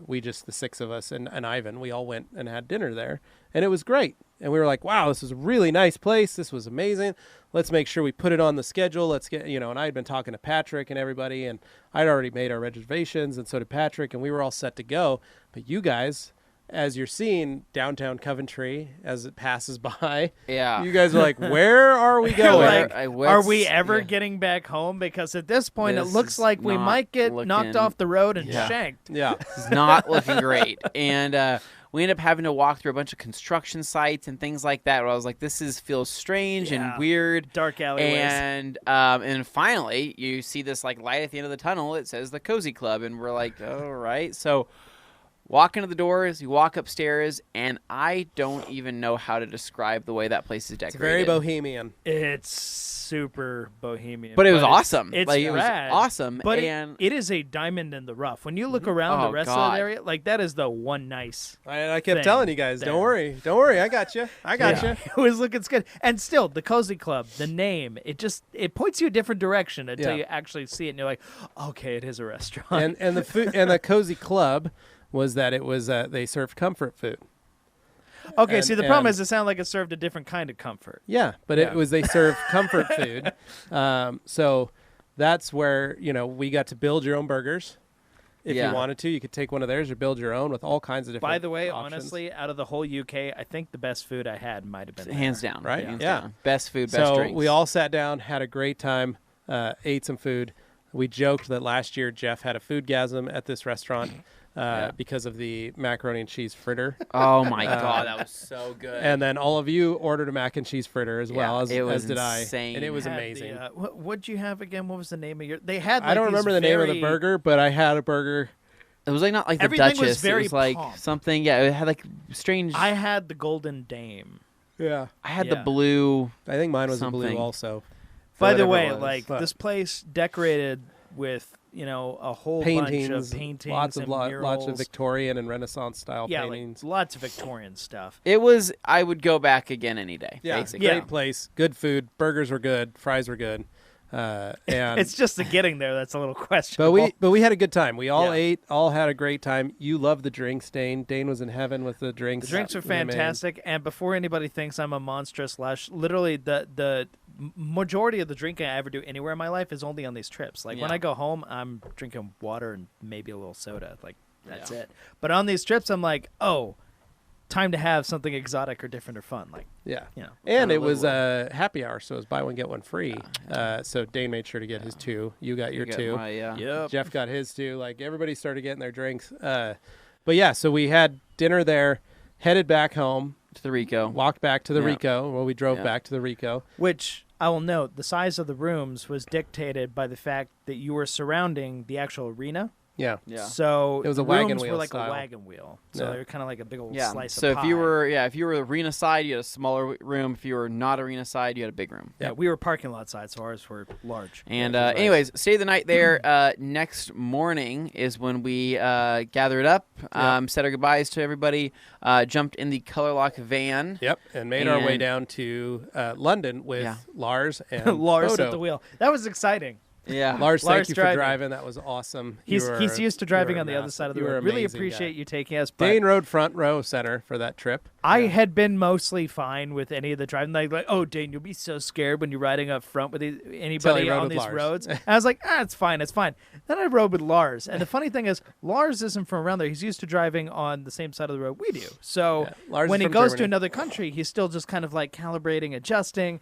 Speaker 2: We just, the 6 of us, and Ivan, we all went and had dinner there, and it was great. And we were like, wow, this is a really nice place. This was amazing. Let's make sure we put it on the schedule. Let's get, and I had been talking to Patrick and everybody, and I'd already made our reservations, and so did Patrick, and we were all set to go. But you guys, as you're seeing downtown Coventry as it passes by,
Speaker 3: Yeah.
Speaker 2: you guys are like, where are we going?
Speaker 1: Like,
Speaker 3: Where-
Speaker 1: are we
Speaker 3: what's-
Speaker 1: ever
Speaker 3: yeah.
Speaker 1: getting back home? Because at this point,
Speaker 3: This
Speaker 1: it looks
Speaker 3: is
Speaker 1: like we
Speaker 3: not
Speaker 1: might get knocked
Speaker 3: looking-
Speaker 1: off the road and
Speaker 3: Yeah.
Speaker 1: shanked.
Speaker 2: Yeah.
Speaker 3: It's not looking great. And we ended up having to walk through a bunch of construction sites and things like that. Where I was like, this feels strange
Speaker 1: Yeah.
Speaker 3: and weird.
Speaker 1: Dark alleyways.
Speaker 3: And finally, you see this like light at the end of the tunnel. It says the Cozy Club, and we're like, all right. So walk into the doors, you walk upstairs, and I don't even know how to describe the way that place is decorated.
Speaker 2: It's very bohemian.
Speaker 1: It's super bohemian.
Speaker 3: But it was awesome.
Speaker 1: It's
Speaker 3: Like, it was
Speaker 1: rad,
Speaker 3: awesome.
Speaker 1: But
Speaker 3: and
Speaker 1: it is a diamond in the rough. When you look around
Speaker 3: Oh,
Speaker 1: the rest of
Speaker 3: God.
Speaker 1: the area, like that is the one nice.
Speaker 2: I kept
Speaker 1: thing
Speaker 2: telling you guys,
Speaker 1: there.
Speaker 2: don't worry, I got you.
Speaker 1: Yeah. It was looking good. And still, the Cozy Club, the name, it points you a different direction until
Speaker 2: Yeah.
Speaker 1: you actually see it, and you're like, okay, it is a restaurant.
Speaker 2: And the food and the Cozy Club was that it was they served comfort food.
Speaker 1: Okay,
Speaker 2: And-
Speaker 1: see, the problem
Speaker 2: and-
Speaker 1: is it sounded like it served a different kind of comfort.
Speaker 2: Yeah, but
Speaker 1: Yeah.
Speaker 2: it was they served comfort food. So that's where we got to build your own burgers. If
Speaker 3: Yeah.
Speaker 2: you wanted to, you could take one of theirs or build your own with all kinds of different.
Speaker 1: By the way,
Speaker 2: options.
Speaker 1: honestly, out of the whole UK, I think the best food I had might have been
Speaker 3: hands
Speaker 1: there.
Speaker 3: down,
Speaker 2: Right?
Speaker 3: Hands
Speaker 2: Yeah.
Speaker 3: down. Best food, best
Speaker 2: So
Speaker 3: drinks.
Speaker 2: we all sat down, had a great time, ate some food. We joked that last year Jeff had a foodgasm at this restaurant because of the macaroni and cheese fritter.
Speaker 3: Oh my god, that was so good.
Speaker 2: And then all of you ordered a mac and cheese fritter as well,
Speaker 3: it was
Speaker 2: as did
Speaker 3: insane.
Speaker 2: I. And it was
Speaker 1: Had
Speaker 2: amazing.
Speaker 1: The, what'd you have again? What was the name of your? They had. Like,
Speaker 2: I don't
Speaker 1: these
Speaker 2: remember the name of the
Speaker 1: very-
Speaker 2: burger, but I had a burger.
Speaker 3: It was like not like the
Speaker 1: Everything was
Speaker 3: Duchess.
Speaker 1: very
Speaker 3: it was like
Speaker 1: palm.
Speaker 3: something. Yeah, it had like strange.
Speaker 1: I had the Golden Dame.
Speaker 2: Yeah.
Speaker 3: I had the
Speaker 1: yeah.
Speaker 3: blue.
Speaker 2: I think mine was a blue
Speaker 3: Something.
Speaker 2: also.
Speaker 3: for
Speaker 1: By the
Speaker 3: whatever
Speaker 1: way,
Speaker 3: it was.
Speaker 1: like
Speaker 2: But-
Speaker 1: this place decorated with a whole
Speaker 2: Paintings,
Speaker 1: bunch of paintings
Speaker 2: lots of
Speaker 1: and
Speaker 2: lots
Speaker 1: murals.
Speaker 2: of Victorian and Renaissance style
Speaker 1: yeah,
Speaker 2: paintings.
Speaker 1: like lots of Victorian stuff.
Speaker 3: It was. I would go back again any day.
Speaker 2: Yeah,
Speaker 3: basically.
Speaker 2: great place, good food, burgers were good, fries were good, and
Speaker 1: It's just the getting there that's a little questionable.
Speaker 2: but we had a good time. We all
Speaker 1: Yeah.
Speaker 2: ate, all had a great time. You loved the drinks, Dane. Dane was in heaven with the drinks.
Speaker 1: The drinks are
Speaker 2: He made-
Speaker 1: fantastic, and before anybody thinks I'm a monstrous lush, literally the majority of the drinking I ever do anywhere in my life is only on these trips. Like when
Speaker 3: Yeah.
Speaker 1: I go home, I'm drinking water and maybe a little soda. Like that's
Speaker 3: Yeah.
Speaker 1: it. But on these trips, I'm like, oh, time to have something exotic or different or fun. Like
Speaker 2: Yeah.
Speaker 1: you know,
Speaker 2: And
Speaker 3: Kinda
Speaker 2: it was
Speaker 3: live
Speaker 2: happy hour, so it was buy one get one free. So Dane made sure to get his 2. You got your
Speaker 3: You got
Speaker 2: 2.
Speaker 3: my,
Speaker 1: yep.
Speaker 2: Jeff got his 2. Like everybody started getting their drinks. But yeah, so we had dinner there, headed back home,
Speaker 3: to the Rico.
Speaker 2: walked back to the
Speaker 3: Yeah.
Speaker 2: Rico. Well, we drove
Speaker 3: Yeah.
Speaker 2: back to the Rico.
Speaker 1: Which I will note the size of the rooms was dictated by the fact that you were surrounding the actual arena.
Speaker 2: Yeah.
Speaker 3: Yeah.
Speaker 1: So
Speaker 2: It was
Speaker 1: the
Speaker 2: a wagon
Speaker 1: rooms
Speaker 2: wheel
Speaker 1: were like
Speaker 2: style.
Speaker 1: a wagon wheel. So
Speaker 2: Yeah.
Speaker 1: they were kind of like a big old
Speaker 3: Yeah.
Speaker 1: slice
Speaker 3: So
Speaker 1: of
Speaker 3: if
Speaker 1: pie.
Speaker 3: you were arena side, you had a smaller room. If you were not arena side, you had a big room.
Speaker 1: Yeah, we were parking lot side, so ours were large.
Speaker 3: And
Speaker 2: which is nice.
Speaker 3: anyways, stay the night there. Next morning is when we gathered up, said our goodbyes to everybody, jumped in the Color Lock van.
Speaker 2: Yep, and made our way
Speaker 3: And-
Speaker 2: down to London with
Speaker 3: Yeah.
Speaker 2: Lars and
Speaker 1: Lars
Speaker 2: Bodo.
Speaker 1: at the wheel. That was exciting.
Speaker 3: Yeah.
Speaker 2: Lars,
Speaker 1: Lars
Speaker 2: thank you
Speaker 1: driving.
Speaker 2: for driving. That was awesome.
Speaker 1: He's used to driving on the other
Speaker 2: massive.
Speaker 1: side of the
Speaker 2: You were
Speaker 1: road. Really
Speaker 2: amazing
Speaker 1: appreciate
Speaker 2: guy.
Speaker 1: you taking us. But
Speaker 2: Dane rode front row center for that trip.
Speaker 1: I had been mostly fine with any of the driving. Like, oh, Dane, you'll be so scared when you're riding up front with anybody
Speaker 2: rode
Speaker 1: on
Speaker 2: with
Speaker 1: these
Speaker 2: Lars.
Speaker 1: roads. And I was like, it's fine, it's fine. Then I rode with Lars. And the funny thing is, Lars isn't from around there. He's used to driving on the same side of the road we do. So
Speaker 2: Yeah, Lars
Speaker 1: when
Speaker 2: is
Speaker 1: he
Speaker 2: from
Speaker 1: goes to
Speaker 2: Germany.
Speaker 1: another country, he's still just kind of like calibrating, adjusting.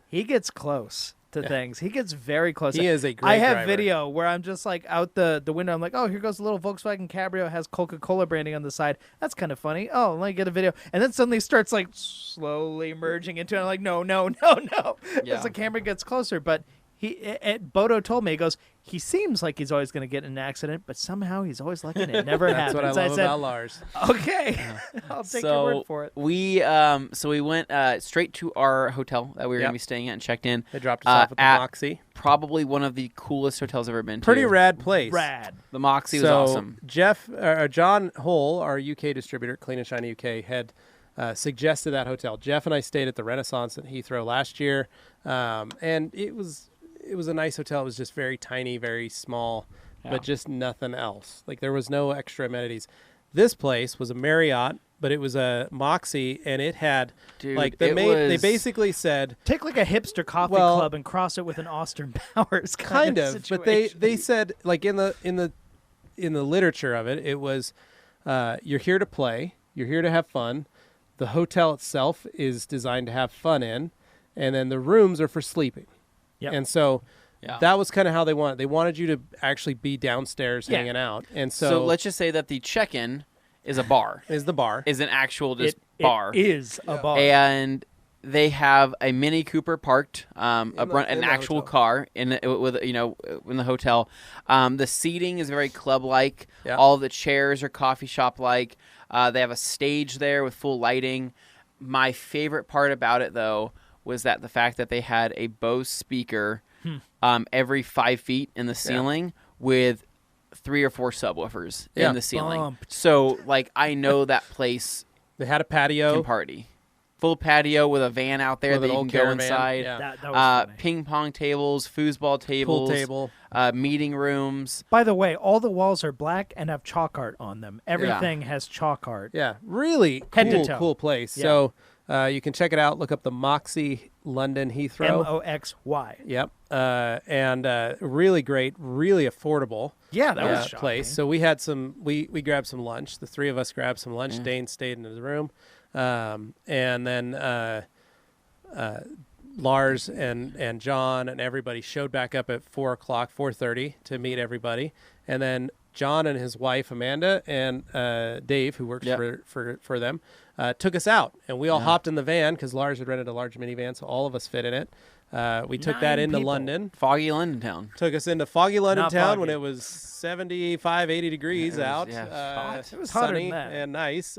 Speaker 1: He gets close to things. He gets very close.
Speaker 2: He is a great
Speaker 1: I have
Speaker 2: driver.
Speaker 1: video where I'm just like out the window. I'm like, oh, here goes a little Volkswagen Cabrio, has Coca-Cola branding on the side. That's kind of funny. Oh, let me get a video. And then suddenly starts like slowly merging into it. I'm like, no.
Speaker 3: Yeah.
Speaker 1: As the camera gets closer. But Bodo told me, he goes, he seems like he's always going to get in an accident, but somehow he's always lucky and it never
Speaker 2: That's
Speaker 1: happens.
Speaker 2: what I love
Speaker 1: said,
Speaker 2: about Lars.
Speaker 1: okay, I'll take your word for it.
Speaker 3: We went straight to our hotel that we were
Speaker 2: Yep.
Speaker 3: going to be staying at and checked in.
Speaker 2: They dropped us off at the
Speaker 3: at
Speaker 2: Moxie.
Speaker 3: Probably one of the coolest hotels I've ever been to.
Speaker 2: Pretty rad place.
Speaker 1: Rad.
Speaker 3: The Moxie was
Speaker 2: So
Speaker 3: awesome.
Speaker 2: John Hull, our UK distributor, Clean and Shiny UK, had suggested that hotel. Jeff and I stayed at the Renaissance at Heathrow last year, and it was a nice hotel. It was just very tiny, very small, but just nothing else. Like there was no extra amenities. This place was a Marriott, but it was a Moxie, and it had
Speaker 3: Dude,
Speaker 2: like
Speaker 3: it
Speaker 2: they
Speaker 3: was-
Speaker 2: basically said
Speaker 1: Take like a hipster coffee
Speaker 2: Well,
Speaker 1: club and cross it with an Austin Powers
Speaker 2: kind of, but
Speaker 1: situation.
Speaker 2: they said like in the literature of it, it was you're here to play, you're here to have fun. The hotel itself is designed to have fun in, and then the rooms are for sleeping.
Speaker 1: Yep.
Speaker 2: And so
Speaker 3: Yeah.
Speaker 2: that was kind of how they wanted. They wanted you to actually be downstairs
Speaker 1: Yeah.
Speaker 2: hanging out. And
Speaker 3: So
Speaker 2: so,
Speaker 3: let's just say that the check-in is a bar.
Speaker 2: is the bar.
Speaker 3: Is an actual just
Speaker 1: It
Speaker 3: bar.
Speaker 1: is a bar.
Speaker 3: And they have a Mini Cooper parked, an
Speaker 2: in the
Speaker 3: actual
Speaker 2: hotel.
Speaker 3: car in the hotel. The seating is very club-like.
Speaker 2: Yeah.
Speaker 3: All the chairs are coffee shop-like. They have a stage there with full lighting. My favorite part about it, though, was that the fact that they had a Bose speaker every 5 feet in the ceiling with 3 or 4 subwoofers
Speaker 2: Yeah.
Speaker 3: in the ceiling.
Speaker 1: Bumped.
Speaker 3: So, like, I know that place
Speaker 2: They had a patio.
Speaker 3: can party. Full patio with a van out there
Speaker 2: With
Speaker 3: that
Speaker 2: an
Speaker 3: you
Speaker 2: old
Speaker 3: can go
Speaker 2: caravan,
Speaker 3: inside.
Speaker 2: yeah.
Speaker 1: that was funny.
Speaker 3: Ping pong tables, foosball tables,
Speaker 2: Pool table.
Speaker 3: meeting rooms.
Speaker 1: By the way, all the walls are black and have chalk art on them. Everything has chalk art.
Speaker 2: Yeah, really
Speaker 1: Head to
Speaker 2: cool,
Speaker 1: toe.
Speaker 2: cool place.
Speaker 1: Yeah.
Speaker 2: So you can check it out. Look up the Moxie London Heathrow.
Speaker 1: Moxy.
Speaker 2: Yep. And really great, really affordable.
Speaker 1: Yeah, that was shocking.
Speaker 2: place. So we had we grabbed some lunch. The three of us grabbed some lunch. Dane stayed in his room. And then Lars and John and everybody showed back up at 4:30 to meet everybody. And then John and his wife Amanda and Dave, who works for them, took us out, and we all hopped in the van because Lars had rented a large minivan, so all of us fit in it. We took that
Speaker 1: 9
Speaker 2: into
Speaker 1: people.
Speaker 2: London.
Speaker 3: Foggy London town.
Speaker 2: Took us into foggy London
Speaker 1: Not
Speaker 2: town
Speaker 1: foggy.
Speaker 2: when it was 75, 80 degrees
Speaker 3: It was,
Speaker 2: out.
Speaker 3: yeah, hot.
Speaker 1: It was hotter
Speaker 2: sunny
Speaker 1: than that.
Speaker 2: and nice.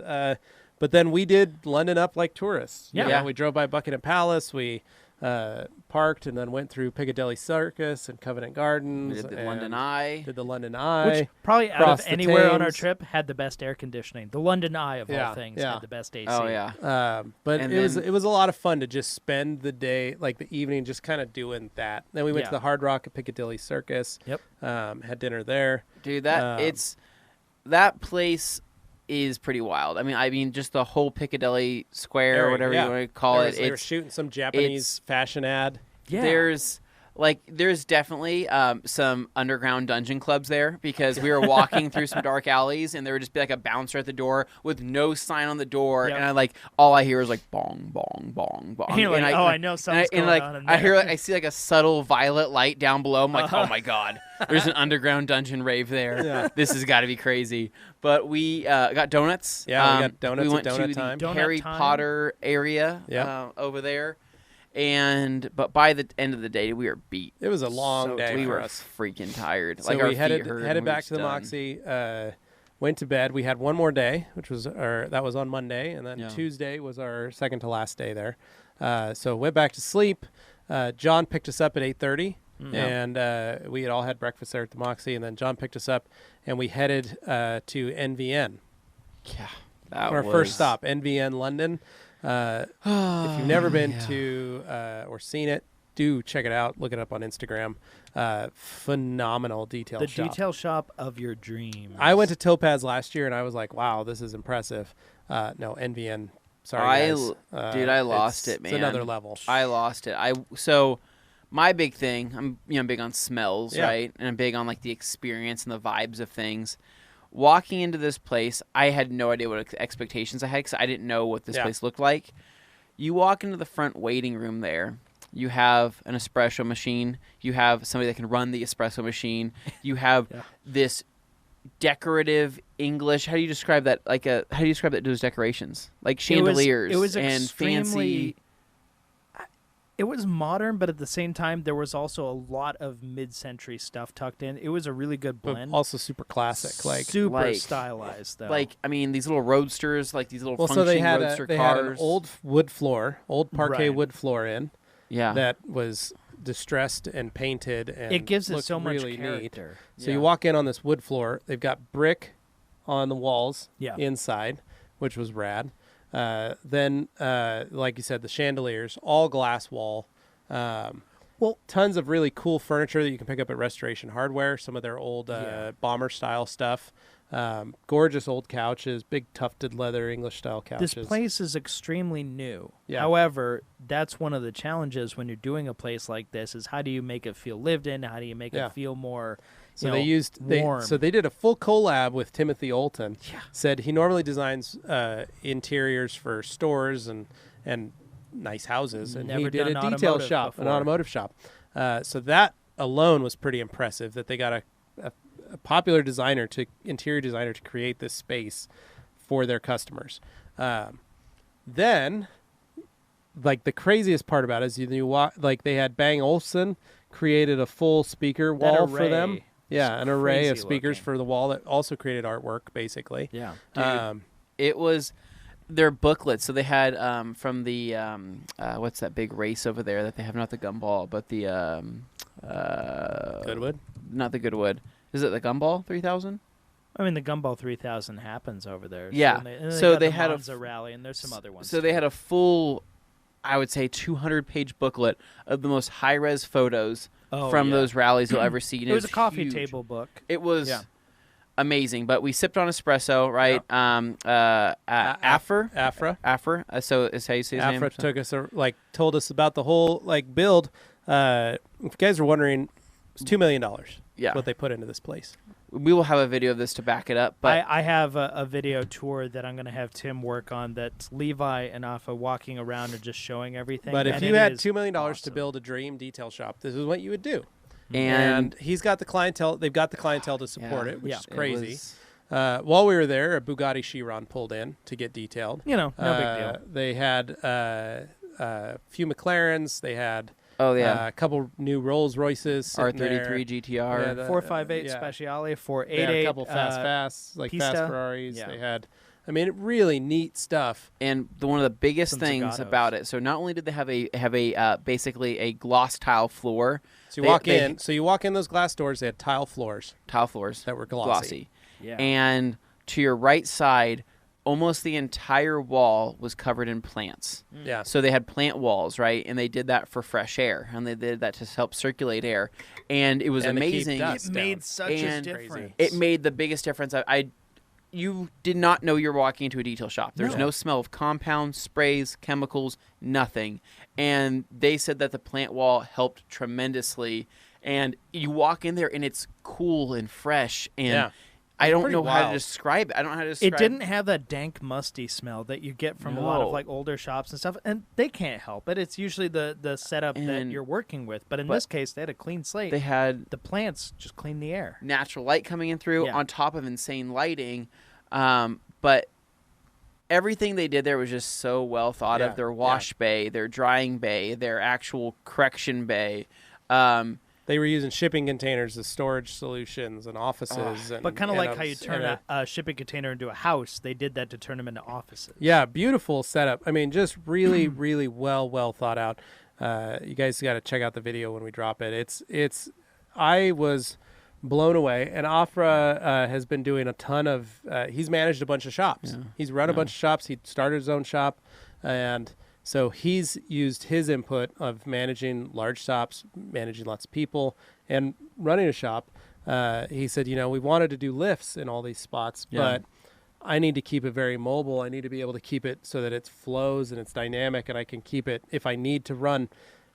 Speaker 2: But then we did London up like tourists. You
Speaker 1: Yeah.
Speaker 2: know,
Speaker 3: Yeah.
Speaker 2: we drove by Buckingham Palace. We parked and then went through Piccadilly Circus and Covent Gardens.
Speaker 3: We did the
Speaker 2: and
Speaker 3: London Eye.
Speaker 2: Did the London Eye.
Speaker 1: Which probably out
Speaker 2: Cross
Speaker 1: of
Speaker 2: the
Speaker 1: anywhere on our
Speaker 2: Thames.
Speaker 1: trip had the best air conditioning. The London Eye of
Speaker 2: Yeah,
Speaker 1: all things
Speaker 2: yeah.
Speaker 1: had the best AC.
Speaker 3: Oh yeah.
Speaker 2: But
Speaker 3: And
Speaker 2: it was
Speaker 3: then-
Speaker 2: it was a lot of fun to just spend the day, like the evening, just kind of doing that. Then we went to
Speaker 1: Yeah.
Speaker 2: the Hard Rock at Piccadilly Circus.
Speaker 1: Yep.
Speaker 2: Had dinner there.
Speaker 3: Dude, that place is pretty wild. I mean, just the whole Piccadilly Square or
Speaker 2: Area,
Speaker 3: whatever
Speaker 2: yeah.
Speaker 3: you want to call it.
Speaker 2: They were shooting some Japanese fashion ad.
Speaker 1: Yeah.
Speaker 3: There's definitely some underground dungeon clubs there because we were walking through some dark alleys and there would just be like a bouncer at the door with no sign on the door,
Speaker 1: Yep.
Speaker 3: and all I hear is like bong bong bong bong.
Speaker 1: And you're like, I know something's
Speaker 3: and
Speaker 1: going on in
Speaker 3: I
Speaker 1: there.
Speaker 3: hear I see like a subtle violet light down below. I'm like, oh my god, there's an underground dungeon rave there.
Speaker 2: Yeah.
Speaker 3: This has got to be crazy. But we got donuts.
Speaker 2: Yeah, we got donuts
Speaker 3: We
Speaker 2: at
Speaker 3: went
Speaker 2: donut
Speaker 3: to
Speaker 2: time.
Speaker 3: the
Speaker 1: Donut
Speaker 3: Harry
Speaker 1: time.
Speaker 3: Potter area
Speaker 2: Yeah.
Speaker 3: over there. But by the end of the day, we were beat.
Speaker 2: It was a long day
Speaker 3: We
Speaker 2: for
Speaker 3: were
Speaker 2: us.
Speaker 3: freaking tired.
Speaker 2: So
Speaker 3: like our
Speaker 2: we
Speaker 3: feet
Speaker 2: headed
Speaker 3: hurt and we were
Speaker 2: back
Speaker 3: just
Speaker 2: to the
Speaker 3: done.
Speaker 2: Moxie. Went to bed. We had one more day, that was on Monday, and then
Speaker 3: Yeah.
Speaker 2: Tuesday was our second to last day there. So went back to sleep. John picked us up at 8:30, and we had all had breakfast there at the Moxie, and then John picked us up, and we headed to NVN.
Speaker 3: Yeah, that
Speaker 2: Our
Speaker 3: was
Speaker 2: first stop, NVN London. If you've never been to or seen it, do check it out. Look it up on Instagram. Phenomenal detail shop.
Speaker 1: The detail shop of your dreams.
Speaker 2: I went to Topaz last year, and I was like, wow, this is impressive. No, NVN. Sorry, guys.
Speaker 3: Dude, I lost it, man.
Speaker 2: It's another level.
Speaker 3: I lost it. So my big thing, I'm big on smells,
Speaker 2: Yeah.
Speaker 3: right? And I'm big on like the experience and the vibes of things. Walking into this place, I had no idea what expectations I had because I didn't know what this place looked like. You walk into the front waiting room there. You have an espresso machine. You have somebody that can run the espresso machine. You have this decorative English. How do you describe that? How do you describe that? Those decorations, like chandeliers.
Speaker 1: It was
Speaker 3: and
Speaker 1: extremely.
Speaker 3: fancy.
Speaker 1: It was modern, but at the same time, there was also a lot of mid-century stuff tucked in. It was a really good
Speaker 2: But
Speaker 1: blend.
Speaker 2: also super classic. Like,
Speaker 1: super stylized, though.
Speaker 3: Like, I mean, these little roadsters, like these little
Speaker 2: well, so
Speaker 3: functioning
Speaker 2: they had
Speaker 3: roadster
Speaker 2: they
Speaker 3: cars.
Speaker 2: had an old wood floor, old parquet
Speaker 1: Right.
Speaker 2: wood floor in
Speaker 3: yeah.
Speaker 2: that was distressed and painted, and
Speaker 1: it gives it
Speaker 2: looked
Speaker 1: so much
Speaker 2: really neat.
Speaker 1: character.
Speaker 2: So you walk in on this wood floor. They've got brick on the walls inside, which was rad. Then, like you said, the chandeliers, all glass wall. Tons of really cool furniture that you can pick up at Restoration Hardware. Some of their old bomber style stuff. Gorgeous old couches, big tufted leather English style couches.
Speaker 1: This place is extremely new.
Speaker 2: Yeah.
Speaker 1: However, that's one of the challenges when you're doing a place like this is how do you make it feel lived in? How do you make it feel more
Speaker 2: So they did a full collab with Timothy Olton.
Speaker 1: Yeah.
Speaker 2: Said he normally designs interiors for stores and nice houses, and
Speaker 1: Never
Speaker 2: he did a
Speaker 1: done
Speaker 2: detail
Speaker 1: automotive
Speaker 2: shop, an
Speaker 1: before.
Speaker 2: automotive shop. So that alone was pretty impressive. That they got a popular interior designer to create this space for their customers. Then, like the craziest part about it is you walk, like they had Bang Olufsen created a full speaker wall for them.
Speaker 1: array
Speaker 2: Yeah,
Speaker 1: is
Speaker 2: an array of
Speaker 1: crazy
Speaker 2: speakers
Speaker 1: looking.
Speaker 2: for the wall that also created artwork, basically.
Speaker 1: Yeah.
Speaker 3: Dude, it was their booklets. So they had from the what's that big race over there that they have, not the Gumball, but the
Speaker 2: Goodwood.
Speaker 3: not the Goodwood. Is it the Gumball 3000?
Speaker 1: I mean, the Gumball 3000 happens over there.
Speaker 3: Yeah.
Speaker 1: So
Speaker 3: they
Speaker 1: they
Speaker 3: had a
Speaker 1: Monza rally, and there's some other ones.
Speaker 3: So they had a full, I would say, 200-page booklet of the most high-res photos from those rallies you'll ever see. And
Speaker 1: It was a coffee
Speaker 3: huge.
Speaker 1: table book.
Speaker 3: It was amazing. But we sipped on espresso, right? Afra. So is how you say his name.
Speaker 2: Afra took us told us about the whole build. If you guys are wondering, it's $2 million.
Speaker 3: Yeah.
Speaker 2: What they put into this place.
Speaker 3: We will have a video of this to back it up. But
Speaker 1: I have a video tour that I'm going to have Tim work on. That's Levi and Afa walking around and just showing everything.
Speaker 2: But if
Speaker 1: and
Speaker 2: you
Speaker 1: it
Speaker 2: had
Speaker 1: is
Speaker 2: $2 million to
Speaker 1: awesome.
Speaker 2: build a dream detail shop, this is what you would do.
Speaker 3: and
Speaker 2: He's got the clientele. They've got the clientele to support
Speaker 3: Yeah.
Speaker 2: it, which
Speaker 1: Yeah.
Speaker 2: is
Speaker 3: it
Speaker 2: crazy.
Speaker 3: was-
Speaker 2: While we were there, a Bugatti Chiron pulled in to get detailed.
Speaker 1: No big deal.
Speaker 2: They had a few McLarens. They had
Speaker 3: Oh yeah.
Speaker 2: a couple new Rolls Royces. sitting there.
Speaker 3: R33 GTR.
Speaker 2: Yeah, the-
Speaker 1: 458
Speaker 2: yeah.
Speaker 1: Speciale,
Speaker 2: They
Speaker 1: 488.
Speaker 2: had a couple fast, like
Speaker 1: Pista.
Speaker 2: fast Ferraris.
Speaker 1: Yeah.
Speaker 2: They had, really neat stuff.
Speaker 3: And one of the biggest
Speaker 1: Some
Speaker 3: things
Speaker 1: Zagatos.
Speaker 3: about it, so not only did they have a basically a gloss tile floor,
Speaker 2: So
Speaker 3: They-
Speaker 2: you walk in those glass doors. They had tile floors
Speaker 3: tile floors
Speaker 2: that were glossy.
Speaker 1: Yeah.
Speaker 3: and to your right side, almost the entire wall was covered in plants.
Speaker 2: Yeah.
Speaker 3: So they had plant walls, right? And they did that for fresh air, and they did that to help circulate air, and it was
Speaker 2: And to keep
Speaker 3: amazing.
Speaker 2: dust
Speaker 1: it made
Speaker 2: down.
Speaker 1: such a
Speaker 3: And
Speaker 1: difference.
Speaker 3: It made the biggest difference. You did not know you're walking into a detail shop. There's no smell of compounds, sprays, chemicals, nothing. And they said that the plant wall helped tremendously. And you walk in there and it's cool and fresh. And
Speaker 2: Yeah.
Speaker 3: I don't
Speaker 2: pretty
Speaker 3: know how to
Speaker 2: wild.
Speaker 3: describe it. I don't know how to describe
Speaker 1: It didn't have that dank, musty smell that you get from a lot
Speaker 3: No.
Speaker 1: of older shops and stuff, and they can't help it. It's usually the setup that
Speaker 3: And-
Speaker 1: you're working with. But in this case, they had a clean slate.
Speaker 3: They had
Speaker 1: the plants just clean the air.
Speaker 3: natural light coming in through
Speaker 1: Yeah.
Speaker 3: on top of insane lighting. But everything they did there was just so well thought of.
Speaker 2: Yeah,
Speaker 3: Their wash bay, their drying bay, their actual correction bay.
Speaker 2: They were using shipping containers as storage solutions and offices.
Speaker 1: But kind of like how you turn a shipping container into a house, they did that to turn them into offices.
Speaker 2: Yeah, beautiful setup. I mean, just really, really well thought out. You guys got to check out the video when we drop it. I was blown away. And Afra has been doing a ton of. He's managed a bunch of shops.
Speaker 3: Yeah.
Speaker 2: He's run a bunch of shops. He started his own shop, and so he's used his input of managing large shops, managing lots of people, and running a shop. He said, we wanted to do lifts in all these spots, but I need to keep it very mobile. I need to be able to keep it so that it flows and it's dynamic, and I can keep it. If I need to run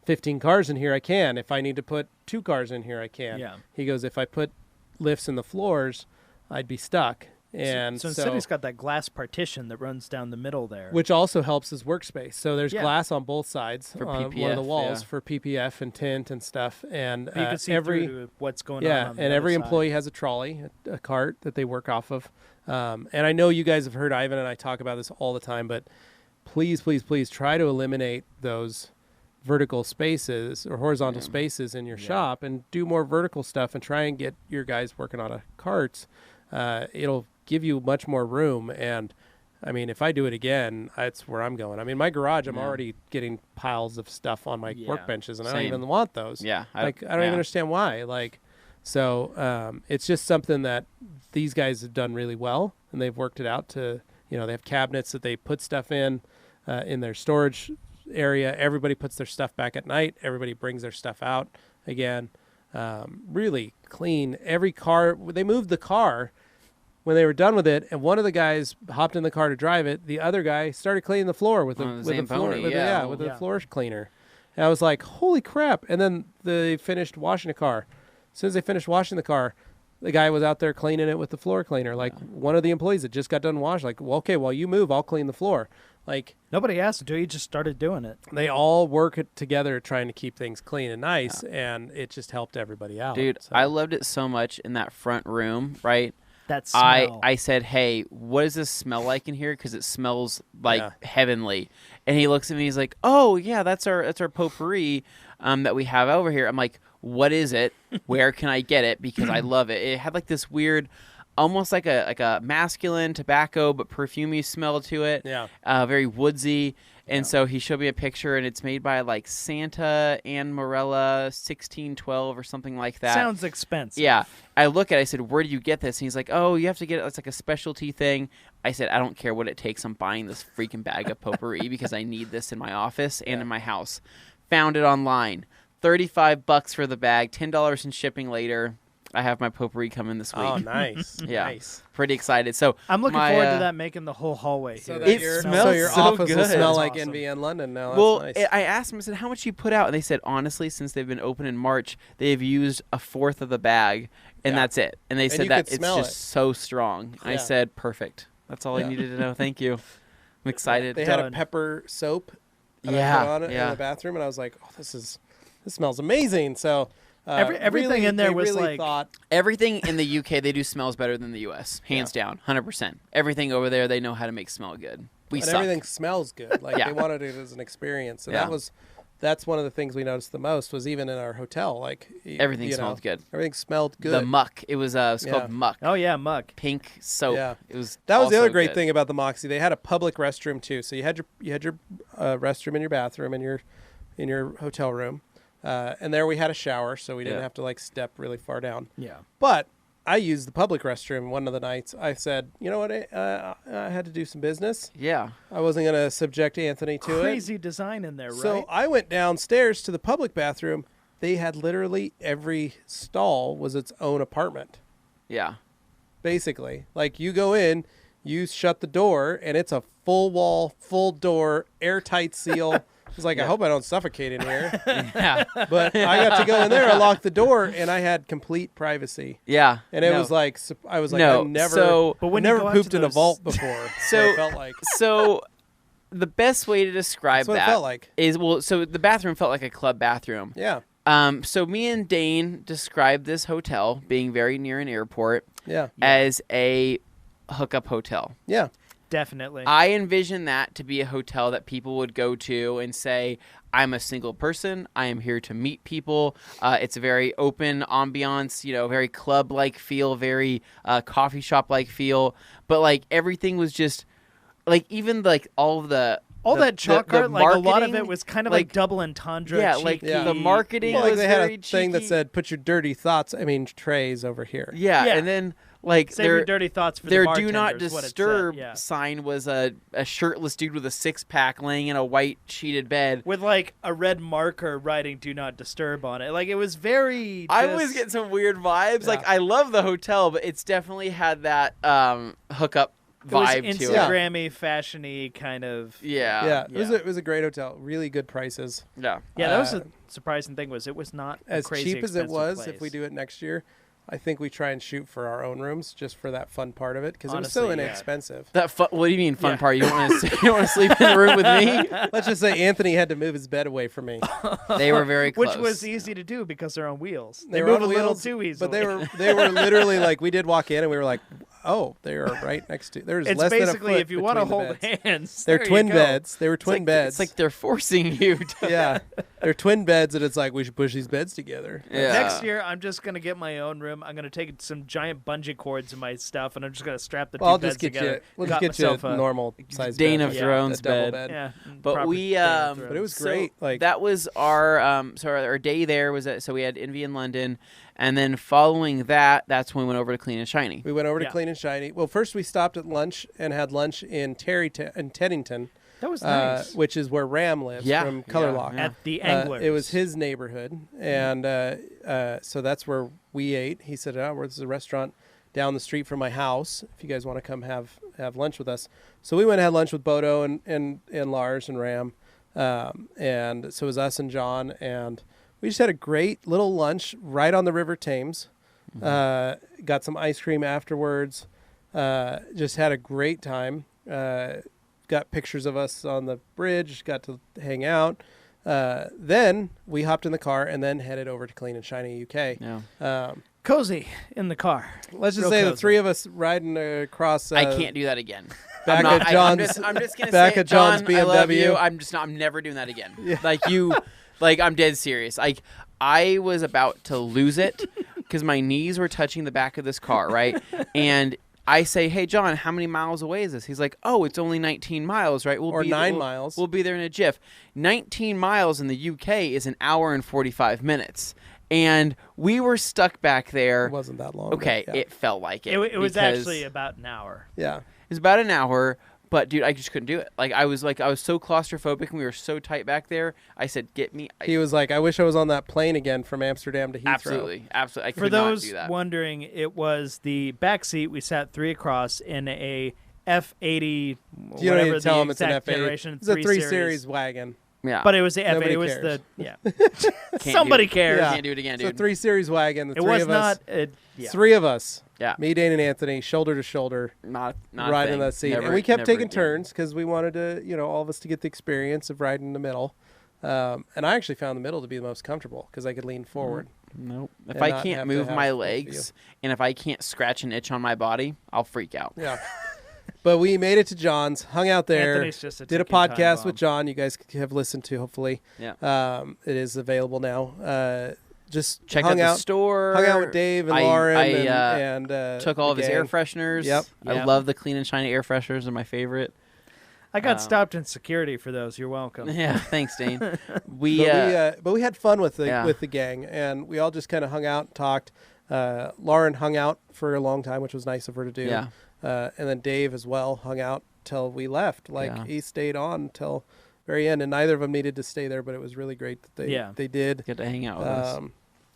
Speaker 2: 15 cars in here, I can. If I need to put 2 cars in here, I can.
Speaker 1: Yeah.
Speaker 2: He goes, if I put lifts in the floors, I'd be stuck. And
Speaker 1: so instead he's got that glass partition that runs down the middle there.
Speaker 2: Which also helps his workspace. So there's
Speaker 1: Yeah.
Speaker 2: glass on both sides
Speaker 3: For
Speaker 2: on one of the
Speaker 3: PPF,
Speaker 2: walls
Speaker 3: yeah.
Speaker 2: for PPF and tint and stuff. And
Speaker 1: you can see
Speaker 2: every
Speaker 1: through to what's going
Speaker 2: yeah,
Speaker 1: on the
Speaker 2: and
Speaker 1: other
Speaker 2: every
Speaker 1: side.
Speaker 2: employee has a trolley, a cart that they work off of. And I know you guys have heard Ivan and I talk about this all the time, but please try to eliminate those vertical spaces or horizontal spaces in your shop and do more vertical stuff and try and get your guys working on a carts. It'll give you much more room. And I mean, if I do it again, that's where I'm going. I mean, my garage, I'm already getting piles of stuff on my workbenches, and I don't
Speaker 3: Same.
Speaker 2: even want those.
Speaker 3: Yeah.
Speaker 2: I don't even understand why. So it's just something that these guys have done really well, and they've worked it out to, they have cabinets that they put stuff in their storage area. Everybody puts their stuff back at night. Everybody brings their stuff out again. Really clean. Every car, they moved the car when they were done with it, and one of the guys hopped in the car to drive it. The other guy started cleaning the floor with the floor cleaner. And I was like, holy crap. And then they finished washing the car. As soon as they finished washing the car, the guy was out there cleaning it with the floor cleaner. Like one of the employees that just got done washing, like, well, okay, while you move, I'll clean the floor. Like
Speaker 1: Nobody asked to do it. He just started doing it.
Speaker 2: they all work it together trying to keep things clean and nice, and it just helped everybody out.
Speaker 3: Dude,
Speaker 2: So-
Speaker 3: I loved it so much in that front room, right?
Speaker 1: That smell.
Speaker 3: I said, hey, what does this smell like in here? Because it smells like
Speaker 2: Yeah.
Speaker 3: heavenly. And he looks at me, he's like, oh, yeah, that's our potpourri that we have over here. I'm like, what is it? Where can I get it? Because I love it. It had like this weird, almost like a masculine tobacco but perfumey smell to it.
Speaker 2: Yeah.
Speaker 3: Very woodsy. And so he showed me a picture, and it's made by like Santa and Morella 1612 or something like that.
Speaker 1: Sounds expensive.
Speaker 3: Yeah. I look at it, I said, where do you get this? And he's like, oh, you have to get it. It's like a specialty thing. I said, I don't care what it takes. I'm buying this freaking bag of potpourri because I need this in my office and in my house. Found it online. $35 for the bag, $10 in shipping later. I have my potpourri coming this week.
Speaker 2: Oh, nice.
Speaker 3: Yeah.
Speaker 2: Nice.
Speaker 3: Pretty excited. So
Speaker 1: I'm looking forward to that making the whole hallway
Speaker 2: So
Speaker 1: here.
Speaker 2: that
Speaker 3: It
Speaker 2: your,
Speaker 3: smells
Speaker 2: so your
Speaker 3: so
Speaker 2: office will
Speaker 3: good.
Speaker 2: smell
Speaker 1: That's
Speaker 2: like
Speaker 1: awesome.
Speaker 2: NV in London now. That's
Speaker 3: well,
Speaker 2: nice.
Speaker 3: I asked them, I said, how much you put out? And they said, honestly, since they've been open in March, they've used a fourth of the bag, and
Speaker 2: Yeah.
Speaker 3: that's it. And they
Speaker 2: And
Speaker 3: said
Speaker 2: you
Speaker 3: that
Speaker 2: could
Speaker 3: it's
Speaker 2: smell
Speaker 3: just
Speaker 2: it.
Speaker 3: so strong. I
Speaker 2: Yeah.
Speaker 3: said, perfect. That's all I needed to know. Thank you. I'm excited.
Speaker 2: They had a
Speaker 1: Done.
Speaker 2: pepper soap that I
Speaker 3: Yeah,
Speaker 2: put on it in the bathroom, and I was like, oh, this smells amazing. So
Speaker 1: Everything
Speaker 2: really,
Speaker 1: in there
Speaker 2: they
Speaker 1: was
Speaker 2: really
Speaker 1: like-
Speaker 2: thought,
Speaker 3: Everything in the UK, they do smells better than the US. Hands down, 100%. Everything over there, they know how to make smell good. We
Speaker 2: and
Speaker 3: suck.
Speaker 2: everything smells good. Like
Speaker 3: Yeah.
Speaker 2: they wanted it as an experience, and
Speaker 3: Yeah.
Speaker 2: that's one of the things we noticed the most was even in our hotel. Like
Speaker 3: Everything smelled good.
Speaker 2: Everything smelled good.
Speaker 3: The muck. It was
Speaker 2: Yeah.
Speaker 3: called muck.
Speaker 1: Oh yeah, muck.
Speaker 3: Pink soap.
Speaker 2: Yeah.
Speaker 3: It was.
Speaker 2: That was the
Speaker 3: also
Speaker 2: other great
Speaker 3: good.
Speaker 2: thing about the Moxie. They had a public restroom too. So you had your restroom in your bathroom in your hotel room, and there we had a shower, so we didn't
Speaker 3: Yeah.
Speaker 2: have to like step really far down.
Speaker 1: Yeah.
Speaker 2: But I used the public restroom one of the nights. I said, you know what? I had to do some business.
Speaker 3: Yeah.
Speaker 2: I wasn't going to subject Anthony to it.
Speaker 1: Crazy design in there, right?
Speaker 2: So I went downstairs to the public bathroom. They had literally every stall was its own apartment.
Speaker 3: Yeah.
Speaker 2: Basically, like you go in, you shut the door, and it's a full wall, full door, airtight seal. It's like, I hope I don't suffocate in here.
Speaker 3: Yeah.
Speaker 2: But I got to go in there, I locked the door, and I had complete privacy.
Speaker 3: Yeah.
Speaker 2: And it
Speaker 3: No.
Speaker 2: was like, I was like,
Speaker 3: No,
Speaker 2: I never,
Speaker 3: so-
Speaker 1: But when
Speaker 2: I
Speaker 1: you
Speaker 2: never
Speaker 1: go out
Speaker 2: pooped
Speaker 1: to
Speaker 2: in a
Speaker 1: those-
Speaker 2: vault before.
Speaker 3: So-
Speaker 2: it felt like.
Speaker 3: So, the best way to describe
Speaker 2: That's what it
Speaker 3: that
Speaker 2: felt like.
Speaker 3: is so the bathroom felt like a club bathroom.
Speaker 2: Yeah,
Speaker 3: So me and Dane described this hotel being very near an airport
Speaker 2: yeah,
Speaker 3: as a hookup hotel.
Speaker 2: yeah.
Speaker 1: Definitely.
Speaker 3: I envision that to be a hotel that people would go to and say, I'm a single person. I am here to meet people. It's a very open ambiance, very club-like feel, very coffee shop-like feel. But, like, everything was just, like, even, like, all of the...
Speaker 1: All that chalk art, like a lot of
Speaker 3: marketing,
Speaker 1: it was kind of like double entendre.
Speaker 3: Yeah, like
Speaker 1: cheeky.
Speaker 3: the marketing
Speaker 2: Well, like
Speaker 3: was
Speaker 2: they had
Speaker 3: very
Speaker 2: a thing that
Speaker 3: cheeky.
Speaker 2: said, "Put your dirty thoughts." I mean, trays over here.
Speaker 3: Yeah,
Speaker 1: Yeah.
Speaker 3: and then like
Speaker 1: Save your dirty thoughts for the
Speaker 3: their
Speaker 1: bartenders.
Speaker 3: do not
Speaker 1: what it said,
Speaker 3: disturb
Speaker 1: yeah.
Speaker 3: sign was a shirtless dude with a 6-pack laying in a white sheeted bed.
Speaker 1: With like a red marker writing "Do Not Disturb" on it. Like it was very.
Speaker 3: I
Speaker 1: just-
Speaker 3: was getting some weird vibes.
Speaker 2: Yeah.
Speaker 3: Like I love the hotel, but it's definitely had that hookup vibe
Speaker 1: it was
Speaker 3: to it.
Speaker 1: Instagrammy, fashiony kind of.
Speaker 3: Yeah.
Speaker 2: It was a great hotel. Really good prices.
Speaker 3: Yeah.
Speaker 1: Yeah, that was
Speaker 2: Uh,
Speaker 1: a surprising thing. Was it was not
Speaker 2: As
Speaker 1: a crazy
Speaker 2: cheap as it
Speaker 1: expensive
Speaker 2: was,
Speaker 1: place.
Speaker 2: if we do it next year, I think we try and shoot for our own rooms just for that fun part of it because it was so
Speaker 1: Honestly, yeah.
Speaker 2: inexpensive.
Speaker 3: That what do you mean fun
Speaker 1: Yeah.
Speaker 3: part? You don't want to you don't want to sleep in the room with me?
Speaker 2: Let's just say Anthony had to move his bed away from me.
Speaker 3: They were very close.
Speaker 1: Which was easy to do because they're on wheels.
Speaker 2: They
Speaker 1: They
Speaker 2: were
Speaker 1: move
Speaker 2: on
Speaker 1: a little
Speaker 2: wheels,
Speaker 1: too easily.
Speaker 2: But they were literally like, we did walk in and we were like, oh, they are right next to. There's
Speaker 1: It's
Speaker 2: less than a
Speaker 1: basically
Speaker 2: foot
Speaker 1: if you want to
Speaker 2: between the
Speaker 1: hold
Speaker 2: beds.
Speaker 1: hands.
Speaker 2: They're
Speaker 1: there you
Speaker 2: twin
Speaker 1: go.
Speaker 2: beds. They were
Speaker 3: It's
Speaker 2: twin
Speaker 3: like,
Speaker 2: beds.
Speaker 3: It's like they're forcing you to.
Speaker 2: Yeah, they're twin beds, and it's like we should push these beds together.
Speaker 3: Yeah.
Speaker 1: Next year, I'm just gonna get my own room. I'm gonna take some giant bungee cords in my stuff, and I'm just gonna strap the two
Speaker 2: Well, I'll
Speaker 1: beds
Speaker 2: just get
Speaker 1: together.
Speaker 2: you. We'll
Speaker 1: Got
Speaker 2: just get you
Speaker 1: myself
Speaker 2: a normal size
Speaker 3: Dane
Speaker 2: bed.
Speaker 3: of
Speaker 1: Yeah.
Speaker 3: Thrones
Speaker 2: a double
Speaker 3: bed.
Speaker 1: Yeah,
Speaker 3: But
Speaker 1: proper
Speaker 3: we,
Speaker 1: Game of
Speaker 3: but
Speaker 1: Thrones.
Speaker 2: But it was
Speaker 3: So
Speaker 2: great. Like
Speaker 3: that was our our day there was so we had Envy in London, and then following that's when we went over to Clean and Shiny.
Speaker 2: we went over to
Speaker 1: Yeah.
Speaker 2: Clean and Shiny. Well, first we stopped at lunch and had lunch in Teddington,
Speaker 1: That was nice.
Speaker 2: which is where Ram lives
Speaker 3: Yeah.
Speaker 2: from Color
Speaker 3: Yeah.
Speaker 2: Lock.
Speaker 3: Yeah.
Speaker 1: At the Anglers.
Speaker 2: It was his neighborhood, and so that's where we ate. He said, "Oh, this is a restaurant down the street from my house. If you guys want to come have lunch with us." So we went and had lunch with Bodo and Lars and Ram, and so it was us and John, and we just had a great little lunch right on the River Thames. Got some ice cream afterwards. Just had a great time. Got pictures of us on the bridge. Got to hang out. Then we hopped in the car and then headed over to Clean and Shiny UK.
Speaker 3: Yeah.
Speaker 1: cozy in the car.
Speaker 2: Let's just
Speaker 1: Real
Speaker 2: say the
Speaker 1: cozy.
Speaker 2: three of us riding across.
Speaker 3: I can't do that again.
Speaker 2: back
Speaker 3: I'm not,
Speaker 2: at
Speaker 3: I,
Speaker 2: John's-
Speaker 3: I'm just gonna
Speaker 2: back
Speaker 3: say,
Speaker 2: at John's
Speaker 3: John, I love
Speaker 2: BMW.
Speaker 3: you. I'm never doing that again.
Speaker 2: Yeah.
Speaker 3: Like I'm dead serious. Like I was about to lose it because my knees were touching the back of this car, right? And I say, "Hey, John, how many miles away is this?" He's like, "Oh, it's only 19 miles, right?
Speaker 2: Or 9 miles.
Speaker 3: We'll be there in a jiff." 19 miles in the UK is an hour and 45 minutes. And we were stuck back there.
Speaker 2: It wasn't that long.
Speaker 3: Okay,
Speaker 2: but yeah.
Speaker 3: it felt like it.
Speaker 1: It was
Speaker 3: because
Speaker 1: actually about an hour.
Speaker 2: Yeah.
Speaker 3: it was about an hour, but dude, I just couldn't do it. I was so claustrophobic and we were so tight back there. I said, "Get me."
Speaker 2: He was like, "I wish I was on that plane again from Amsterdam to Heathrow."
Speaker 3: Absolutely. I
Speaker 1: For
Speaker 3: could not
Speaker 1: those
Speaker 3: do that.
Speaker 1: wondering, it was the back seat. We sat three across in a F80.
Speaker 2: You don't need
Speaker 1: whatever
Speaker 2: to tell
Speaker 1: the
Speaker 2: him it's an
Speaker 1: exact
Speaker 2: F8.
Speaker 1: generation,
Speaker 2: It's a 3
Speaker 1: series.
Speaker 2: Series wagon.
Speaker 3: Yeah.
Speaker 1: But it was the F8.
Speaker 2: Nobody
Speaker 1: It was
Speaker 2: cares.
Speaker 1: the yeah.
Speaker 3: Can't
Speaker 1: Somebody
Speaker 3: do it.
Speaker 1: cares.
Speaker 2: Yeah.
Speaker 3: Can't do it again,
Speaker 2: It's
Speaker 3: dude.
Speaker 2: a 3 Series wagon. The
Speaker 1: It
Speaker 2: three
Speaker 1: was
Speaker 2: of us.
Speaker 1: not. Yeah.
Speaker 2: Three of us.
Speaker 3: Yeah.
Speaker 2: Me, Dane, and Anthony, shoulder to shoulder,
Speaker 3: Not a
Speaker 2: riding
Speaker 3: thing.
Speaker 2: that seat,
Speaker 3: Never-
Speaker 2: and we kept
Speaker 3: never
Speaker 2: taking
Speaker 3: again.
Speaker 2: turns because we wanted to, all of us to get the experience of riding in the middle. And I actually found the middle to be the most comfortable because I could lean forward.
Speaker 3: Nope. If
Speaker 2: And
Speaker 3: I
Speaker 2: not have
Speaker 3: can't
Speaker 2: to
Speaker 3: move
Speaker 2: have
Speaker 3: my
Speaker 2: both of
Speaker 3: legs and if I can't scratch an itch on my body, I'll freak out.
Speaker 2: Yeah. But we made it to John's, hung out there,
Speaker 1: Anthony's just a
Speaker 2: did a
Speaker 1: ticking time
Speaker 2: podcast
Speaker 1: bomb.
Speaker 2: with John. You guys have listened to, hopefully.
Speaker 3: Yeah.
Speaker 2: It is available now. Just
Speaker 3: Check
Speaker 2: hung
Speaker 3: out
Speaker 2: out
Speaker 3: the store.
Speaker 2: Hung out with Dave and
Speaker 3: I-
Speaker 2: Lauren
Speaker 3: I,
Speaker 2: and
Speaker 3: Took all
Speaker 2: the
Speaker 3: of his air
Speaker 2: gang.
Speaker 3: fresheners.
Speaker 2: Yep.
Speaker 3: I
Speaker 1: Yep.
Speaker 3: love the clean and shiny air fresheners. They're my favorite.
Speaker 1: I got stopped in security for those. You're welcome.
Speaker 3: Yeah. Thanks, Dane.
Speaker 2: But we had fun with the
Speaker 3: Yeah.
Speaker 2: with the gang, and we all just kind of hung out and talked. Lauren hung out for a long time, which was nice of her to do.
Speaker 3: Yeah.
Speaker 2: And then Dave as well hung out till we left.
Speaker 3: Yeah.
Speaker 2: He stayed on till very end, and neither of them needed to stay there, but it was really great that they did.
Speaker 3: Get to hang out with us.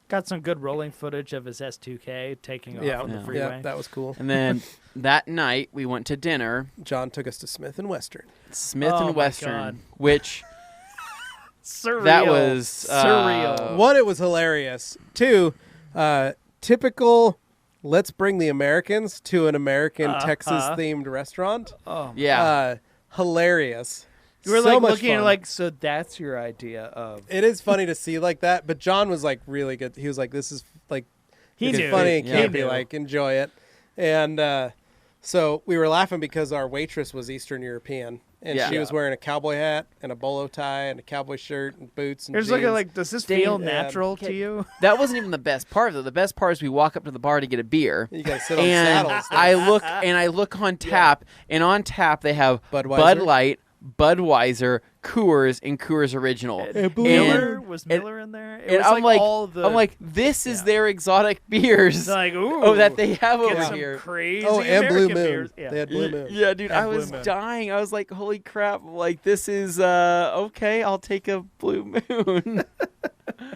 Speaker 1: Got some good rolling footage of his S2K taking off
Speaker 2: Yeah,
Speaker 1: on the
Speaker 3: Yeah.
Speaker 1: freeway.
Speaker 2: yeah, that was cool.
Speaker 3: And then that night we went to dinner,
Speaker 2: John took us to Smith and Western.
Speaker 3: Smith
Speaker 1: Oh
Speaker 3: and
Speaker 1: my
Speaker 3: Western,
Speaker 1: God.
Speaker 3: which
Speaker 1: Surreal.
Speaker 3: that was
Speaker 1: surreal.
Speaker 2: One, it was hilarious. Two, typical. Let's bring the Americans to an American Texas themed restaurant.
Speaker 1: Oh,
Speaker 3: Yeah.
Speaker 2: Hilarious.
Speaker 1: you were
Speaker 2: So
Speaker 1: like
Speaker 2: much
Speaker 1: looking at
Speaker 2: fun.
Speaker 1: it like, so that's your idea of.
Speaker 2: It is funny to see like that, but John was like really good. He was like, "This is like
Speaker 1: He
Speaker 2: it's
Speaker 1: knew.
Speaker 2: funny. It
Speaker 3: Yeah.
Speaker 2: can't
Speaker 1: He
Speaker 2: be
Speaker 1: knew.
Speaker 2: like enjoy it." And So we were laughing because our waitress was Eastern European, and
Speaker 3: Yeah.
Speaker 2: she was wearing a cowboy hat and a bolo tie and a cowboy shirt and boots and
Speaker 1: You're just
Speaker 2: jeans.
Speaker 1: looking like, does this
Speaker 3: Dane,
Speaker 1: feel natural to
Speaker 3: okay.
Speaker 1: you?
Speaker 3: That wasn't even the best part, though. The best part is we walk up to the bar to get a beer.
Speaker 2: You guys sit on
Speaker 3: And
Speaker 2: saddles.
Speaker 3: I look on tap, and on tap they have
Speaker 2: Budweiser?
Speaker 3: Bud Light, Budweiser, Coors, and Coors Original.
Speaker 1: Miller was Miller in there. It
Speaker 3: And
Speaker 1: was
Speaker 3: I'm like,
Speaker 1: all the.
Speaker 3: I'm like, this is their exotic beers.
Speaker 1: it's like, ooh,
Speaker 3: Oh, that they have
Speaker 1: get
Speaker 3: over
Speaker 1: some
Speaker 3: here.
Speaker 1: crazy
Speaker 2: Oh, and Blue
Speaker 1: American
Speaker 2: Moon.
Speaker 1: beers. Yeah.
Speaker 2: They had Blue Moon.
Speaker 3: Yeah, dude,
Speaker 1: And
Speaker 3: I was
Speaker 1: Blue Moon.
Speaker 3: dying. I was like, holy crap! Like, this is okay. I'll take a Blue Moon.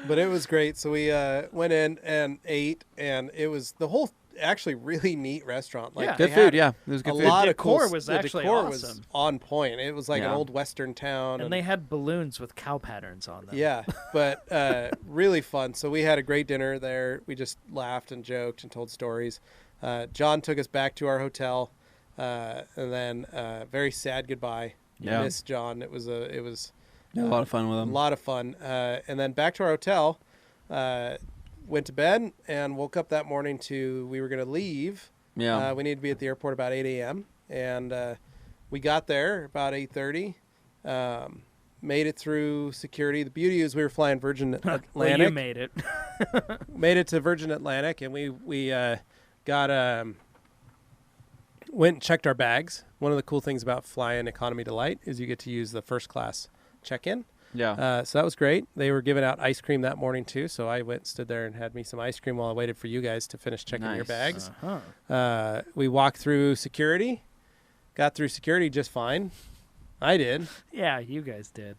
Speaker 2: But it was great. So we went in and ate, and it was the whole actually really neat restaurant. Like
Speaker 1: Yeah.
Speaker 2: they
Speaker 3: Good food,
Speaker 2: had
Speaker 3: yeah. It was good
Speaker 2: a
Speaker 3: food.
Speaker 2: lot
Speaker 1: The
Speaker 2: of cool.
Speaker 1: decor was
Speaker 2: the
Speaker 1: actually
Speaker 2: decor was
Speaker 1: awesome.
Speaker 2: on point. It was like an
Speaker 3: Yeah.
Speaker 2: old western town,
Speaker 1: And they had balloons with cow patterns on them.
Speaker 2: yeah, but really fun. So we had a great dinner there. We just laughed and joked and told stories. John took us back to our hotel, and then very sad goodbye.
Speaker 3: Yeah.
Speaker 2: Miss John. It was
Speaker 3: Yeah, a lot of fun with
Speaker 2: a
Speaker 3: them.
Speaker 2: lot of fun. And then back to our hotel. Went to bed and woke up that morning we were going to leave.
Speaker 3: Yeah.
Speaker 2: We needed to be at the airport about 8 a.m. And we got there about 8:30. Made it through security. The beauty is we were flying Virgin Atlantic.
Speaker 1: Well, you made it.
Speaker 2: Made it to Virgin Atlantic, and we got went and checked our bags. One of the cool things about flying Economy Delight is you get to use the first class check-in.
Speaker 3: Yeah.
Speaker 2: So that was great. They were giving out ice cream that morning too, so I went and stood there and had me some ice cream while I waited for you guys to finish checking your
Speaker 3: Nice.
Speaker 2: bags.
Speaker 1: Uh-huh.
Speaker 2: We walked through security, got through security just fine. I did.
Speaker 1: Yeah, you guys did.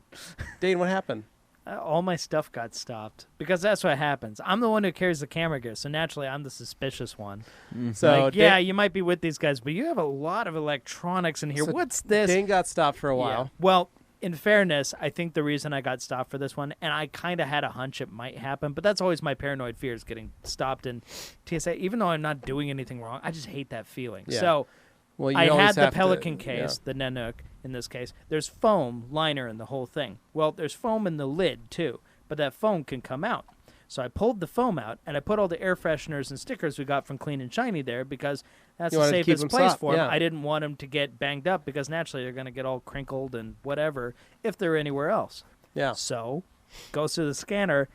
Speaker 2: Dane, what happened?
Speaker 1: All my stuff got stopped because that's what happens. I'm the one who carries the camera gear, so naturally I'm the suspicious one.
Speaker 2: So
Speaker 1: Like, yeah, you might be with these guys, but you have a lot of electronics in here.
Speaker 2: So
Speaker 1: What's this?
Speaker 2: Dane got stopped for a while.
Speaker 1: Yeah. Well, in fairness, I think the reason I got stopped for this one, and I kind of had a hunch it might happen, but that's always my paranoid fear is getting stopped in TSA. Even though I'm not doing anything wrong, I just hate that feeling.
Speaker 2: Yeah.
Speaker 1: So
Speaker 2: Well, you
Speaker 1: I
Speaker 2: always
Speaker 1: had the
Speaker 2: have to-
Speaker 1: Pelican case, the Nanook in this case. There's foam liner in the whole thing. Well, there's foam in the lid too, but that foam can come out. So I pulled the foam out, and I put all the air fresheners and stickers we got from Clean and Shiny there because that's
Speaker 2: You
Speaker 1: the
Speaker 2: wanted to keep
Speaker 1: safest
Speaker 2: them
Speaker 1: place
Speaker 2: soft,
Speaker 1: for them.
Speaker 2: yeah.
Speaker 1: I didn't want them to get banged up because naturally they're going to get all crinkled and whatever if they're anywhere else.
Speaker 2: Yeah.
Speaker 1: So goes through the scanner,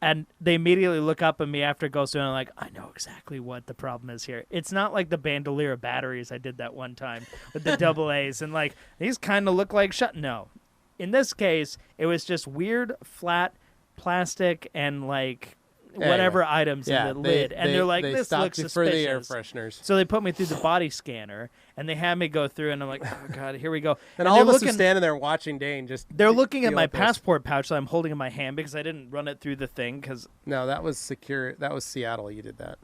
Speaker 1: and they immediately look up at me after it goes through, and I'm like, I know exactly what the problem is here. It's not like the bandolier batteries I did that one time with the double A's, and like these kind of look like No. In this case, it was just weird, flat plastic and like whatever items
Speaker 2: Yeah,
Speaker 1: in the lid. And they're like, this
Speaker 2: stopped
Speaker 1: looks
Speaker 2: you
Speaker 1: suspicious.
Speaker 2: for the air fresheners.
Speaker 1: So they put me through the body scanner, and they had me go through, and I'm like, oh, God, here we go.
Speaker 2: And all of
Speaker 1: they're
Speaker 2: us are standing there watching Dane just.
Speaker 1: They're looking at
Speaker 2: deal
Speaker 1: my
Speaker 2: with this.
Speaker 1: passport pouch that I'm holding in my hand because I didn't run it through the thing. Because
Speaker 2: No, that was secure. That was Seattle. You did that.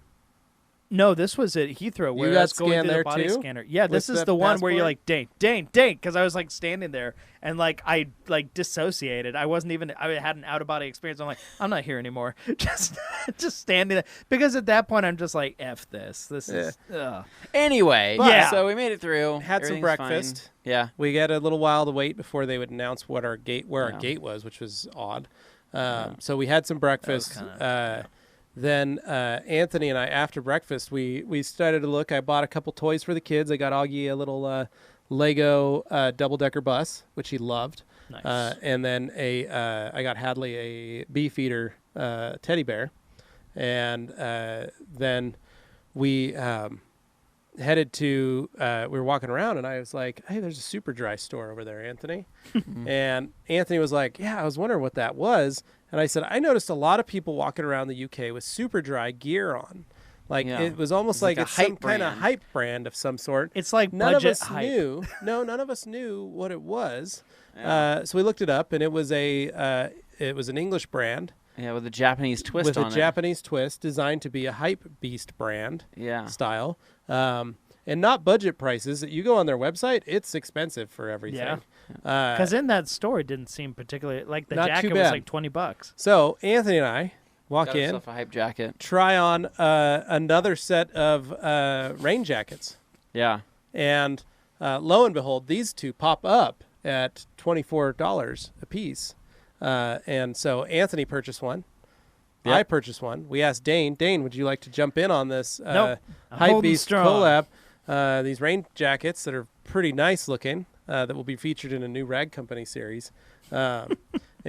Speaker 1: no, this was at Heathrow where
Speaker 2: You
Speaker 1: I
Speaker 2: got
Speaker 1: was going
Speaker 2: scanned
Speaker 1: through
Speaker 2: there
Speaker 1: the body
Speaker 2: too?
Speaker 1: scanner. Yeah, this
Speaker 2: With
Speaker 1: is
Speaker 2: the
Speaker 1: the one where you're
Speaker 2: passport?
Speaker 1: like, Dane, because I was like standing there and like I like dissociated. I had an out of body experience. I'm like, I'm not here anymore. just standing there because at that point I'm just like, F this. This is. Ugh.
Speaker 3: Anyway,
Speaker 1: Yeah.
Speaker 3: so we made it through.
Speaker 2: Had some
Speaker 3: Everything's
Speaker 2: breakfast.
Speaker 3: fine. Yeah.
Speaker 2: We got a little while to wait before they would announce what our gate, where
Speaker 3: Yeah.
Speaker 2: our gate was, which was odd. So we had some breakfast.
Speaker 1: kinda-
Speaker 2: Then Anthony and I, after breakfast, we started to look. I bought a couple toys for the kids. I got Augie a little Lego double-decker bus, which he loved.
Speaker 1: Nice.
Speaker 2: And then I got Hadley a Beefeater teddy bear. And then we headed to we were walking around, and I was like, hey, there's a Super Dry store over there, Anthony. And Anthony was like, yeah, I was wondering what that was. And I said, I noticed a lot of people walking around the UK with Super Dry gear on. Like
Speaker 3: Yeah.
Speaker 2: it was almost
Speaker 3: It's like
Speaker 2: like
Speaker 3: a
Speaker 2: it's some
Speaker 3: hype
Speaker 2: kind of
Speaker 3: brand.
Speaker 2: hype brand of some sort.
Speaker 1: It's like
Speaker 2: None of
Speaker 1: budget
Speaker 2: us
Speaker 1: hype.
Speaker 2: knew. No, none of us knew what it was.
Speaker 3: Yeah.
Speaker 2: So we looked it up, and it was an English brand
Speaker 3: Yeah, with a Japanese twist
Speaker 2: with
Speaker 3: on
Speaker 2: a
Speaker 3: it.
Speaker 2: Japanese twist, designed to be a hype beast brand
Speaker 3: Yeah.
Speaker 2: style, and not budget prices. You go on their website, it's expensive for everything.
Speaker 1: Yeah.
Speaker 2: Uh,
Speaker 1: Because in that store, it didn't seem particularly like the
Speaker 2: Not too
Speaker 1: jacket was
Speaker 2: bad.
Speaker 1: like $20.
Speaker 2: so Anthony and I walk
Speaker 3: Got
Speaker 2: in,
Speaker 3: yourself a hype jacket.
Speaker 2: try on another set of rain jackets,
Speaker 3: Yeah.
Speaker 2: and lo and behold, these two pop up at $24 a piece. And so Anthony purchased one.
Speaker 3: Yep.
Speaker 2: I purchased one. We asked Dane, would you like to jump in on this
Speaker 1: Nope. I'm
Speaker 2: Hype
Speaker 1: holding
Speaker 2: Beast
Speaker 1: strong.
Speaker 2: collab? these rain jackets that are pretty nice looking that will be featured in a new Rag Company series. And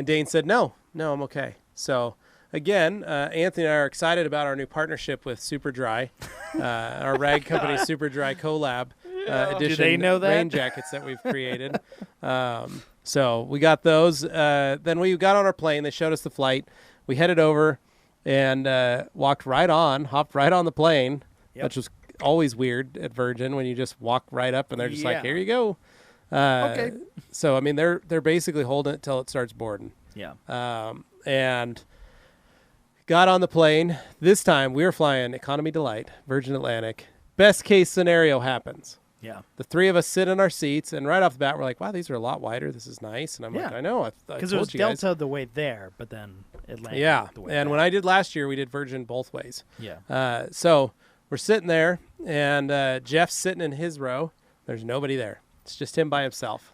Speaker 2: Dane said, no, I'm okay. So again, Anthony and I are excited about our new partnership with Super Dry, our Rag Company Super Dry collab edition
Speaker 1: Do they know that?
Speaker 2: rain jackets that we've created. So we got those. Then we got on our plane. They showed us the flight. We headed over and hopped right on the plane, which was always weird at Virgin when you just walk right up and they're just like, here you go.
Speaker 1: Okay.
Speaker 2: So, I mean, they're basically holding it till it starts boarding.
Speaker 1: Yeah.
Speaker 2: And got on the plane. This time we were flying Economy Delight, Virgin Atlantic. Best case scenario happens.
Speaker 1: Yeah.
Speaker 2: The three of us sit in our seats, and right off the bat, we're like, wow, these are a lot wider. This is nice. And I'm like, I know.
Speaker 1: Because it was Delta the way there, but then Atlantic the way
Speaker 2: and
Speaker 1: back.
Speaker 2: when I did last year, we did Virgin both ways.
Speaker 1: Yeah.
Speaker 2: So we're sitting there, and Jeff's sitting in his row. There's nobody there. It's just him by himself,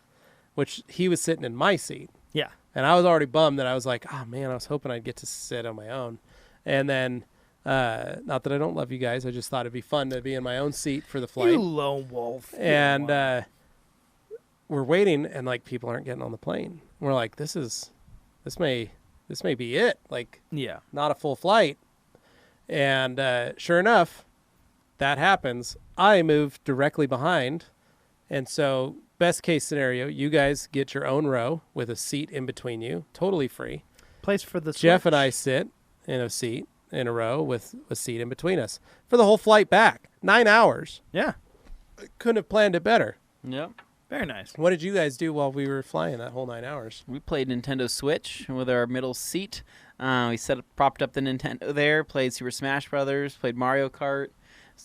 Speaker 2: which he was sitting in my seat.
Speaker 1: Yeah.
Speaker 2: And I was already bummed that I was like, oh, man, I was hoping I'd get to sit on my own. And then, not that I don't love you guys, I just thought it'd be fun to be in my own seat for the flight.
Speaker 1: You lone wolf.
Speaker 2: And we're waiting, and, like, people aren't getting on the plane. We're like, this may be it. Like, not a full flight. And sure enough, that happens. I move directly behind. And so, best case scenario, you guys get your own row with a seat in between you, totally free.
Speaker 1: Place for the
Speaker 2: Jeff
Speaker 1: switch.
Speaker 2: and I sit in a seat in a row with a seat in between us for the whole flight back. 9 hours.
Speaker 1: Yeah.
Speaker 2: Couldn't have planned it better.
Speaker 3: Yep.
Speaker 1: Very nice.
Speaker 2: What did you guys do while we were flying that whole 9 hours?
Speaker 3: We played Nintendo Switch with our middle seat. We propped up the Nintendo there, played Super Smash Brothers, played Mario Kart.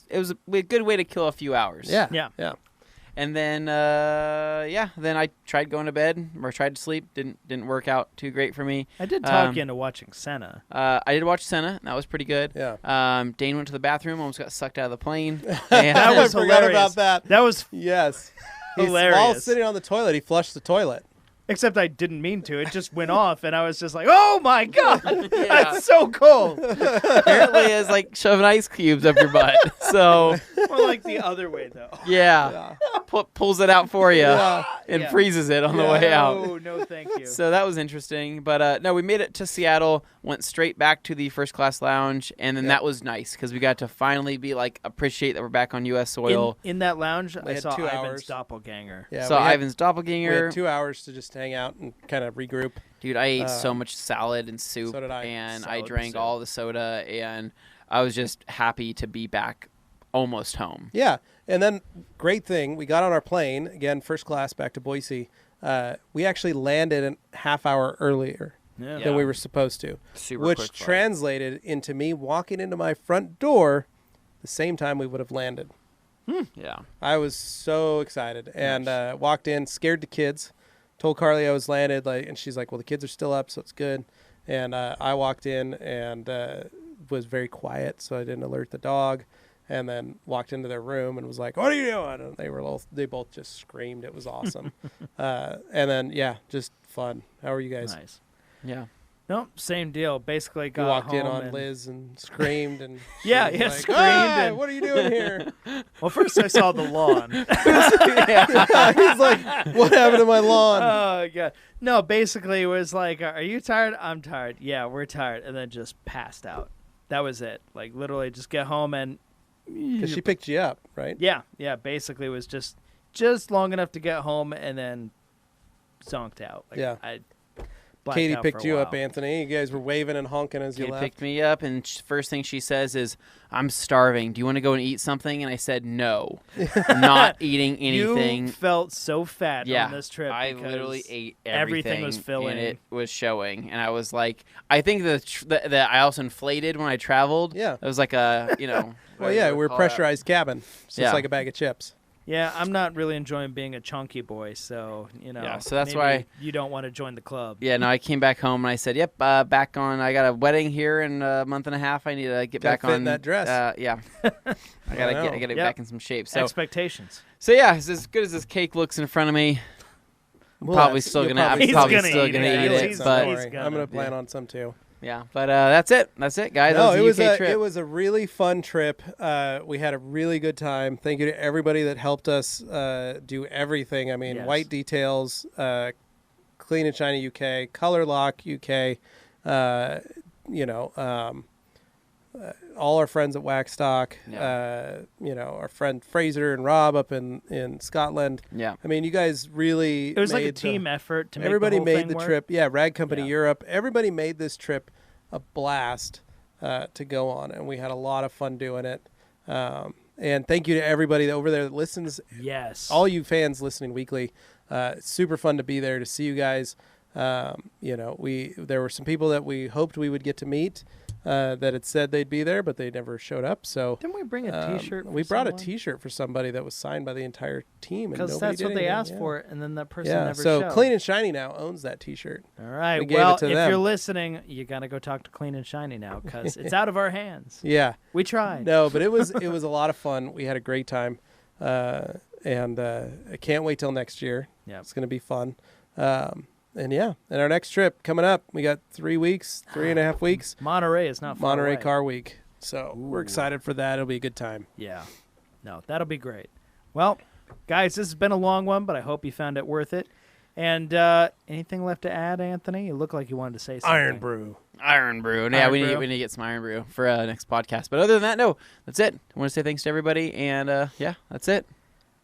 Speaker 3: It was a good way to kill a few hours.
Speaker 2: Yeah.
Speaker 3: And then, then I tried going to bed or tried to sleep. Didn't work out too great for me.
Speaker 1: I did talk you into watching Senna.
Speaker 3: I did watch Senna. That was pretty good.
Speaker 2: Yeah.
Speaker 3: Dane went to the bathroom, almost got sucked out of the plane.
Speaker 1: That
Speaker 2: I
Speaker 1: was
Speaker 2: forgot
Speaker 1: hilarious.
Speaker 2: about that.
Speaker 1: That was
Speaker 2: Yes.
Speaker 1: hilarious.
Speaker 2: While sitting on the toilet, he flushed the toilet.
Speaker 1: Except I didn't mean to. It just went off, and I was just like, "Oh my god, that's so cool!"
Speaker 3: Apparently, it's like shoving ice cubes up your butt. So,
Speaker 1: More like the other way, though.
Speaker 3: yeah. Pulls it out for you and freezes it on the way out.
Speaker 1: Oh no, thank you.
Speaker 3: So that was interesting. But no, we made it to Seattle, went straight back to the first class lounge, and then that was nice because we got to finally be like appreciate that we're back on U.S. soil.
Speaker 1: In that lounge, I
Speaker 2: had
Speaker 1: saw
Speaker 2: 2
Speaker 1: Ivan's
Speaker 2: hours.
Speaker 1: doppelganger.
Speaker 2: Yeah,
Speaker 3: Saw
Speaker 2: we had-
Speaker 3: Ivan's
Speaker 2: We
Speaker 3: doppelganger.
Speaker 2: had 2 hours to just hang out and kind of regroup.
Speaker 3: Dude, I ate so much salad and soup,
Speaker 2: So did I.
Speaker 3: and
Speaker 1: Salad
Speaker 3: I
Speaker 1: and
Speaker 3: drank
Speaker 1: soup.
Speaker 3: all the soda, and I was just happy to be back almost home.
Speaker 2: Yeah. And then, great thing, we got on our plane, again, first class back to Boise. We actually landed a half hour earlier
Speaker 1: Yeah.
Speaker 2: than we were supposed to,
Speaker 3: Super
Speaker 2: which
Speaker 3: quick flight.
Speaker 2: translated into me walking into my front door the same time we would have landed.
Speaker 3: Yeah.
Speaker 2: I was so excited and walked in, scared the kids, told Carly I was landed, and she's like, well, the kids are still up, so it's good. And I walked in and was very quiet, so I didn't alert the dog. And then walked into their room and was like, what are you doing? And they both just screamed. It was awesome. And then, just fun. How are you guys?
Speaker 1: Nice.
Speaker 3: Yeah.
Speaker 1: No, same deal. Basically,
Speaker 2: We
Speaker 1: got
Speaker 2: walked in
Speaker 1: home
Speaker 2: on
Speaker 1: and-
Speaker 2: Liz and screamed. And
Speaker 1: Yeah,
Speaker 2: she was
Speaker 1: yeah,
Speaker 2: like,
Speaker 1: screamed
Speaker 2: "Ah,
Speaker 1: and-
Speaker 2: what are you doing here?"
Speaker 1: Well, first I saw the lawn.
Speaker 2: He's like, what happened to my lawn?
Speaker 1: Oh god. No, basically it was like, are you tired? I'm tired. Yeah, we're tired, and then just passed out. That was it. Like literally, just get home and.
Speaker 2: Because she picked you up, right?
Speaker 1: Yeah. Basically, it was just long enough to get home and then zonked out. Like,
Speaker 2: Yeah.
Speaker 1: I blacked
Speaker 2: Katie
Speaker 1: out
Speaker 2: picked
Speaker 1: for a
Speaker 2: you up,
Speaker 1: while.
Speaker 2: Anthony. You guys were waving and honking as you
Speaker 3: Katie
Speaker 2: left.
Speaker 3: picked me up, and first thing she says is, I'm starving. Do you want to go and eat something? And I said, no. I'm not eating anything.
Speaker 1: You felt so fat on this trip.
Speaker 3: I
Speaker 1: because
Speaker 3: literally ate
Speaker 1: everything was filling.
Speaker 3: and it was showing. And I was like, I think that I also inflated when I traveled.
Speaker 2: Yeah.
Speaker 3: It was like a,
Speaker 2: Well, yeah, we're a pressurized cabin, so
Speaker 3: Yeah.
Speaker 2: it's like a bag of chips.
Speaker 1: Yeah, I'm not really enjoying being a chunky boy, so
Speaker 3: Yeah, so that's
Speaker 1: maybe
Speaker 3: why-
Speaker 1: you don't want to join the club.
Speaker 3: Yeah, no, I came back home and I said, yep, back on. I got a wedding here in a month and a half. I need to get
Speaker 2: Gotta
Speaker 3: back
Speaker 2: fit
Speaker 3: on
Speaker 2: in that dress.
Speaker 3: Yeah. I gotta
Speaker 2: know.
Speaker 3: get
Speaker 1: Yep.
Speaker 3: back in some shape. So
Speaker 1: Expectations.
Speaker 3: yeah, it's as good as this cake looks in front of me. I'm
Speaker 2: Well,
Speaker 3: probably
Speaker 2: that's-
Speaker 3: still
Speaker 2: you're
Speaker 3: gonna. I'm
Speaker 2: probably
Speaker 1: He's
Speaker 3: probably
Speaker 1: gonna
Speaker 3: still
Speaker 1: eat
Speaker 3: gonna
Speaker 1: it.
Speaker 3: eat
Speaker 1: He's
Speaker 3: it,
Speaker 1: gonna
Speaker 3: but
Speaker 2: Don't
Speaker 1: He's
Speaker 2: worry.
Speaker 1: gonna-
Speaker 2: I'm gonna plan
Speaker 3: yeah.
Speaker 2: on some too.
Speaker 3: Yeah, but that's it. That's it, guys.
Speaker 2: No,
Speaker 3: that
Speaker 2: it
Speaker 3: was
Speaker 2: was
Speaker 3: a UK trip.
Speaker 2: it was a really fun trip. We had a really good time. Thank you to everybody that helped us do everything. I mean,
Speaker 1: Yes.
Speaker 2: White Details, Clean and Shiny UK, Color Lock UK, all our friends at Waxstock, our friend Fraser and Rob up in Scotland.
Speaker 3: Yeah.
Speaker 2: I mean, you guys really
Speaker 1: It was like a
Speaker 2: made
Speaker 1: team effort to make
Speaker 2: everybody
Speaker 1: the whole
Speaker 2: made
Speaker 1: thing
Speaker 2: the
Speaker 1: work.
Speaker 2: trip. Yeah, Rag Company
Speaker 1: Yeah.
Speaker 2: Europe. Everybody made this trip a blast to go on, and we had a lot of fun doing it. And thank you to everybody over there that listens.
Speaker 1: Yes.
Speaker 2: All you fans listening weekly. It's super fun to be there to see you guys. There were some people that we hoped we would get to meet that had said they'd be there, but they never showed up. So
Speaker 1: Didn't we bring a T-shirt?
Speaker 2: we brought a T-shirt for somebody that was signed by the entire team, and
Speaker 1: because
Speaker 2: nobody
Speaker 1: that's
Speaker 2: did
Speaker 1: what they
Speaker 2: anything.
Speaker 1: asked
Speaker 2: Yeah.
Speaker 1: for, and then that person
Speaker 2: Yeah,
Speaker 1: never
Speaker 2: so
Speaker 1: showed.
Speaker 2: Clean and Shiny now owns that T-shirt.
Speaker 1: All right.
Speaker 2: We gave
Speaker 1: Well,
Speaker 2: it to
Speaker 1: if
Speaker 2: them.
Speaker 1: you're listening, you gotta go talk to Clean and Shiny now because it's out of our hands.
Speaker 2: Yeah.
Speaker 1: We tried.
Speaker 2: No, but it was a lot of fun. We had a great time, and I can't wait till next year.
Speaker 1: Yeah.
Speaker 2: It's going to be fun. And our next trip coming up, we got 3 weeks, 3.5 weeks.
Speaker 1: Monterey is not far
Speaker 2: Monterey
Speaker 1: away.
Speaker 2: Car Week. So we're excited for that. It'll be a good time.
Speaker 1: Yeah. No, that'll be great. Well, guys, this has been a long one, but I hope you found it worth it. And anything left to add, Anthony? You look like you wanted to say something.
Speaker 2: Iron Brew.
Speaker 3: Iron Brew. Yeah,
Speaker 1: Iron
Speaker 3: we
Speaker 1: Brew.
Speaker 3: need to get some Iron Brew for next podcast. But other than that, no, that's it. I want to say thanks to everybody, and that's it.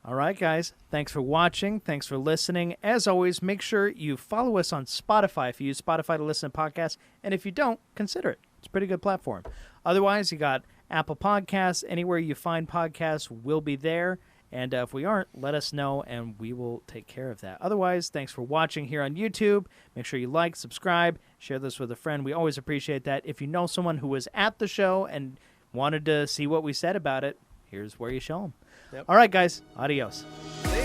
Speaker 1: All right, guys. Thanks for watching. Thanks for listening. As always, make sure you follow us on Spotify if you use Spotify to listen to podcasts. And if you don't, consider it. It's a pretty good platform. Otherwise, you got Apple Podcasts. Anywhere you find podcasts, we'll be there. And if we aren't, let us know, and we will take care of that. Otherwise, thanks for watching here on YouTube. Make sure you like, subscribe, share this with a friend. We always appreciate that. If you know someone who was at the show and wanted to see what we said about it, here's where you show them.
Speaker 2: Yep.
Speaker 1: All right, guys. Adios.
Speaker 2: See